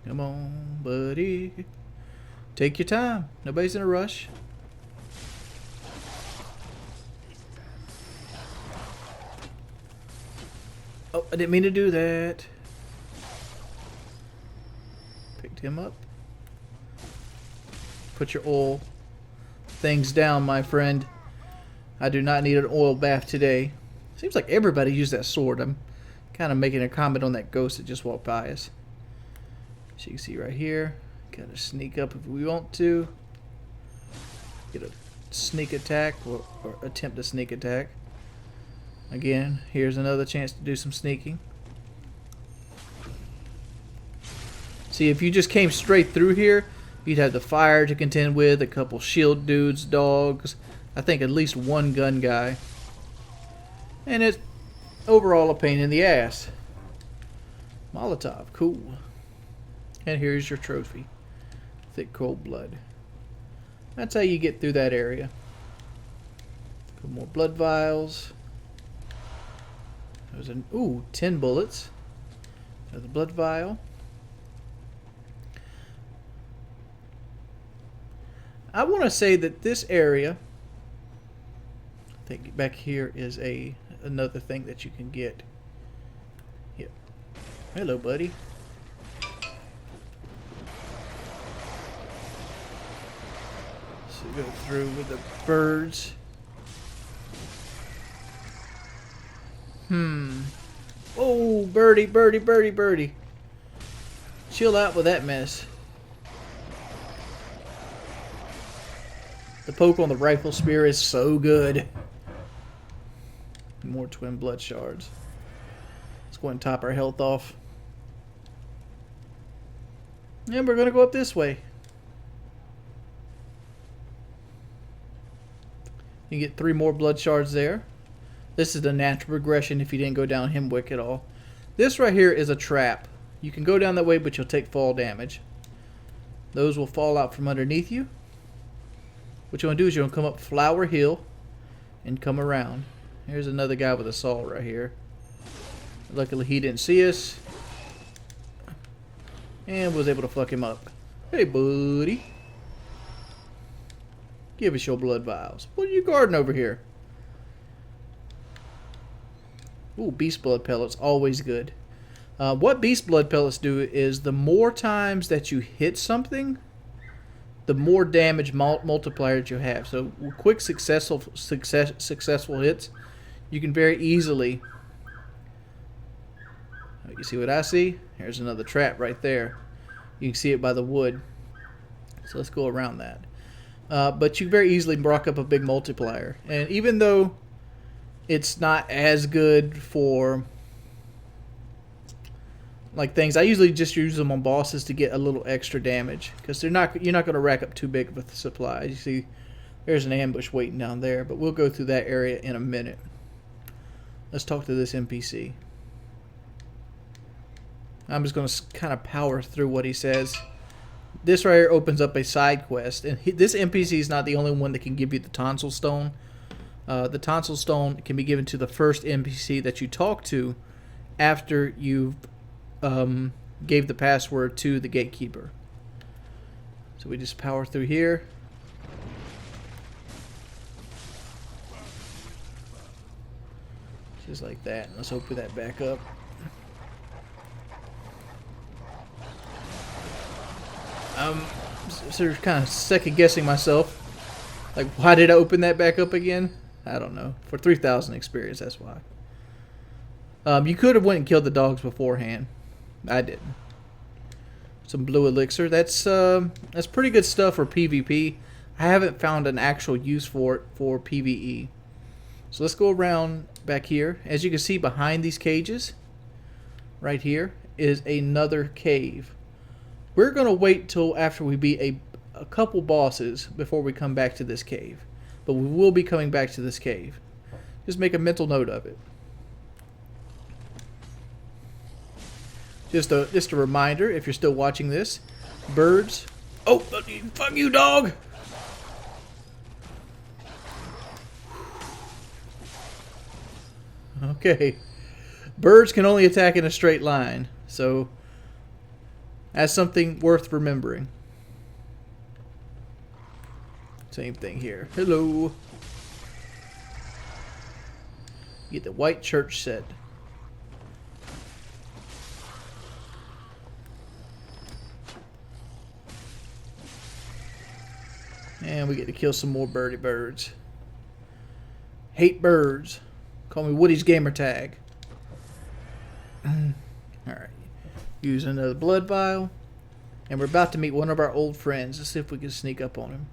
Come on, buddy. Take your time. Nobody's in a rush. Oh, I didn't mean to do that. Picked him up. Put your oil things down, my friend. I do not need an oil bath today. Seems like everybody used that sword. I'm kind of making a comment on that ghost that just walked by us. So you can see right here. Gotta sneak up if we want to. Get a sneak attack or attempt a sneak attack. Again, here's another chance to do some sneaking. See, if you just came straight through here, you'd have the fire to contend with, a couple shield dudes, dogs, I think at least one gun guy. And it's overall a pain in the ass. Molotov, cool. And here's your trophy. Thick cold blood. That's how you get through that area. A couple more blood vials. There's an 10 bullets. There's a blood vial. I want to say that this area, I think back here is another thing that you can get. Yep. Hello, buddy. So go through with the birds. Oh, birdie, birdie, birdie, birdie. Chill out with that mess. The poke on the rifle spear is so good. More twin blood shards. Let's go ahead and top our health off. And we're going to go up this way. You get 3 more blood shards there. This is the natural progression if you didn't go down Hemwick at all. This right here is a trap. You can go down that way, but you'll take fall damage. Those will fall out from underneath you. What you want to do is you're going to come up Flower Hill and come around. Here's another guy with a saw right here. Luckily he didn't see us. And was able to fuck him up. Hey, buddy. Give us your blood vials. What are you guarding over here? Ooh, beast blood pellets. Always good. What beast blood pellets do is the more times that you hit something, the more damage multiplier that you have. So quick successful hits, you can very easily. You see what I see? Here's another trap right there. You can see it by the wood. So let's go around that. But you very easily rock up a big multiplier. And even though it's not as good for like things, I usually just use them on bosses to get a little extra damage, because you're not going to rack up too big of a supply. You see, there's an ambush waiting down there, but we'll go through that area in a minute. Let's talk to this NPC. I'm just going to kind of power through what he says. This right here opens up a side quest. And this NPC is not the only one that can give you the tonsil stone. The tonsil stone can be given to the first NPC that you talk to after you've gave the password to the gatekeeper. So we just power through here. Just like that. Let's open that back up. So kind of second guessing myself. Like, why did I open that back up again? I don't know. For 3,000 experience, that's why. You could have went and killed the dogs beforehand. I didn't. Some blue elixir. That's pretty good stuff for PvP. I haven't found an actual use for it for PvE. So let's go around back here. As you can see behind these cages, right here, is another cave. We're going to wait till after we beat a couple bosses before we come back to this cave. But we will be coming back to this cave. Just make a mental note of it. Just a reminder, if you're still watching this, birds... Oh, fuck you, dog! Okay. Birds can only attack in a straight line, so that's something worth remembering. Same thing here. Hello. Get the white church set. And we get to kill some more birdie birds. Hate birds. Call me Woody's gamer tag. Alright. Use another blood vial. And we're about to meet one of our old friends. Let's see if we can sneak up on him.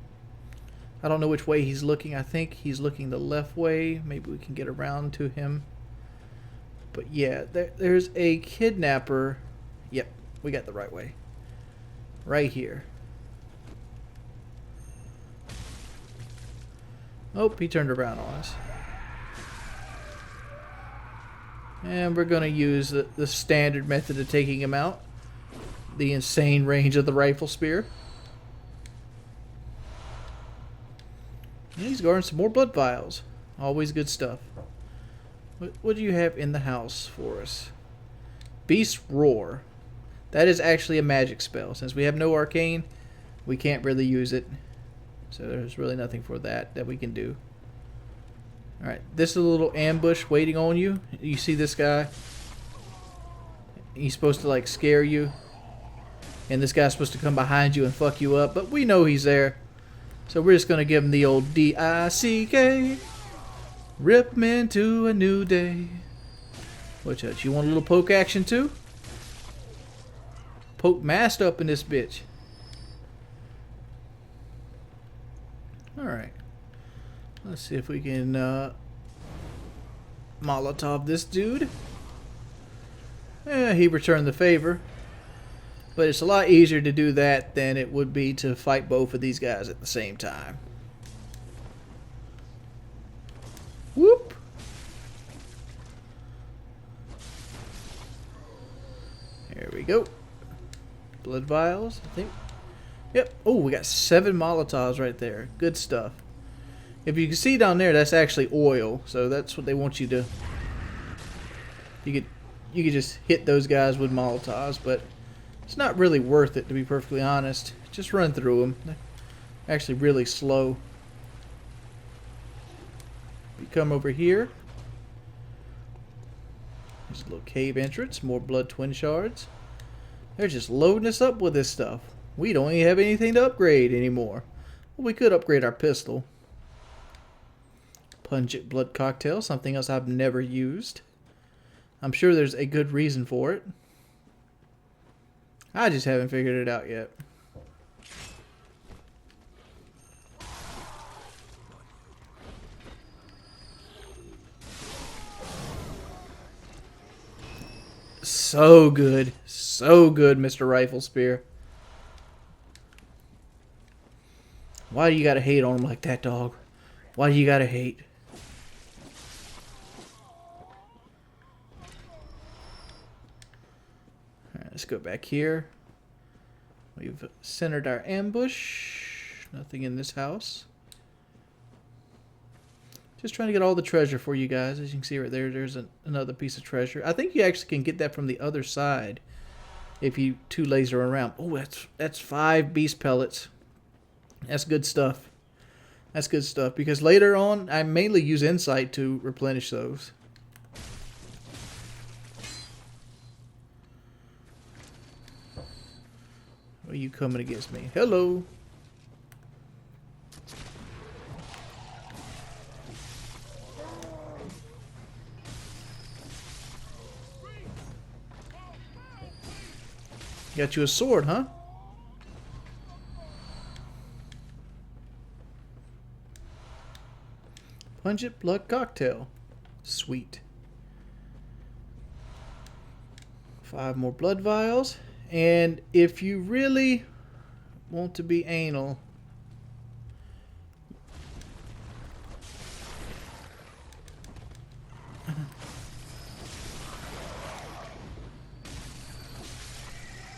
I don't know which way he's looking. I think he's looking the left way. Maybe we can get around to him. But yeah, there's a kidnapper. Yep, we got the right way. Right here. Oh, he turned around on us. And we're going to use the standard method of taking him out. The insane range of the rifle spear. And he's guarding some more blood vials. Always good stuff. What do you have in the house for us? Beast Roar. That is actually a magic spell. Since we have no arcane, we can't really use it. So there's really nothing for that we can do. Alright, this is a little ambush waiting on you. You see this guy? He's supposed to like scare you. And this guy's supposed to come behind you and fuck you up. But we know he's there. So we're just going to give him the old D-I-C-K. Rip him into a new day. What's that? You want a little poke action too? Poke masked up in this bitch. Alright. Let's see if we can Molotov this dude. He returned the favor. But it's a lot easier to do that than it would be to fight both of these guys at the same time. Whoop! There we go. Blood vials, I think. Yep. Oh, we got 7 Molotovs right there. Good stuff. If you can see down there, that's actually oil. So that's what they want you to... You could just hit those guys with Molotovs, but it's not really worth it, to be perfectly honest. Just run through them. They're actually really slow. You come over here. There's a little cave entrance. More blood twin shards. They're just loading us up with this stuff. We don't even have anything to upgrade anymore. Well, we could upgrade our pistol. Pungent blood cocktail. Something else I've never used. I'm sure there's a good reason for it. I just haven't figured it out yet. So good. So good, Mr. Rifle Spear. Why do you gotta hate on him like that, dog? Why do you gotta hate? Let's go back here. We've centered our ambush. Nothing in this house. Just trying to get all the treasure for you guys. As you can see right there, there's another piece of treasure. I think you actually can get that from the other side if you two laser around. Oh, that's 5 beast pellets. That's good stuff. That's good stuff because later on I mainly use insight to replenish those. Are you coming against me? Hello. Got you a sword, huh? Pungent blood cocktail. Sweet. 5 more blood vials. And if you really want to be anal, you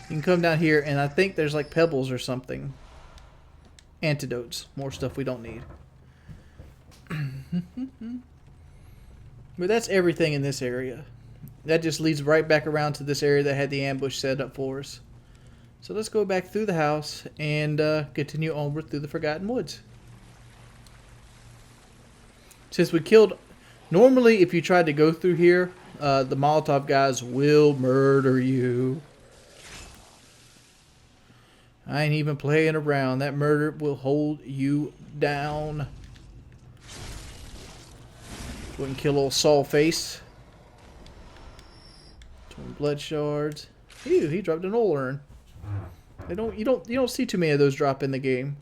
can come down here and I think there's like pebbles or something. Antidotes. More stuff we don't need. But that's everything in this area. That just leads right back around to this area that had the ambush set up for us. So let's go back through the house and continue onward through the Forgotten Woods. Since we killed... Normally, if you tried to go through here, the Molotov guys will murder you. I ain't even playing around. That murder will hold you down. Wouldn't kill old Saul face. 20 blood shards. Ew, he dropped an old urn. You don't see too many of those drop in the game.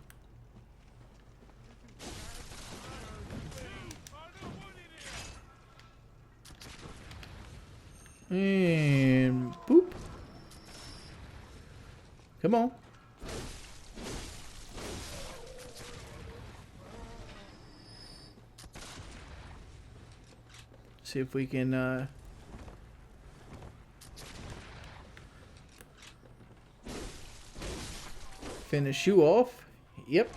And boop. Come on. See if we can finish you off. Yep.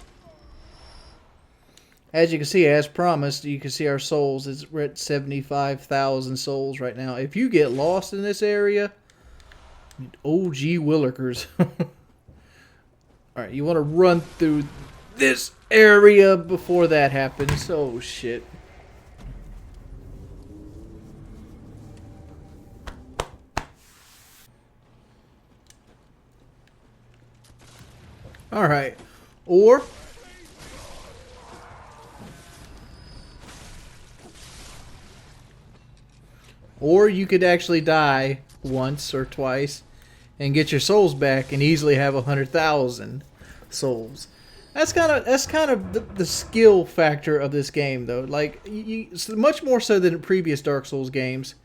As you can see, as promised, you can see our souls. We're at 75,000 souls right now. If you get lost in this area, OG Willikers. Alright, you want to run through this area before that happens. Oh, shit. Alright. Or you could actually die once or twice and get your souls back and easily have 100,000 souls. That's kind of the skill factor of this game, though. Like, much more so than in previous Dark Souls games.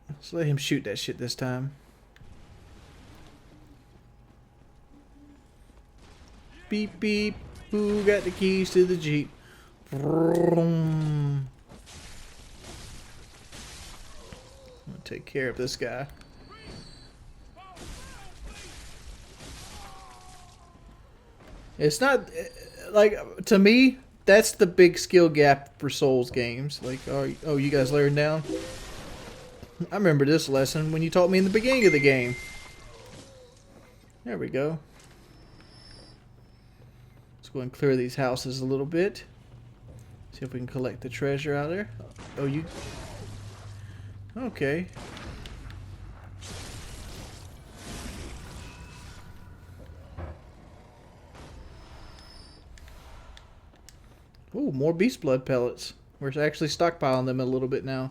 Let's let him shoot that shit this time. Beep beep. Who got the keys to the Jeep? Vroom. I'm gonna take care of this guy. It's not like, to me, that's the big skill gap for Souls games. Like, oh, you guys layering down? I remember this lesson when you taught me in the beginning of the game. There we go. Let's go and clear these houses a little bit. See if we can collect the treasure out there. Oh, you... Okay. Ooh, more beast blood pellets. We're actually stockpiling them a little bit now.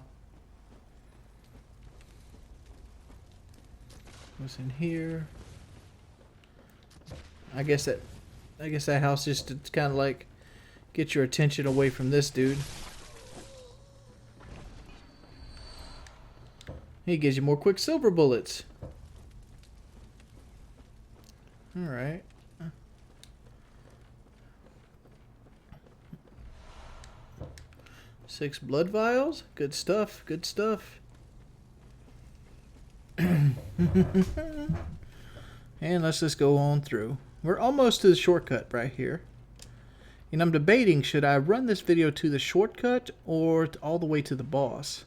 What's in here? I guess that house just to kind of like get your attention away from this dude. He gives you more quicksilver bullets. All right. 6 blood vials. Good stuff. Good stuff. And let's just go on through. We're almost to the shortcut right here. And I'm debating, should I run this video to the shortcut or all the way to the boss?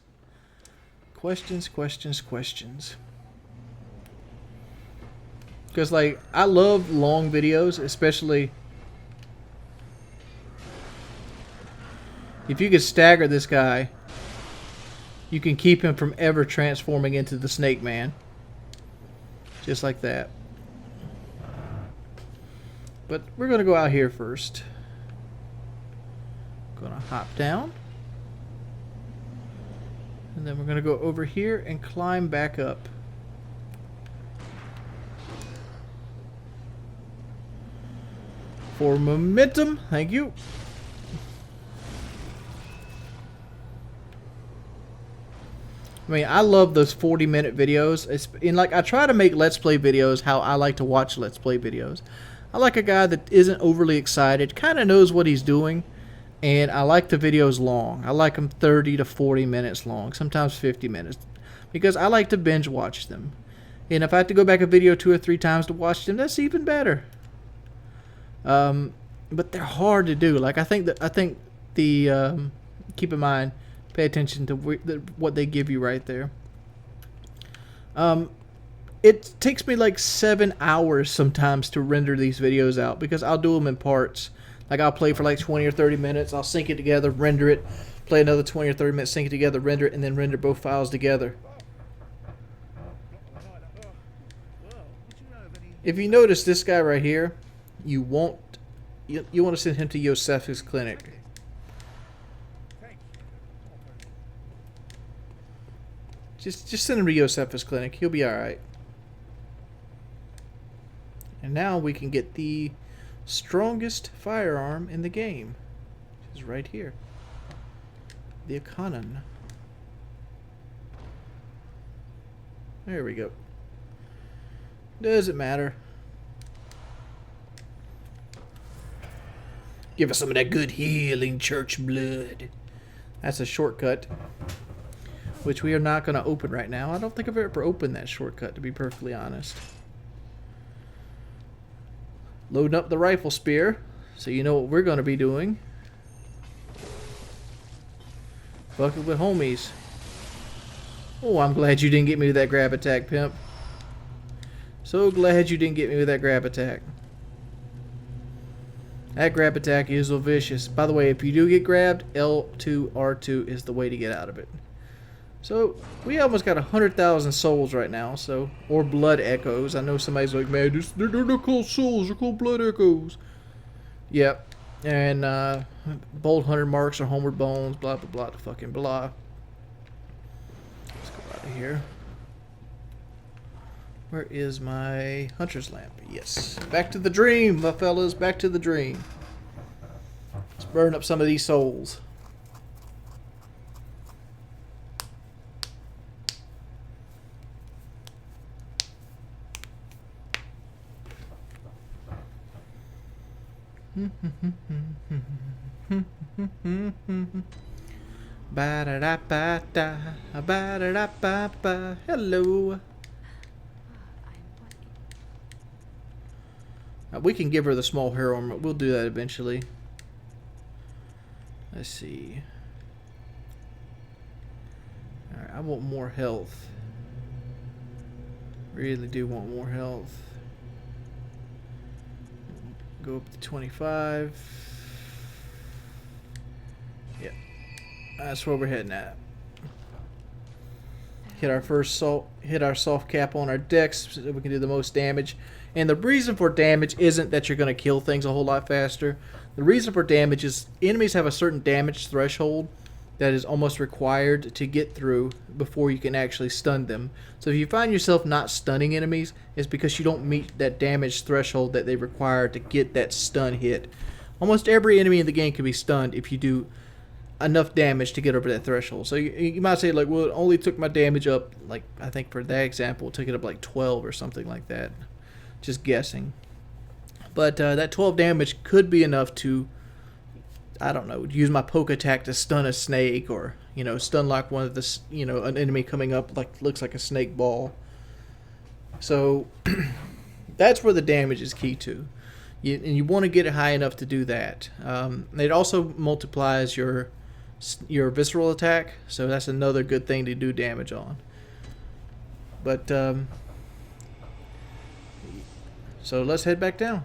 Questions, questions, questions. Because, like, I love long videos, especially if you could stagger this guy, you can keep him from ever transforming into the Snake Man. Just like that. But we're going to go out here first. Going to hop down. And then we're going to go over here and climb back up. For momentum, thank you. I mean, I love those 40-minute videos. Like, I try to make Let's Play videos how I like to watch Let's Play videos. I like a guy that isn't overly excited, kind of knows what he's doing, and I like the videos long. I like them 30 to 40 minutes long, sometimes 50 minutes, because I like to binge watch them. And if I have to go back a video 2 or 3 times to watch them, that's even better. But they're hard to do. Like, I think keep in mind, pay attention to what they give you right there. It takes me like 7 hours sometimes to render these videos out because I'll do them in parts. Like, I'll play for like 20 or 30 minutes, I'll sync it together, render it, play another 20 or 30 minutes, sync it together, render it, and then render both files together. If you notice this guy right here, you want to send him to Joseph's clinic. Just send him to Joseph's clinic. He'll be alright. And now we can get the strongest firearm in the game. Which is right here. The cannon. There we go. Doesn't matter. Give us some of that good healing church blood. That's a shortcut, which we are not going to open right now. I don't think I've ever opened that shortcut, to be perfectly honest. Loading up the rifle spear, so you know what we're going to be doing. Fucking with homies. Oh, I'm glad you didn't get me with that grab attack, pimp. So glad you didn't get me with that grab attack. That grab attack is so vicious. By the way, if you do get grabbed, L2, R2 is the way to get out of it. So, we almost got 100,000 souls right now, so, or blood echoes. I know somebody's like, man, they're not called souls, they're called blood echoes. Yep. And, bold hunter marks or homeward bones, blah, blah, blah, the fucking blah. Let's go out of here. Where is my hunter's lamp? Yes. Back to the dream, my fellas, back to the dream. Let's burn up some of these souls. Ba-da-da-ba-da, ba-da-da-ba-ba. Hello. We can give her the small hair armor. We'll do that eventually. Let's see. Alright, I want more health. Really do want more health. Go up to 25. Yep. That's where we're heading at. Hit our first hit our soft cap on our decks so that we can do the most damage. And the reason for damage isn't that you're going to kill things a whole lot faster. The reason for damage is enemies have a certain damage threshold that is almost required to get through before you can actually stun them. So if you find yourself not stunning enemies, it's because you don't meet that damage threshold that they require to get that stun hit. Almost every enemy in the game can be stunned if you do enough damage to get over that threshold. So you might say, like, well, it only took my damage up, like, I think for that example, it took it up like 12 or something like that. Just guessing. But that 12 damage could be enough to, I don't know, use my poke attack to stun a snake, or, you know, stun lock one of the, you know, an enemy coming up like looks like a snake ball. So that's where the damage is key to. And you want to get it high enough to do that. It also multiplies your visceral attack, so that's another good thing to do damage on. But so let's head back down.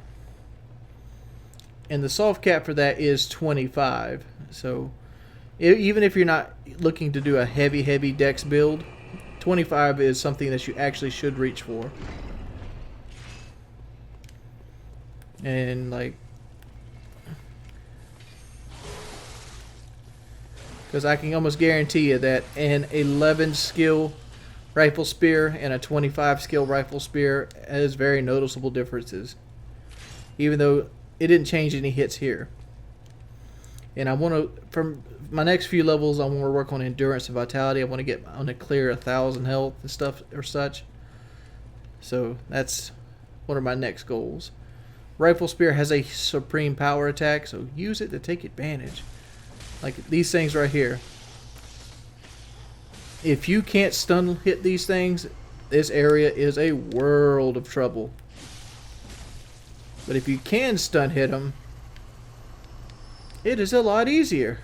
And the soft cap for that is 25. So even if you're not looking to do a heavy dex build, 25 is something that you actually should reach for. And like, because I can almost guarantee you that an 11 skill rifle spear and a 25 skill rifle spear has very noticeable differences, even though it didn't change any hits here. And I want to, from my next few levels, I want to work on endurance and vitality. I want to clear 1,000 health and stuff or such. So that's one of my next goals. Rifle spear has a supreme power attack, so use it to take advantage. Like these things right here. If you can't stun hit these things, this area is a world of trouble. But if you can stun hit them, it is a lot easier.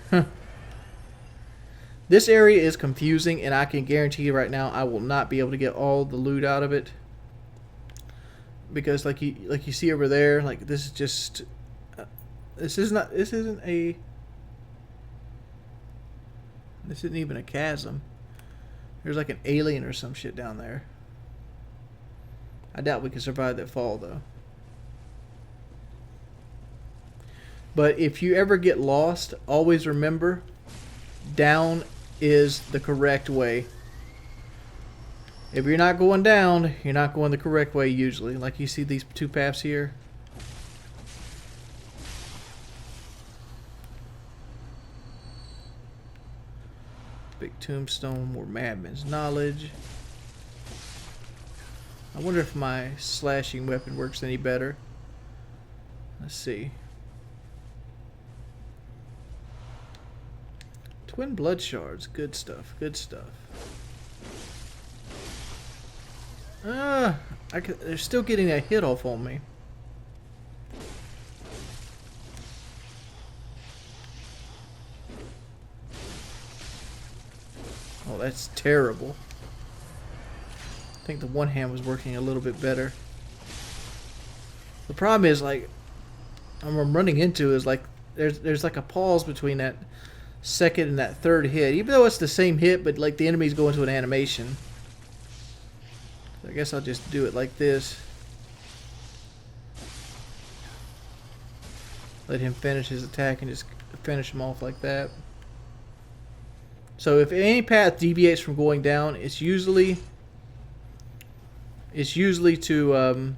This area is confusing, and I can guarantee you right now I will not be able to get all the loot out of it. Because like you see over there, like this is just this isn't even a chasm. There's like an alien or some shit down there. I doubt we can survive that fall though. But if you ever get lost, always remember, down is the correct way. If you're not going down, you're not going the correct way usually. Like you see these two paths here. Big tombstone, more madman's knowledge. I wonder if my slashing weapon works any better. Let's see. Twin blood shards, good stuff, good stuff. They're still getting a hit off on me. Oh, that's terrible. I think the one hand was working a little bit better. The problem is, like, I'm running into is like there's like a pause between that second and that third hit, even though it's the same hit, but like the enemies go into an animation. I guess I'll just do it like this. Let him finish his attack and just finish him off like that. So if any path deviates from going down, it's usually to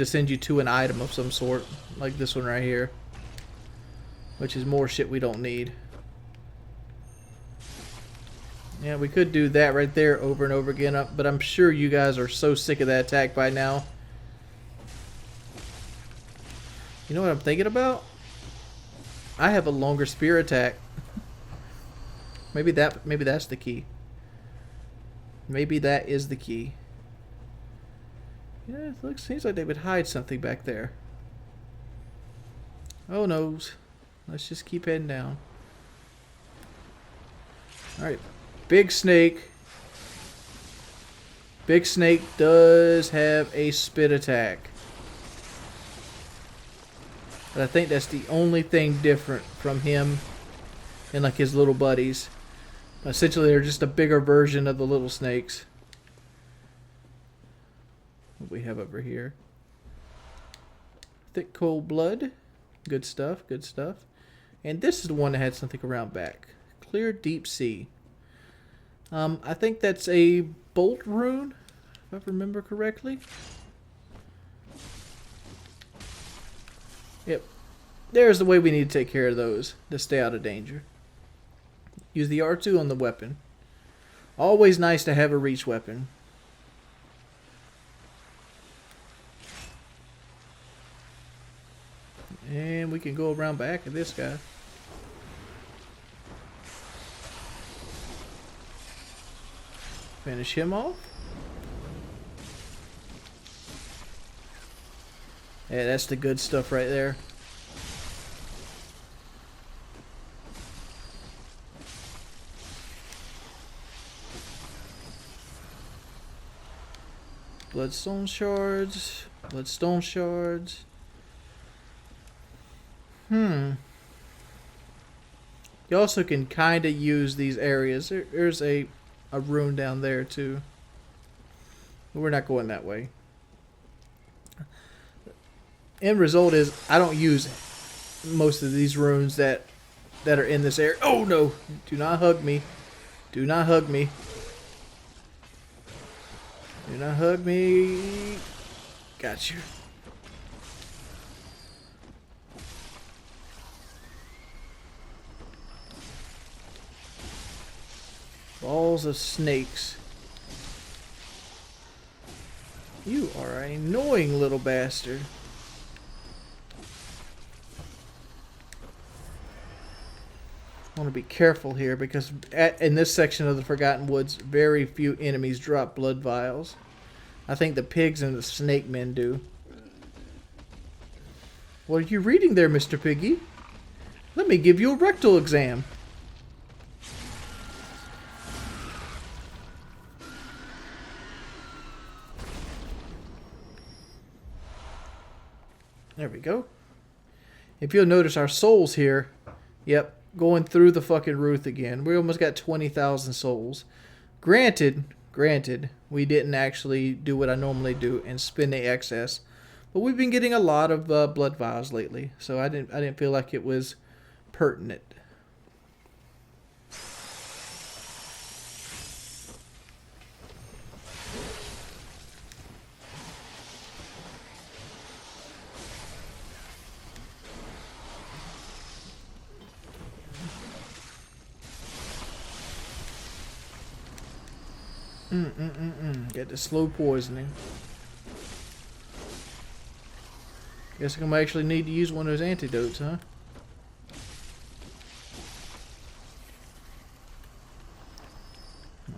send you to an item of some sort, like this one right here, which is more shit we don't need. Yeah, we could do that right there over and over again, but I'm sure you guys are so sick of that attack by now. You know what I'm thinking about? I have a longer spear attack. Maybe that's the key. Maybe that is the key. Yeah, it seems like they would hide something back there. Oh noes. Let's just keep heading down. Alright. Big snake. Big snake does have a spit attack. But I think that's the only thing different from him and like his little buddies. Essentially they're just a bigger version of the little snakes. What we have over here? Thick cold blood. Good stuff, good stuff. And this is the one that had something around back. Clear deep sea. I think that's a bolt rune, if I remember correctly. Yep. There's the way we need to take care of those to stay out of danger. Use the R2 on the weapon. Always nice to have a reach weapon. And we can go around back at this guy. Finish him off. Yeah, that's the good stuff right there. Bloodstone shards. Bloodstone shards. You also can kind of use these areas. There's a rune down there too. But we're not going that way. End result is I don't use most of these runes that are in this area. Oh no! Do not hug me. Do not hug me. Do not hug me. Got you. Balls of snakes. You are an annoying little bastard. I want to be careful here because in this section of the Forgotten Woods, very few enemies drop blood vials. I think the pigs and the snake men do. What are you reading there, Mr. Piggy? Let me give you a rectal exam. There we go. If you'll notice our souls here, yep, going through the fucking roof again. We almost got 20,000 souls. Granted, we didn't actually do what I normally do and spend the excess, but we've been getting a lot of blood vials lately, so I didn't feel like it was pertinent. Get the slow poisoning. Guess I'm gonna actually need to use one of those antidotes, huh?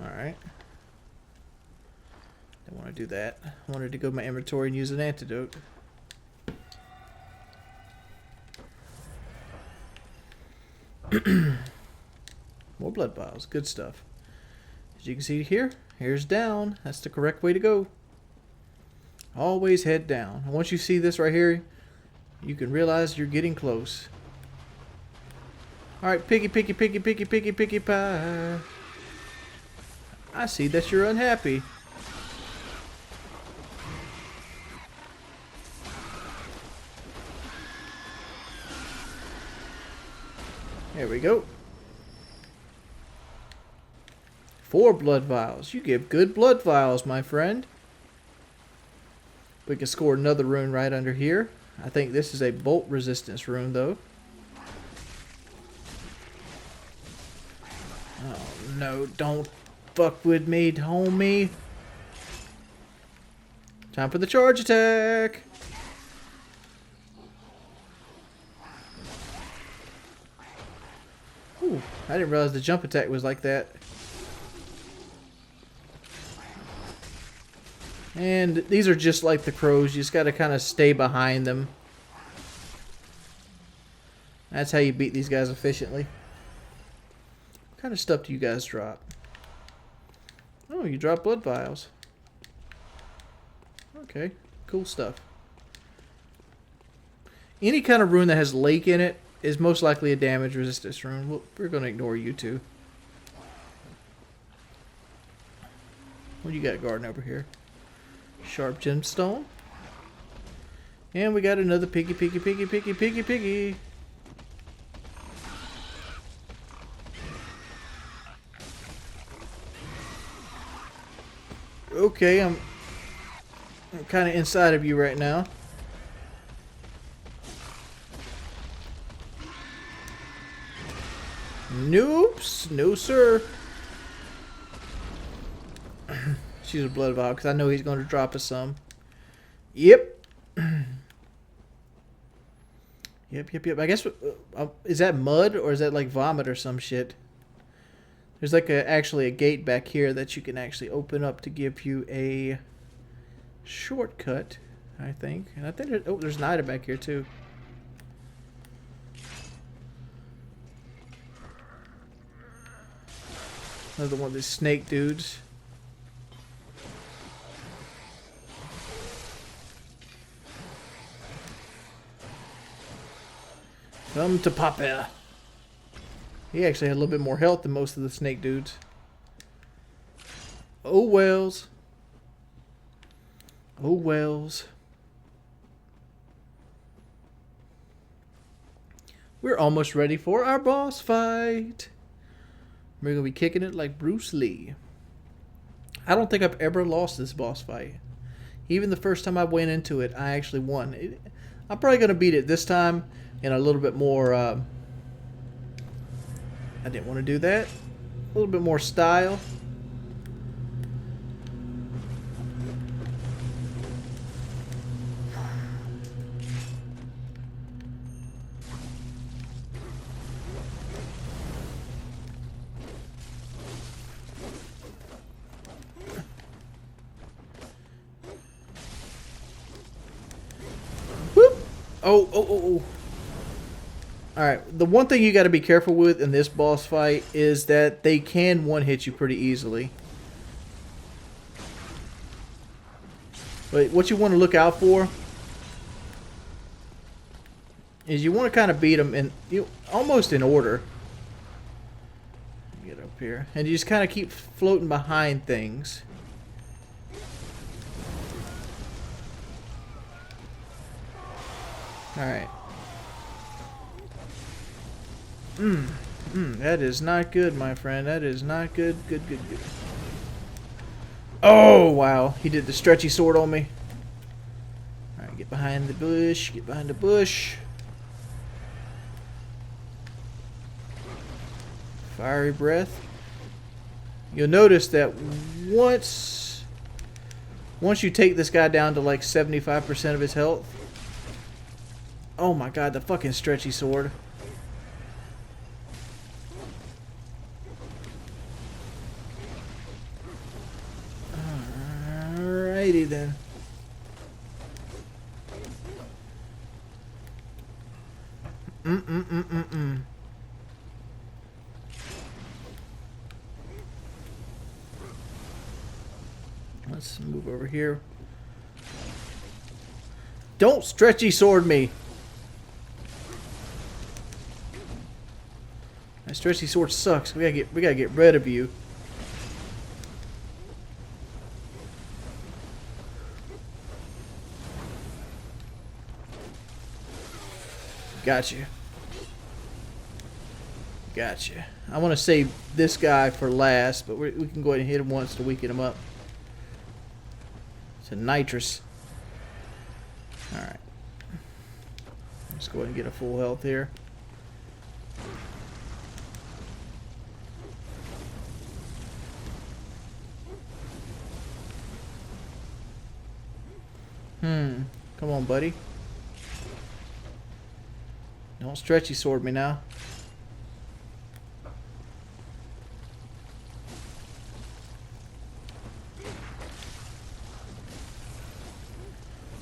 Alright. Don't want to do that. I wanted to go to my inventory and use an antidote. More blood vials. Good stuff. As you can see here, here's down. That's the correct way to go. Always head down. And once you see this right here, you can realize you're getting close. Alright, piggy pie. I see that you're unhappy. There we go. 4 blood vials. You give good blood vials, my friend. We can score another rune right under here. I think this is a bolt resistance rune, though. Oh, no. Don't fuck with me, homie. Time for the charge attack. Ooh, I didn't realize the jump attack was like that. And these are just like the crows. You just got to kind of stay behind them. That's how you beat these guys efficiently. What kind of stuff do you guys drop? Oh, you drop blood vials. Okay, cool stuff. Any kind of rune that has lake in it is most likely a damage resistance rune. We're going to ignore you two. What do you got guarding over here? Sharp gemstone. And we got another piggy. Okay, I'm kind of inside of you right now. Nope, no sir. She's a blood vial because I know he's going to drop us some. Yep. Yep. I guess, is that mud or is that like vomit or some shit? There's like actually a gate back here that you can actually open up to give you a shortcut, I think. And I think there's an item back here too. Another one of these snake dudes. Come to Papa. He actually had a little bit more health than most of the snake dudes. Oh wells. Oh wells. We're almost ready for our boss fight. We're going to be kicking it like Bruce Lee. I don't think I've ever lost this boss fight. Even the first time I went into it, I actually won. I'm probably going to beat it this time in a little bit more... I didn't want to do that. A little bit more style. Whoop. Oh. Alright, the one thing you got to be careful with in this boss fight is that they can one-hit you pretty easily. But what you want to look out for is you want to kind of beat them in almost in order. Get up here. And you just kind of keep floating behind things. Alright. That is not good, my friend. That is not good. Good. Oh, wow. He did the stretchy sword on me. Alright, get behind the bush. Get behind the bush. Fiery breath. You'll notice that once you take this guy down to like 75% of his health. Oh my god, the fucking stretchy sword. Alrighty then. Let's move over here. Don't stretchy sword me. My stretchy sword sucks. We gotta get rid of you. Gotcha. I want to save this guy for last, but we can go ahead and hit him once to weaken him up. It's a nitrous. Alright. Let's go ahead and get a full health here. Come on, buddy. Don't stretchy sword me now.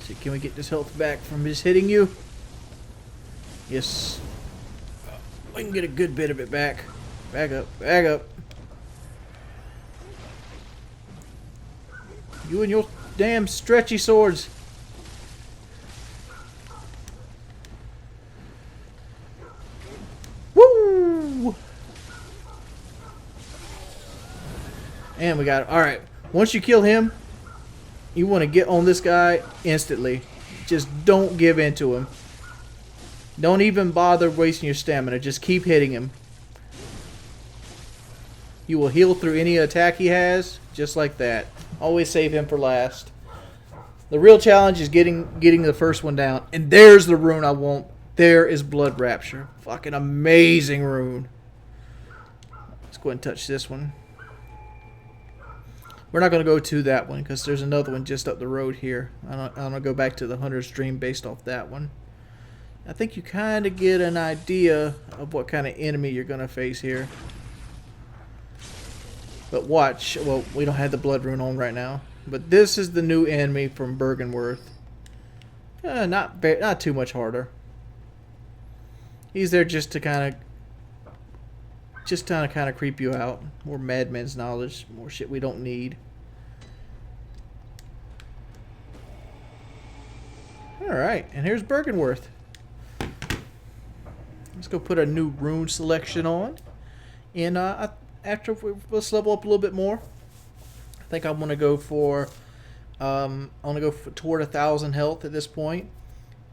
See, can we get this health back from just hitting you? Yes. We can get a good bit of it back. Back up. Back up. You and your damn stretchy swords. Woo! And we got it. Alright. Once you kill him, you want to get on this guy instantly. Just don't give in to him. Don't even bother wasting your stamina. Just keep hitting him. You will heal through any attack he has, just like that. Always save him for last. The real challenge is getting the first one down. And there's the rune I want. There is Blood Rapture. Fucking amazing rune. Let's go ahead and touch this one. We're not going to go to that one because there's another one just up the road here. I'm going to go back to the Hunter's Dream based off that one. I think you kind of get an idea of what kind of enemy you're going to face here. But watch. Well, we don't have the blood rune on right now. But this is the new enemy from Bergenworth. Not too much harder. He's there just to kind of creep you out. More madman's knowledge, more shit we don't need. All right, and here's Bergenworth. Let's go put a new rune selection on, and let's level up a little bit more. I think I want to go for toward 1,000 health at this point,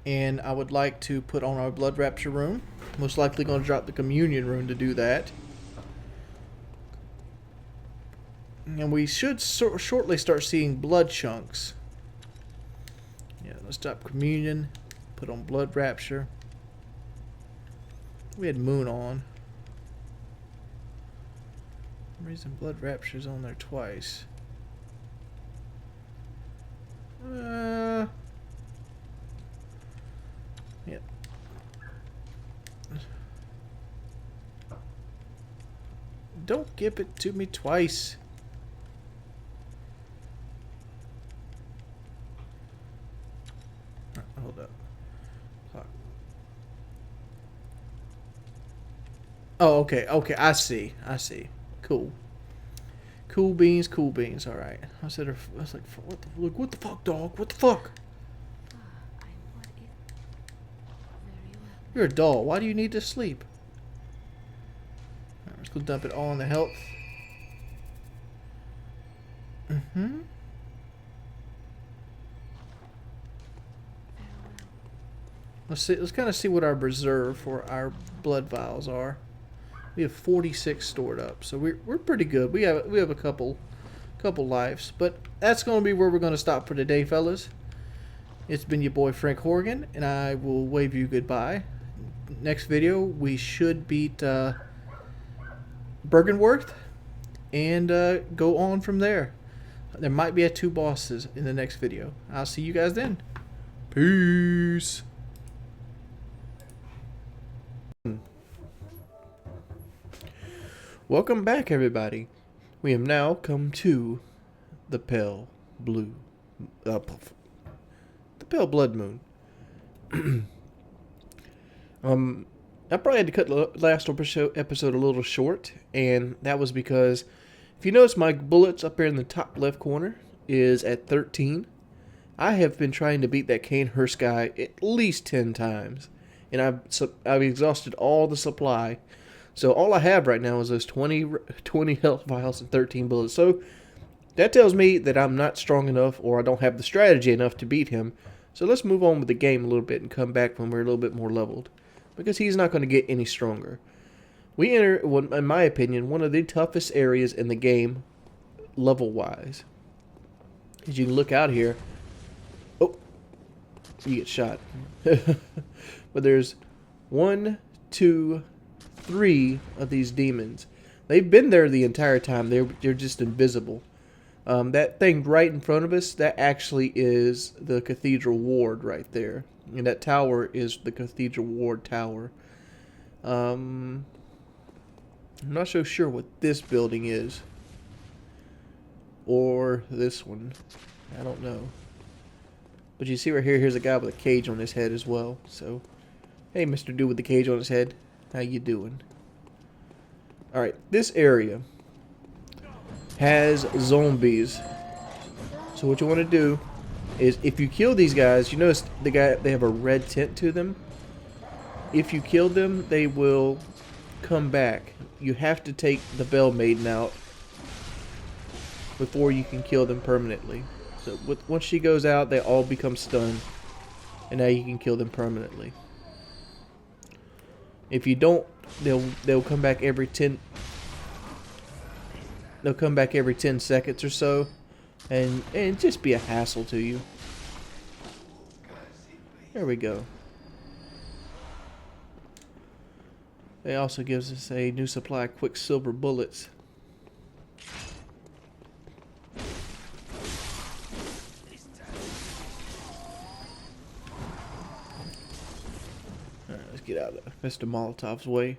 and I would like to put on our Blood Rapture rune. Most likely going to drop the Communion rune to do that, and we should shortly start seeing blood chunks. Yeah, let's drop Communion, put on Blood Rapture. We had Moon on. For some reason Blood Rapture's on there twice. Yep. Don't give it to me twice. Hold up. Oh, okay, I see. Cool. Cool beans. All right. I was like, what the fuck, dog? What the fuck? You're a doll. Why do you need to sleep? All right, let's go dump it all in the health. Let's kind of see what our reserve for our blood vials are. We have 46 stored up, so we're pretty good. We have a couple lives, but that's going to be where we're going to stop for today, fellas. It's been your boy Frank Horgan, and I will wave you goodbye. Next video, we should beat Bergenworth and go on from there. There might be 2 bosses in the next video. I'll see you guys then. Peace. Welcome back, everybody. We have now come to the Pale Blood Moon. I probably had to cut the last episode a little short, and that was because if you notice my bullets up here in the top left corner is at 13. I have been trying to beat that Cainhurst guy at least 10 times, and I've exhausted all the supply. So all I have right now is those 20 health vials and 13 bullets. So that tells me that I'm not strong enough, or I don't have the strategy enough to beat him. So let's move on with the game a little bit and come back when we're a little bit more leveled, because he's not going to get any stronger. We enter, in my opinion, one of the toughest areas in the game, level-wise. As you can look out here, oh, you get shot. But there's 1, 2, 3 of these demons. They've been there the entire time. They're just invisible. That thing right in front of us, that actually is the Cathedral Ward right there. And that tower is the Cathedral Ward Tower. I'm not so sure what this building is. Or this one. I don't know. But you see right here, here's a guy with a cage on his head as well. So, hey, Mr. Dude with the cage on his head. How you doing? Alright, this area has zombies. So what you want to do is, if you kill these guys, you notice they have a red tint to them. If you kill them, they will come back. You have to take the Bell Maiden out before you can kill them permanently. So once she goes out, they all become stunned, and now you can kill them permanently. If you don't, they'll come back every 10. They'll come back every 10 seconds or so, and just be a hassle to you. There we go. They also gives us a new supply of Quicksilver bullets. Alright, let's get out of Mr. Molotov's way.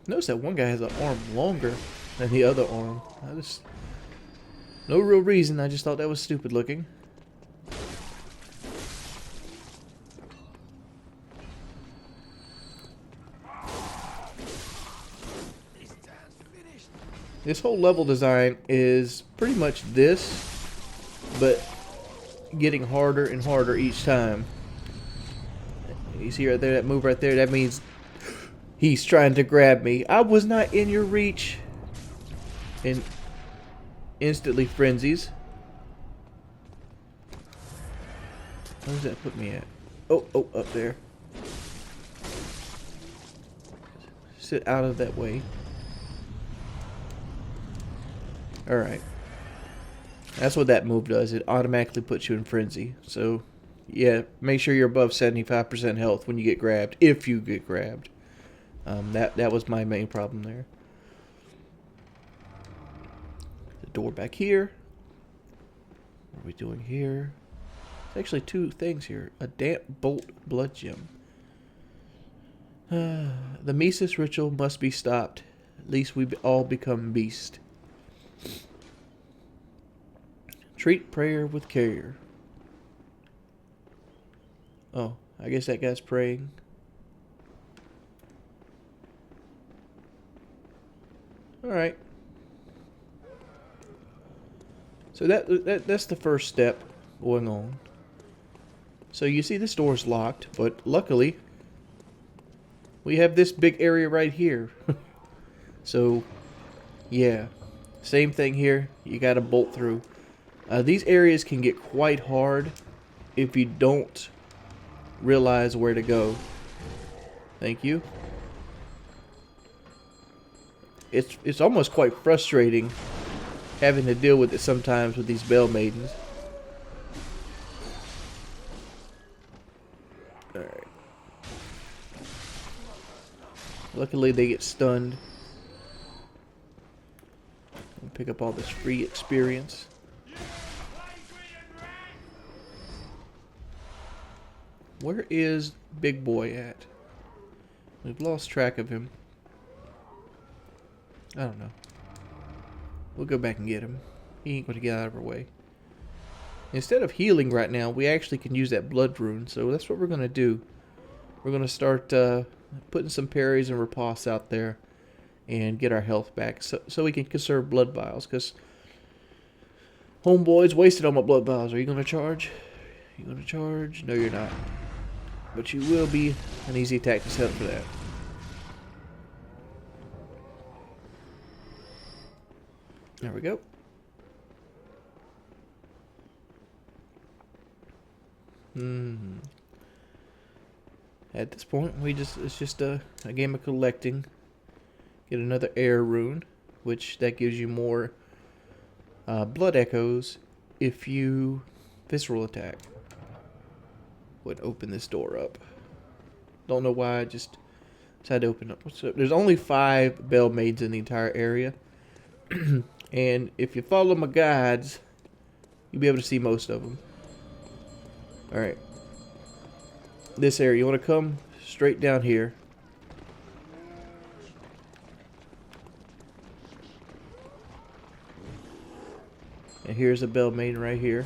Notice that one guy has an arm longer than the other arm. No real reason, I just thought that was stupid looking. This whole level design is pretty much this, but getting harder and harder each time. You see right there, that move right there, that means he's trying to grab me. I was not in your reach. And instantly frenzies. Where does that put me at? Oh, up there. Sit out of that way. Alright. That's what that move does. It automatically puts you in frenzy. So, yeah, make sure you're above 75% health when you get grabbed. If you get grabbed. That was my main problem there. The door back here. What are we doing here? There's actually two things here. A damp bolt blood gem. The Mises ritual must be stopped. At least we all become beast. Treat prayer with care. Oh, I guess that guy's praying. Alright. So that's the first step going on. So you see this door's locked, but luckily we have this big area right here. So yeah, same thing here. You gotta bolt through. These areas can get quite hard if you don't realize where to go. Thank you. It's almost quite frustrating having to deal with it sometimes with these Bell Maidens. Alright. Luckily they get stunned. I'll pick up all this free experience. Where is Big Boy at? We've lost track of him. I don't know. We'll go back and get him. He ain't going to get out of our way. Instead of healing right now, we actually can use that blood rune. So that's what we're going to do. We're going to start putting some parries and riposte out there. And get our health back. So we can conserve blood vials. Because homeboy's wasted all my blood vials. Are you going to charge? You going to charge? No, you're not. But you will be an easy attack to set up for that. There we go. At this point, it's just a game of collecting. Get another air rune, which that gives you more blood echoes if you visceral attack. Would open this door up. Don't know why, I just decided to open up. So there's only 5 Bell Maids in the entire area. And if you follow my guides, you'll be able to see most of them. Alright. This area, you want to come straight down here. And here's a Bell Maiden right here.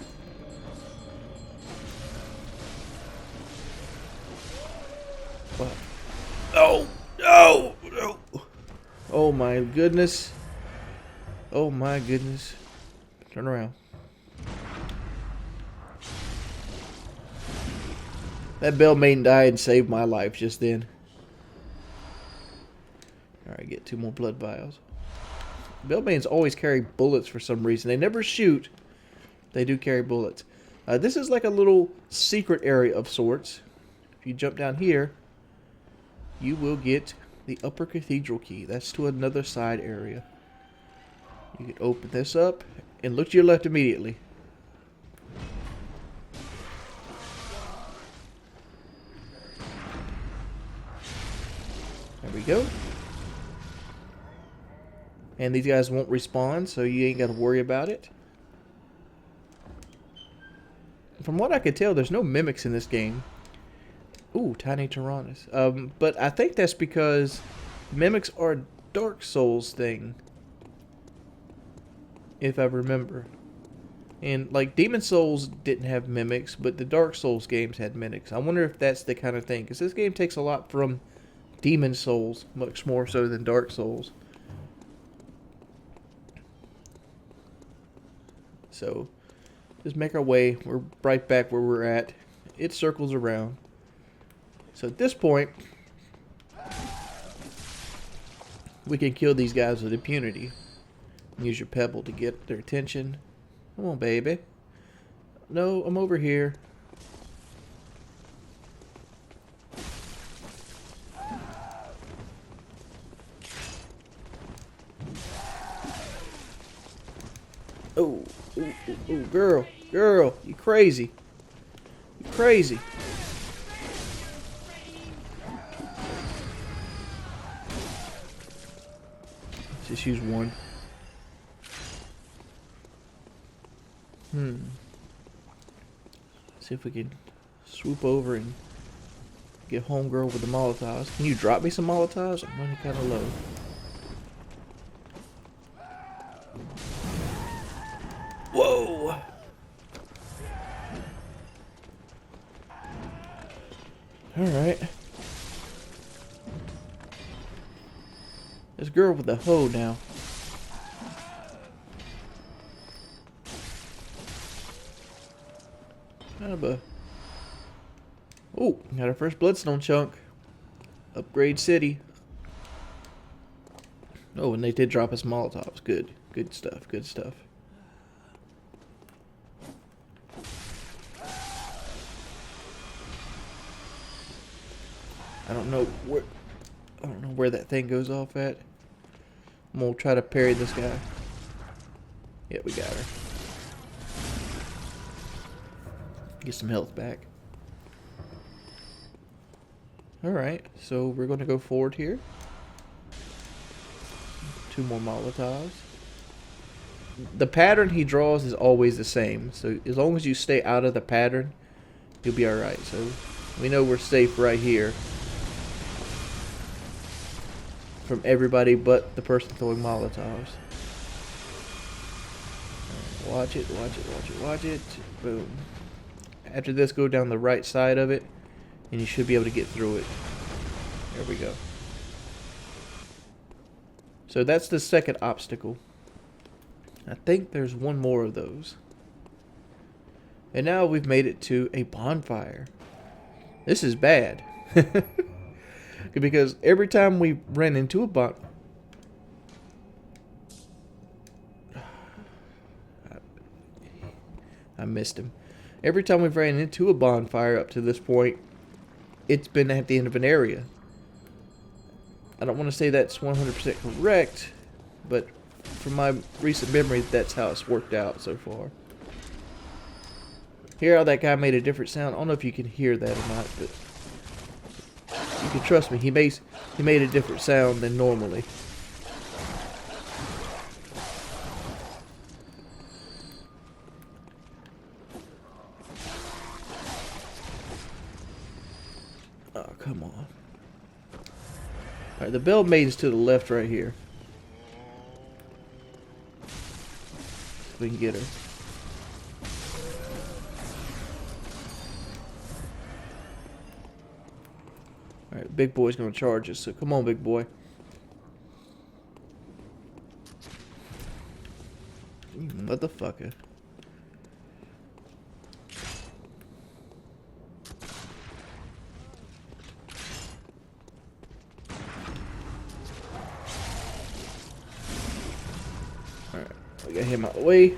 Wow. Oh! Oh! Oh! Oh my goodness. Oh my goodness. Turn around. That Bell Maiden died and saved my life just then. Alright, get 2 more blood vials. Bell Maidens always carry bullets for some reason. They never shoot. They do carry bullets. This is like a little secret area of sorts. If you jump down here, you will get the upper cathedral key. That's to another side area. You can open this up and look to your left immediately. There we go. And these guys won't respawn, so you ain't got to worry about it. From what I could tell, there's no mimics in this game. Ooh, Tiny Tyrannus. But I think that's because Mimics are a Dark Souls thing, if I remember. And like Demon Souls didn't have mimics, but the Dark Souls games had mimics. I wonder if that's the kind of thing, because this game takes a lot from Demon Souls, much more so than Dark Souls. So, just make our way. We're right back where we're at. It circles around. So at this point, we can kill these guys with impunity. Use your pebble to get their attention. Come on, baby. No, I'm over here. Oh, girl, you crazy. You crazy. Just use one. See if we can swoop over and get homegirl with the Molotovs. Can you drop me some Molotovs? I'm running kind of low. Whoa! Alright. This girl with the hoe now. Oh, got our first bloodstone chunk. Upgrade city. Oh, and they did drop us Molotovs. Good. Good stuff. Good stuff. I don't know where that thing goes off at. I'm gonna try to parry this guy. Yeah, we got her. Get some health back. Alright, so we're going to go forward here. 2 more Molotovs. The pattern he draws is always the same. So as long as you stay out of the pattern, you'll be alright. So we know we're safe right here. From everybody but the person throwing Molotovs. Watch it, watch it, watch it, watch it. Boom. After this, go down the right side of it, and you should be able to get through it. There we go. So that's the second obstacle. I think there's one more of those. And now we've made it to a bonfire. This is bad. Because every time we ran into a I missed him. Every time we've ran into a bonfire up to this point, it's been at the end of an area. I don't want to say that's 100% correct, but from my recent memory, that's how it's worked out so far. Hear how that guy made a different sound? I don't know if you can hear that or not, but you can trust me, he made a different sound than normally. Oh, come on. Alright, the Bell Maiden's to the left right here. So we can get her. Alright, big boy's gonna charge us, so come on, big boy. You motherfucker. Alright, we got him out the way.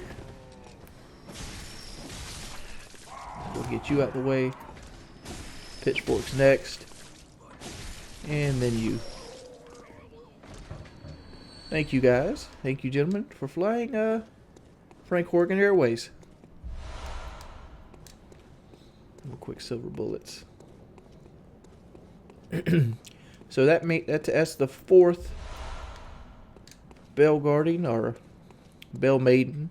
We'll get you out the way. Pitchfork's next. And then you. Thank you guys. Thank you gentlemen for flying Frank Horgan Airways. Real quick silver bullets. So that's the 4th Bell Guardian or Bell Maiden.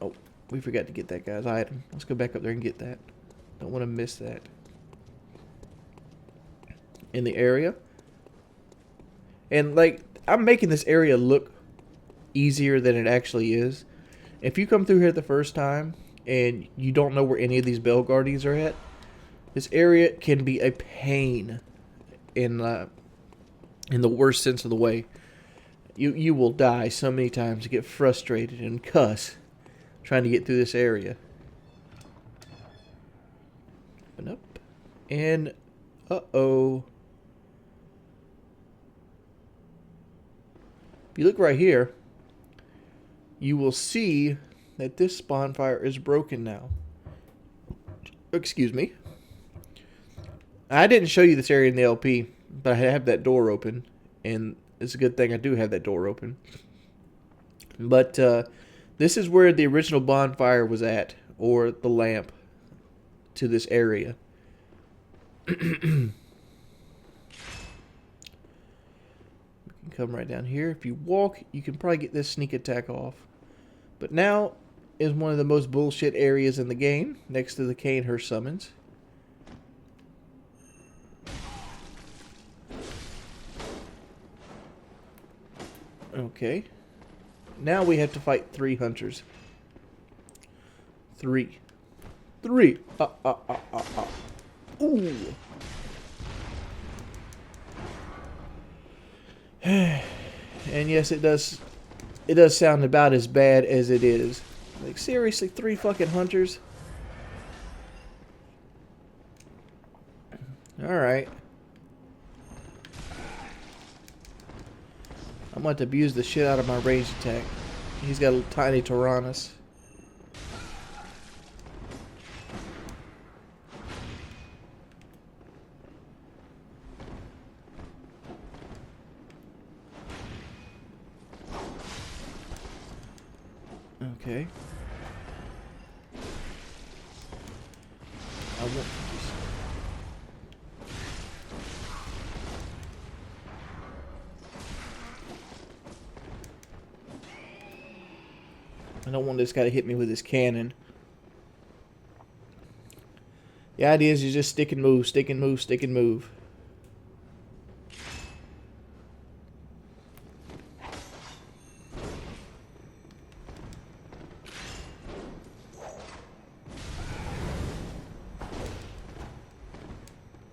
Oh, we forgot to get that guy's item. Let's go back up there and get that. Don't want to miss that. In the area. And like, I'm making this area look easier than it actually is. If you come through here the first time and you don't know where any of these bell guardians are at, this area can be a pain in the worst sense of the way. You will die so many times to get frustrated and cuss trying to get through this area. Open up. And uh-oh. If you look right here, you will see that this bonfire is broken now. Excuse me. I didn't show you this area in the LP, but I have that door open, and it's a good thing I do have that door open. But this is where the original bonfire was at, or the lamp to this area. We can come right down here. If you walk, you can probably get this sneak attack off. But now is one of the most bullshit areas in the game, next to the Canehurst summons. Okay. Now we have to fight 3 hunters. 3. Ooh. And yes, it does sound about as bad as it is. Like, seriously, 3 fucking hunters? Alright. I'm going to abuse the shit out of my range attack. He's got a tiny Tyrannus. Okay. I won't. I don't want this guy to hit me with his cannon. The idea is you just stick and move, stick and move, stick and move.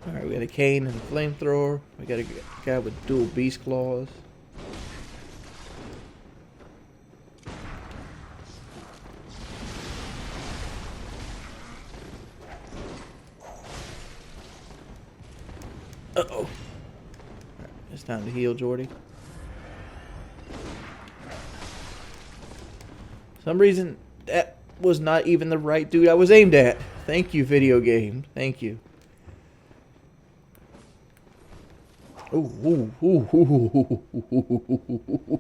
Alright, we got a cane and a flamethrower. We got a guy with dual beast claws. Uh-oh. Right, it's time to heal, Jordy. For some reason, that was not even the right dude I was aimed at. Thank you, video game. Thank you. Ooh, ooh, ooh, ooh, ooh.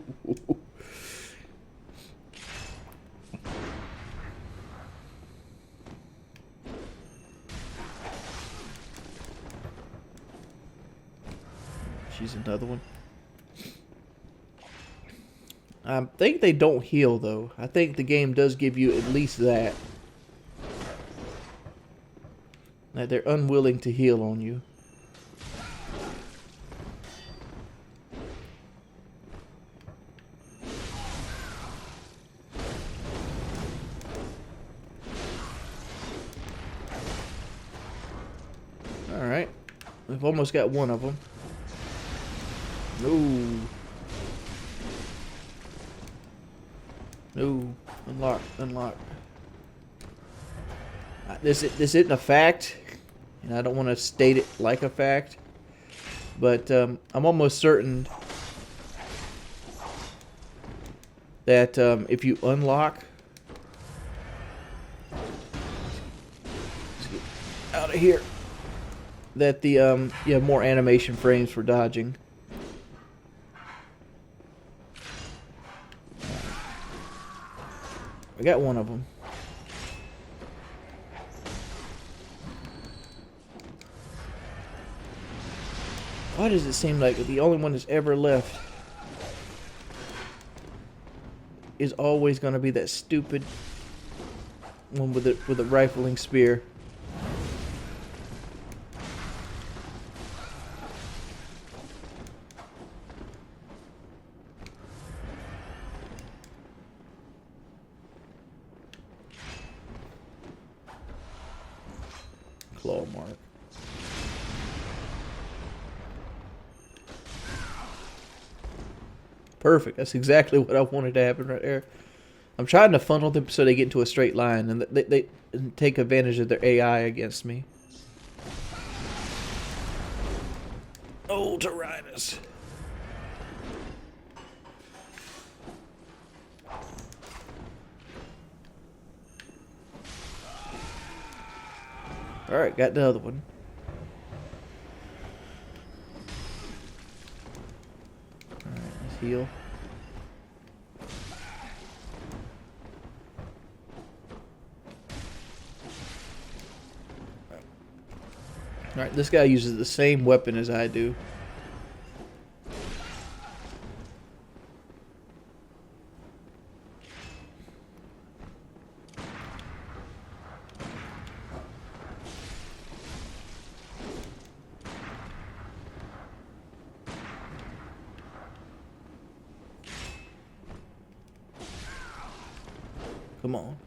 She's another one. I think they don't heal, though. I think the game does give you at least that. That they're unwilling to heal on you. Alright. We've almost got one of them. No. No. Unlock. Unlock. This isn't a fact, and I don't want to state it like a fact, but I'm almost certain that if you unlock... Let's get out of here. That the you have more animation frames for dodging. I got one of them. Why does it seem like the only one that's ever left is always going to be that stupid one with the rifling spear? claw mark. Perfect. That's exactly what I wanted to happen right there. I'm trying to funnel them so they get into a straight line and they take advantage of their AI against me. Oh, Tyrannus. Alright, got the other one. Alright, let's heal. Alright, this guy uses the same weapon as I do. Come on.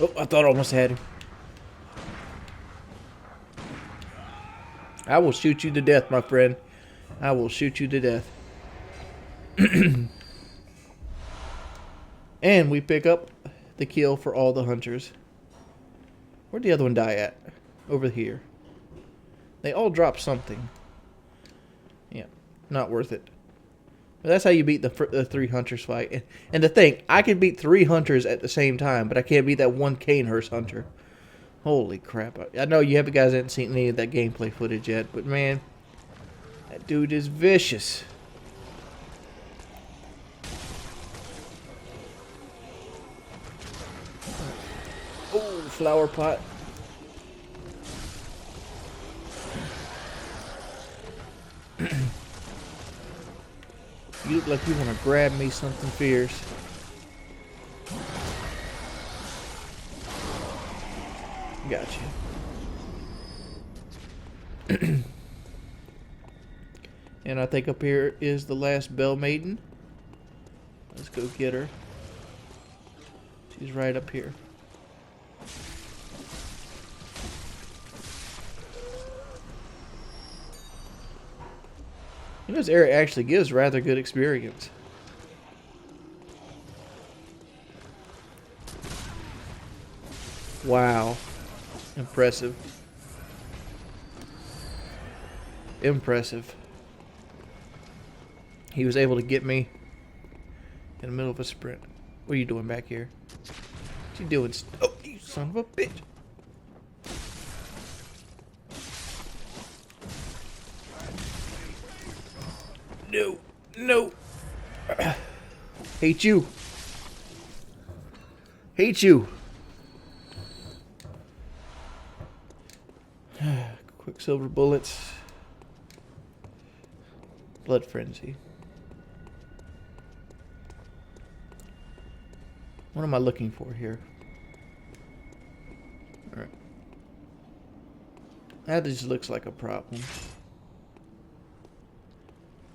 Oh, I thought I almost had him. I will shoot you to death, my friend. I will shoot you to death. And we pick up the kill for all the hunters. Where'd the other one die at? Over here. They all drop something. Yeah, not worth it. But that's how you beat the 3 hunters fight. And the thing, I can beat 3 hunters at the same time, but I can't beat that one Canehurst hunter. Holy crap. I know you guys haven't seen any of that gameplay footage yet, but man, that dude is vicious. Oh, flower pot. You look like you want to grab me something fierce. Gotcha. And I think up here is the last Bell Maiden. Let's go get her. She's right up here. You know, this area actually gives rather good experience. Wow. Impressive. Impressive. He was able to get me in the middle of a sprint. What are you doing back here? What you doing? Oh, you son of a bitch. No. No. Hate you. Hate you. Quicksilver bullets. Blood frenzy. What am I looking for here? Alright. That just looks like a problem.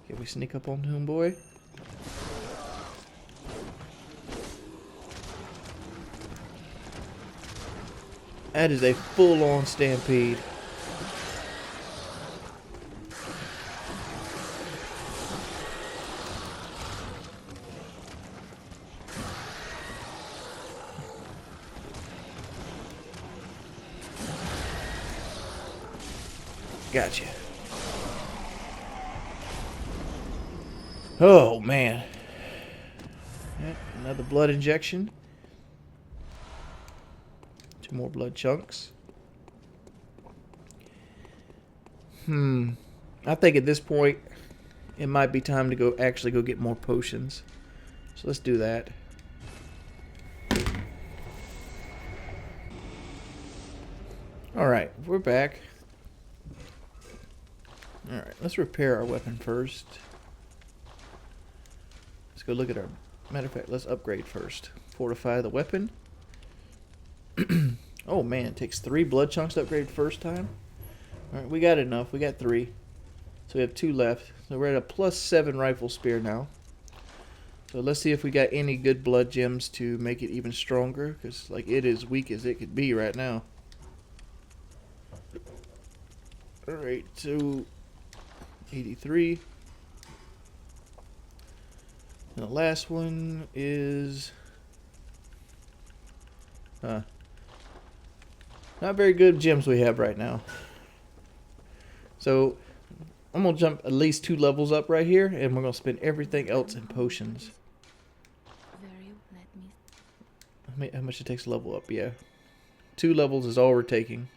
Can we sneak up on him, boy? That is a full-on stampede. Gotcha. Oh, man. Yeah, another blood injection. 2 more blood chunks. I think at this point, it might be time to actually go get more potions. So let's do that. Alright, we're back. Alright, let's repair our weapon first. Let's go look at our Matter of fact, let's upgrade first. Fortify the weapon. Oh man, it takes 3 blood chunks to upgrade first time. Alright, we got enough. We got 3. So we have 2 left. So we're at a +7 rifle spear now. So let's see if we got any good blood gems to make it even stronger. Because like it is weak as it could be right now. Alright, so 83. And the last one is not very good gems we have right now. So I'm gonna jump at least 2 levels up right here, and we're gonna spend everything else in potions. How much it takes to level up? Yeah, 2 levels is all we're taking.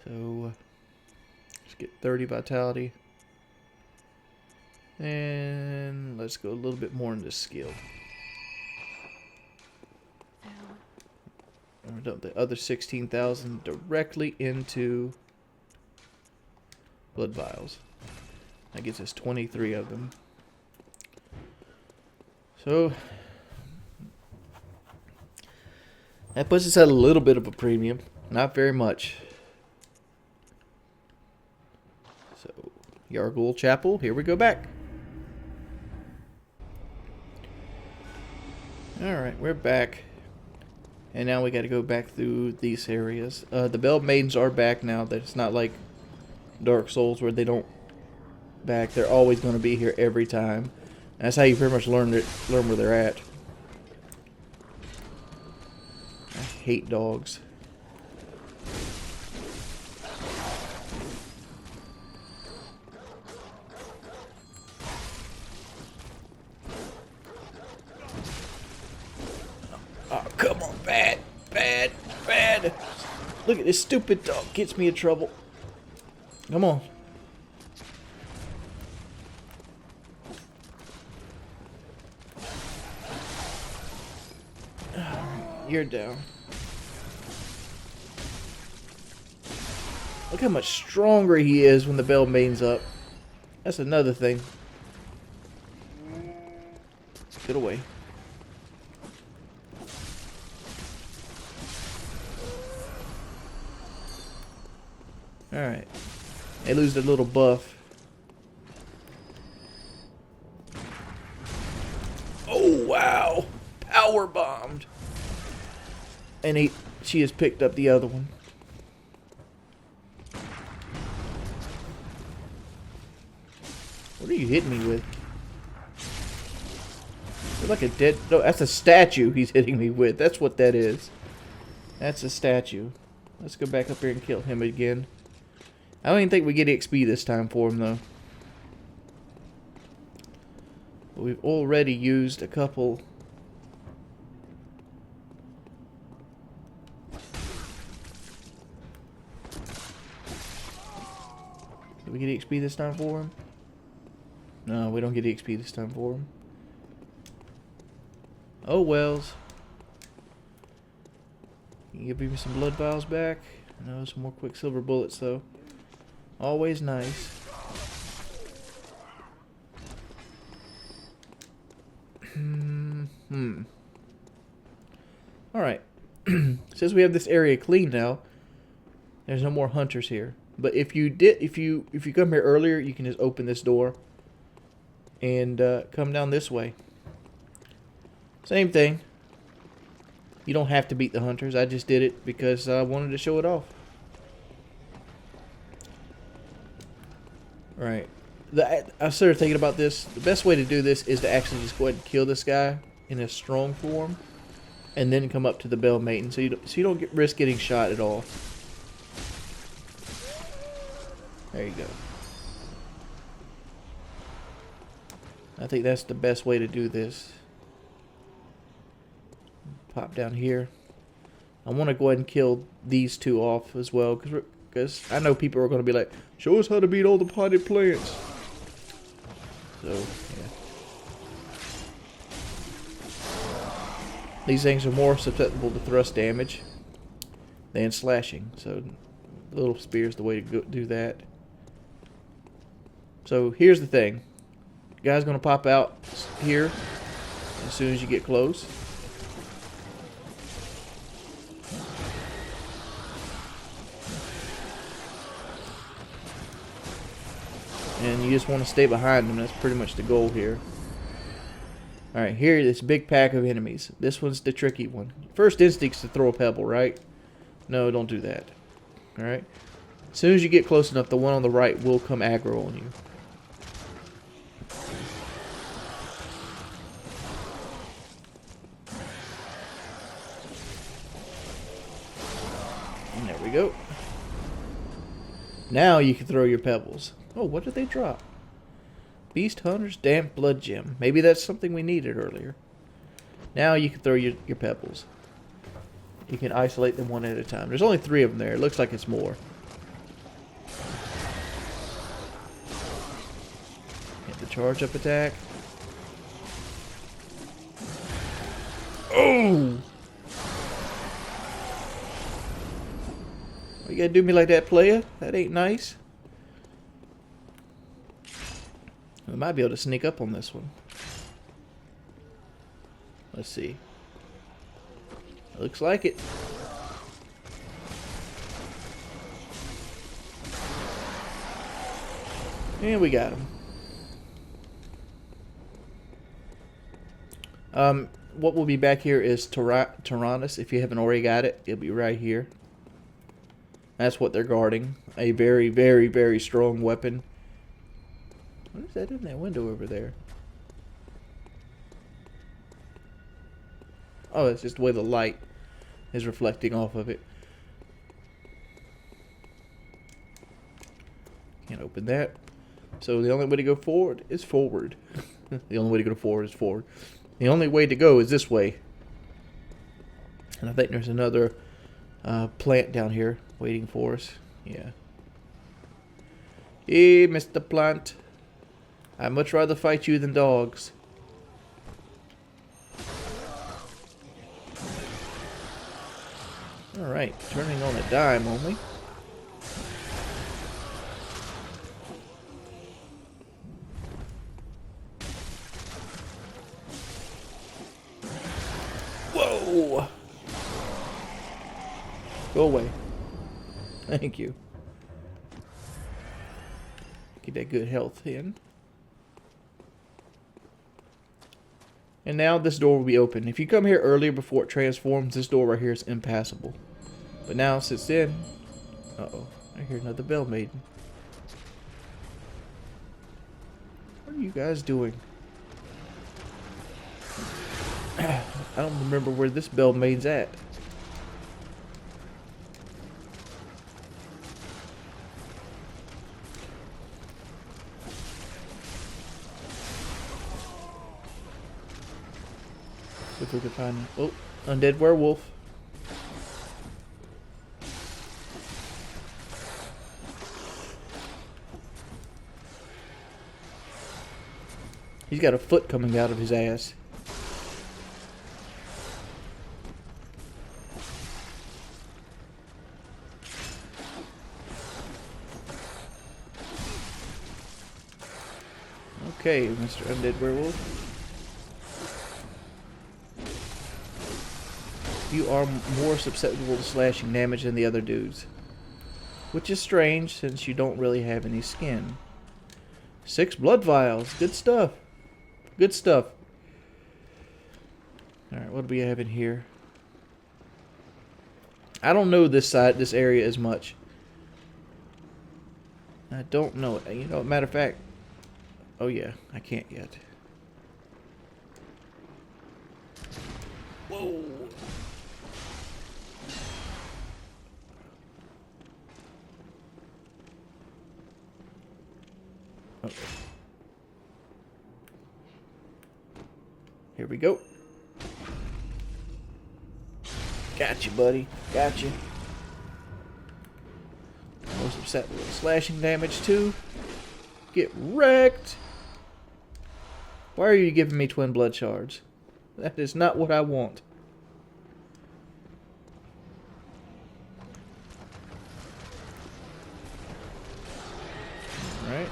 So let's get 30 vitality. And let's go a little bit more into skill. And we're done the other 16,000 directly into blood vials. That gets us 23 of them. So that puts us at a little bit of a premium. Not very much. So Yargul Chapel, here we go back. Alright, we're back. And now we gotta go back through these areas. The Bell Maidens are back now. It's not like Dark Souls where they don't back. They're always going to be here every time. And that's how you pretty much learn where they're at. I hate dogs. Oh, come on, bad. Look at this stupid dog. Gets me in trouble. Come on. You're down. Look how much stronger he is when the Bell Maiden's up. That's another thing. Get away. Alright. They lose their little buff. Oh, wow. Power bombed. And she has picked up the other one. What are you hitting me with? You're like a dead... No, that's a statue he's hitting me with. That's what that is. That's a statue. Let's go back up here and kill him again. I don't even think we get XP this time for him, though. But we've already used a couple. Did we get XP this time for him? No, we don't get XP this time for him. Oh, wells. Can you give me some blood vials back? No, some more quicksilver bullets, though. Always nice. Alright. Since we have this area clean now, there's no more hunters here. But if you come here earlier, you can just open this door and come down this way. Same thing. You don't have to beat the hunters. I just did it because I wanted to show it off. Right. I started thinking about this. The best way to do this is to actually just go ahead and kill this guy in a strong form, and then come up to the Bell Maiden, so you don't risk getting shot at all. There you go. I think that's the best way to do this. Pop down here. I want to go ahead and kill these 2 off as well, because I know people are going to be like, show us how to beat all the potted plants. So, yeah. These things are more susceptible to thrust damage than slashing. So, the little spear is the way to do that. So, here's the thing. The guy's going to pop out here. as soon as you get close. And you just want to stay behind them. That's pretty much the goal here. Alright, here, this big pack of enemies. This one's the tricky one. First instinct's to throw a pebble, right? No, don't do that. Alright? As soon as you get close enough, the one on the right will come aggro on you. And there we go. Now you can throw your pebbles. Oh, what did they drop? Beast Hunter's Damp Blood Gem. Maybe that's something we needed earlier. Now you can throw your pebbles. You can isolate them one at a time. There's only 3 of them there. It looks like it's more. Hit the charge up attack. Oh! You gotta do me like that, player? That ain't nice. I might be able to sneak up on this one. Let's see. Looks like it. And we got him. What will be back here is Tyrannus. If you haven't already got it, it'll be right here. That's what they're guarding. A very, very, very strong weapon. What is that in that window over there? Oh, it's just the way the light is reflecting off of it. Can't open that. So the only way to go forward is forward. The only way to go forward is forward. The only way to go is this way. And I think there's another plant down here waiting for us. Yeah. Hey, Mr. Plant. I'd much rather fight you than dogs. Alright, turning on a dime only. Whoa! Go away. Thank you. Get that good health in. And now this door will be open. If you come here earlier before it transforms, this door right here is impassable. But now, since then... Uh-oh. I hear another bell maiden. What are you guys doing? I don't remember where this bell maiden's at. See if we can find him. Oh, undead werewolf. He's got a foot coming out of his ass. Okay, Mr. Undead Werewolf. You are more susceptible to slashing damage than the other dudes. Which is strange, since you don't really have any skin. 6 blood vials. Good stuff. Good stuff. Alright, what do we have in here? I don't know this area as much. I don't know it. You know, matter of fact... Oh yeah, I can't yet. Whoa! Okay. Here we go. Gotcha, buddy. Gotcha. Most upset with slashing damage too. Get wrecked. Why are you giving me twin blood shards? That is not what I want. Alright.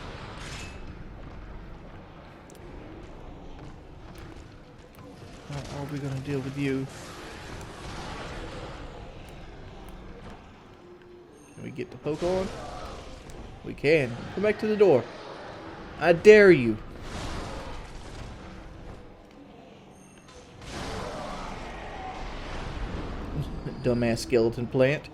view. Can we get the poke on? We can. Come back to the door. I dare you. Dumbass skeleton plant.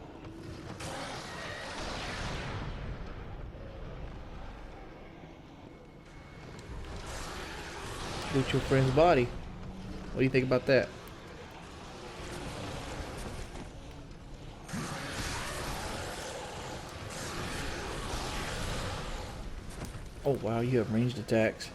Loot your friend's body. What do you think about that? Oh wow, you have ranged attacks.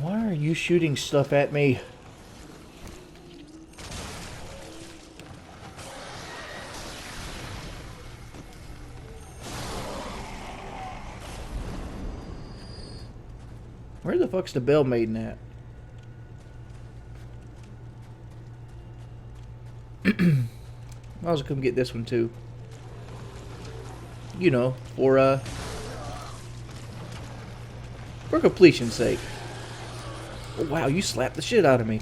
Why are you shooting stuff at me? Where the fuck's the bell maiden at? Might as well come get this one too. You know, for completion's sake. Oh, wow, you slapped the shit out of me.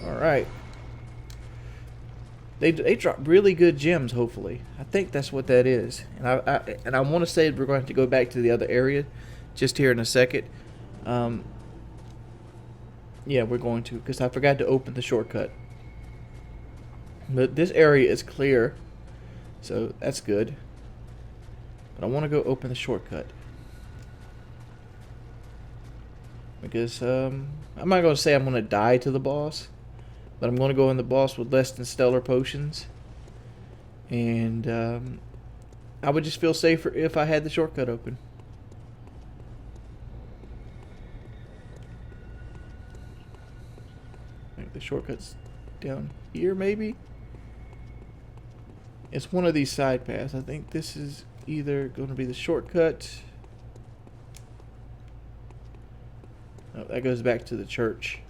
Alright. They drop really good gems, hopefully. I think that's what that is. And I want to say we're going to have to go back to the other area just here in a second. Yeah, we're going to, because I forgot to open the shortcut. But this area is clear, so that's good. But I want to go open the shortcut. Because, I'm not going to say I'm going to die to the boss, but I'm going to go in the boss with less than stellar potions. And, I would just feel safer if I had the shortcut open. The shortcut's down here, maybe? It's one of these side paths. I think this is either going to be the shortcut. Oh, that goes back to the church.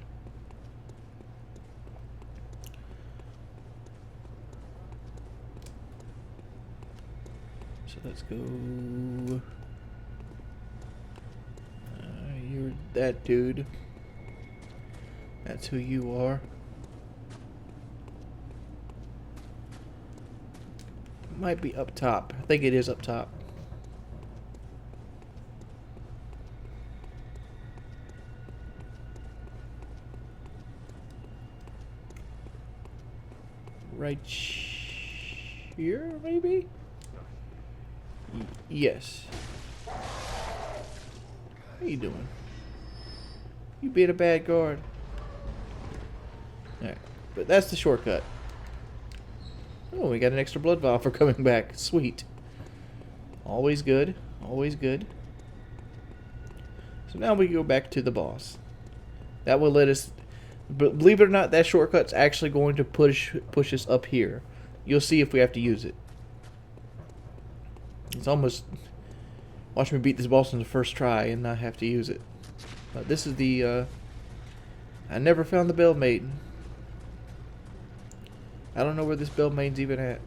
So let's go. You're that dude. That's who you are. Might be up top. I think it is up top. Right here, maybe? Yes. How you doing? You being a bad guard. Alright, but that's the shortcut. Oh, we got an extra blood vial for coming back. Sweet. Always good. Always good. So now we go back to the boss. That will let us... But believe it or not, that shortcut's actually going to push us up here. You'll see if we have to use it. It's almost... Watch me beat this boss on the first try and not have to use it. But this is the... I never found the Bell Maiden. I don't know where this Bell Maiden's even at.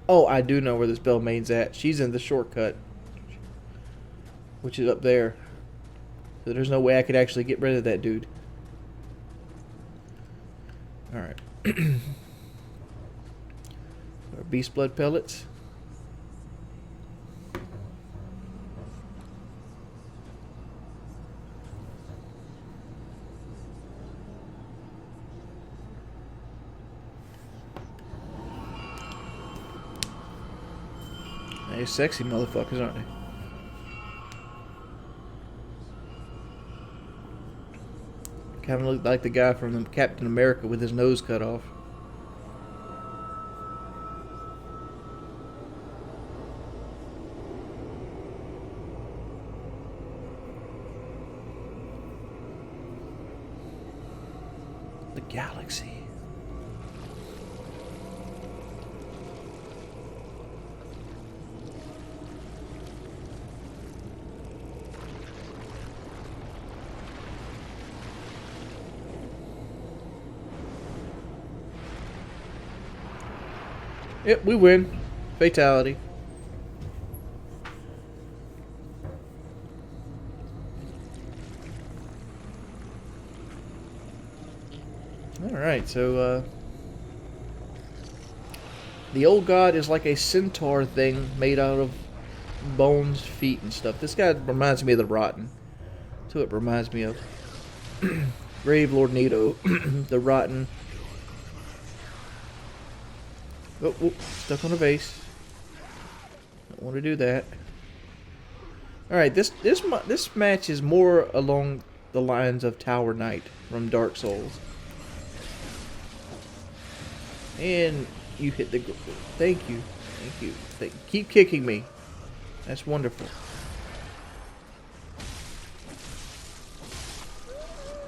Oh, I do know where this Bell Maiden's at. She's in the shortcut, which is up there. So there's no way I could actually get rid of that dude. Alright. Our beast blood pellets. They're sexy motherfuckers, aren't they? Kind of look like the guy from Captain America with his nose cut off. Yep, we win. Fatality. Alright, so, the old god is like a centaur thing made out of bones, feet, and stuff. This guy reminds me of the Rotten. That's what it reminds me of. Grave Lord Nito. The Rotten. Oh, oh, stuck on a vase. Don't want to do that. Alright, this match is more along the lines of Tower Knight from Dark Souls. And you hit the... Thank you. Thank you. Keep kicking me. That's wonderful.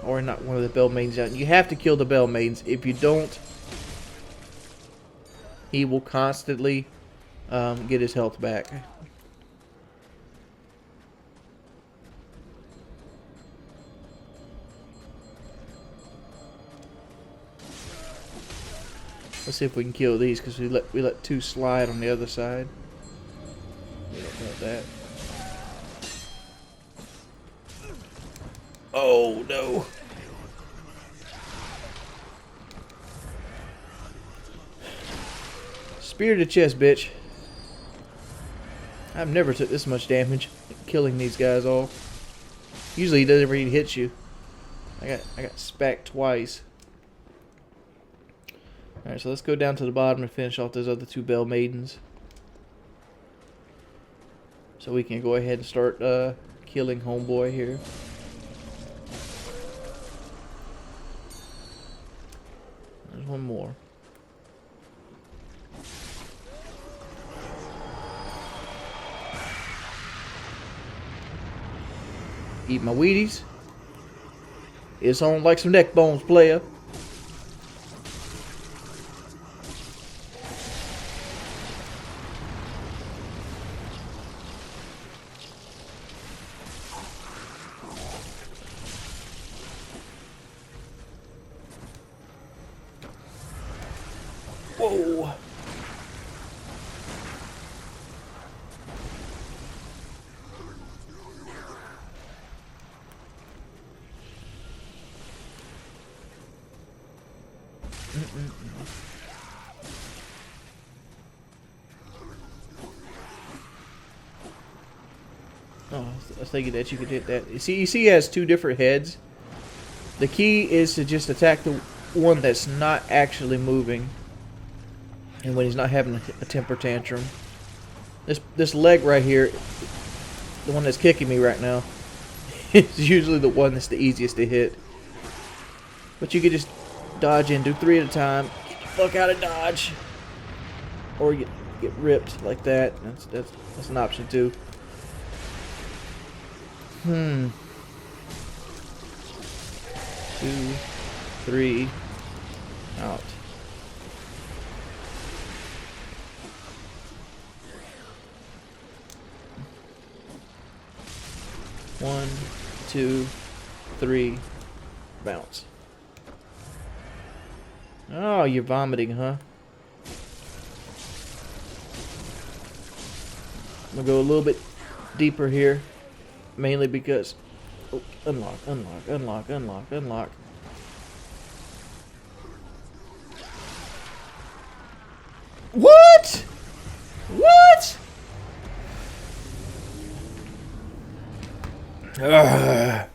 Or not one of the bell maidens out. You have to kill the bell maidens. If you don't, he will constantly get his health back. Let's see if we can kill these, because we let two slide on the other side. We don't want that. Oh no! Spear to the chest, bitch. I've never took this much damage killing these guys off. Usually he doesn't even hit you. I got spacked twice. Alright, so let's go down to the bottom and finish off those other two bell maidens. So we can go ahead and start killing homeboy here. There's one more. Eat my Wheaties. It's on like some neck bones, player. Whoa. Oh, I was thinking that you could hit that. You see he has two different heads. The key is to just attack the one that's not actually moving. And when he's not having a temper tantrum. This leg right here, the one that's kicking me right now, is usually the one that's the easiest to hit. But you can just dodge in, do 3 at a time, get the fuck out of dodge. Or you get ripped like that. That's an option too. 2, 3, out. One, 2, 3, bounce. Oh, you're vomiting, huh? I'm gonna go a little bit deeper here. Mainly because... Oh, unlock, unlock, unlock, unlock, unlock. What? What? Ugh.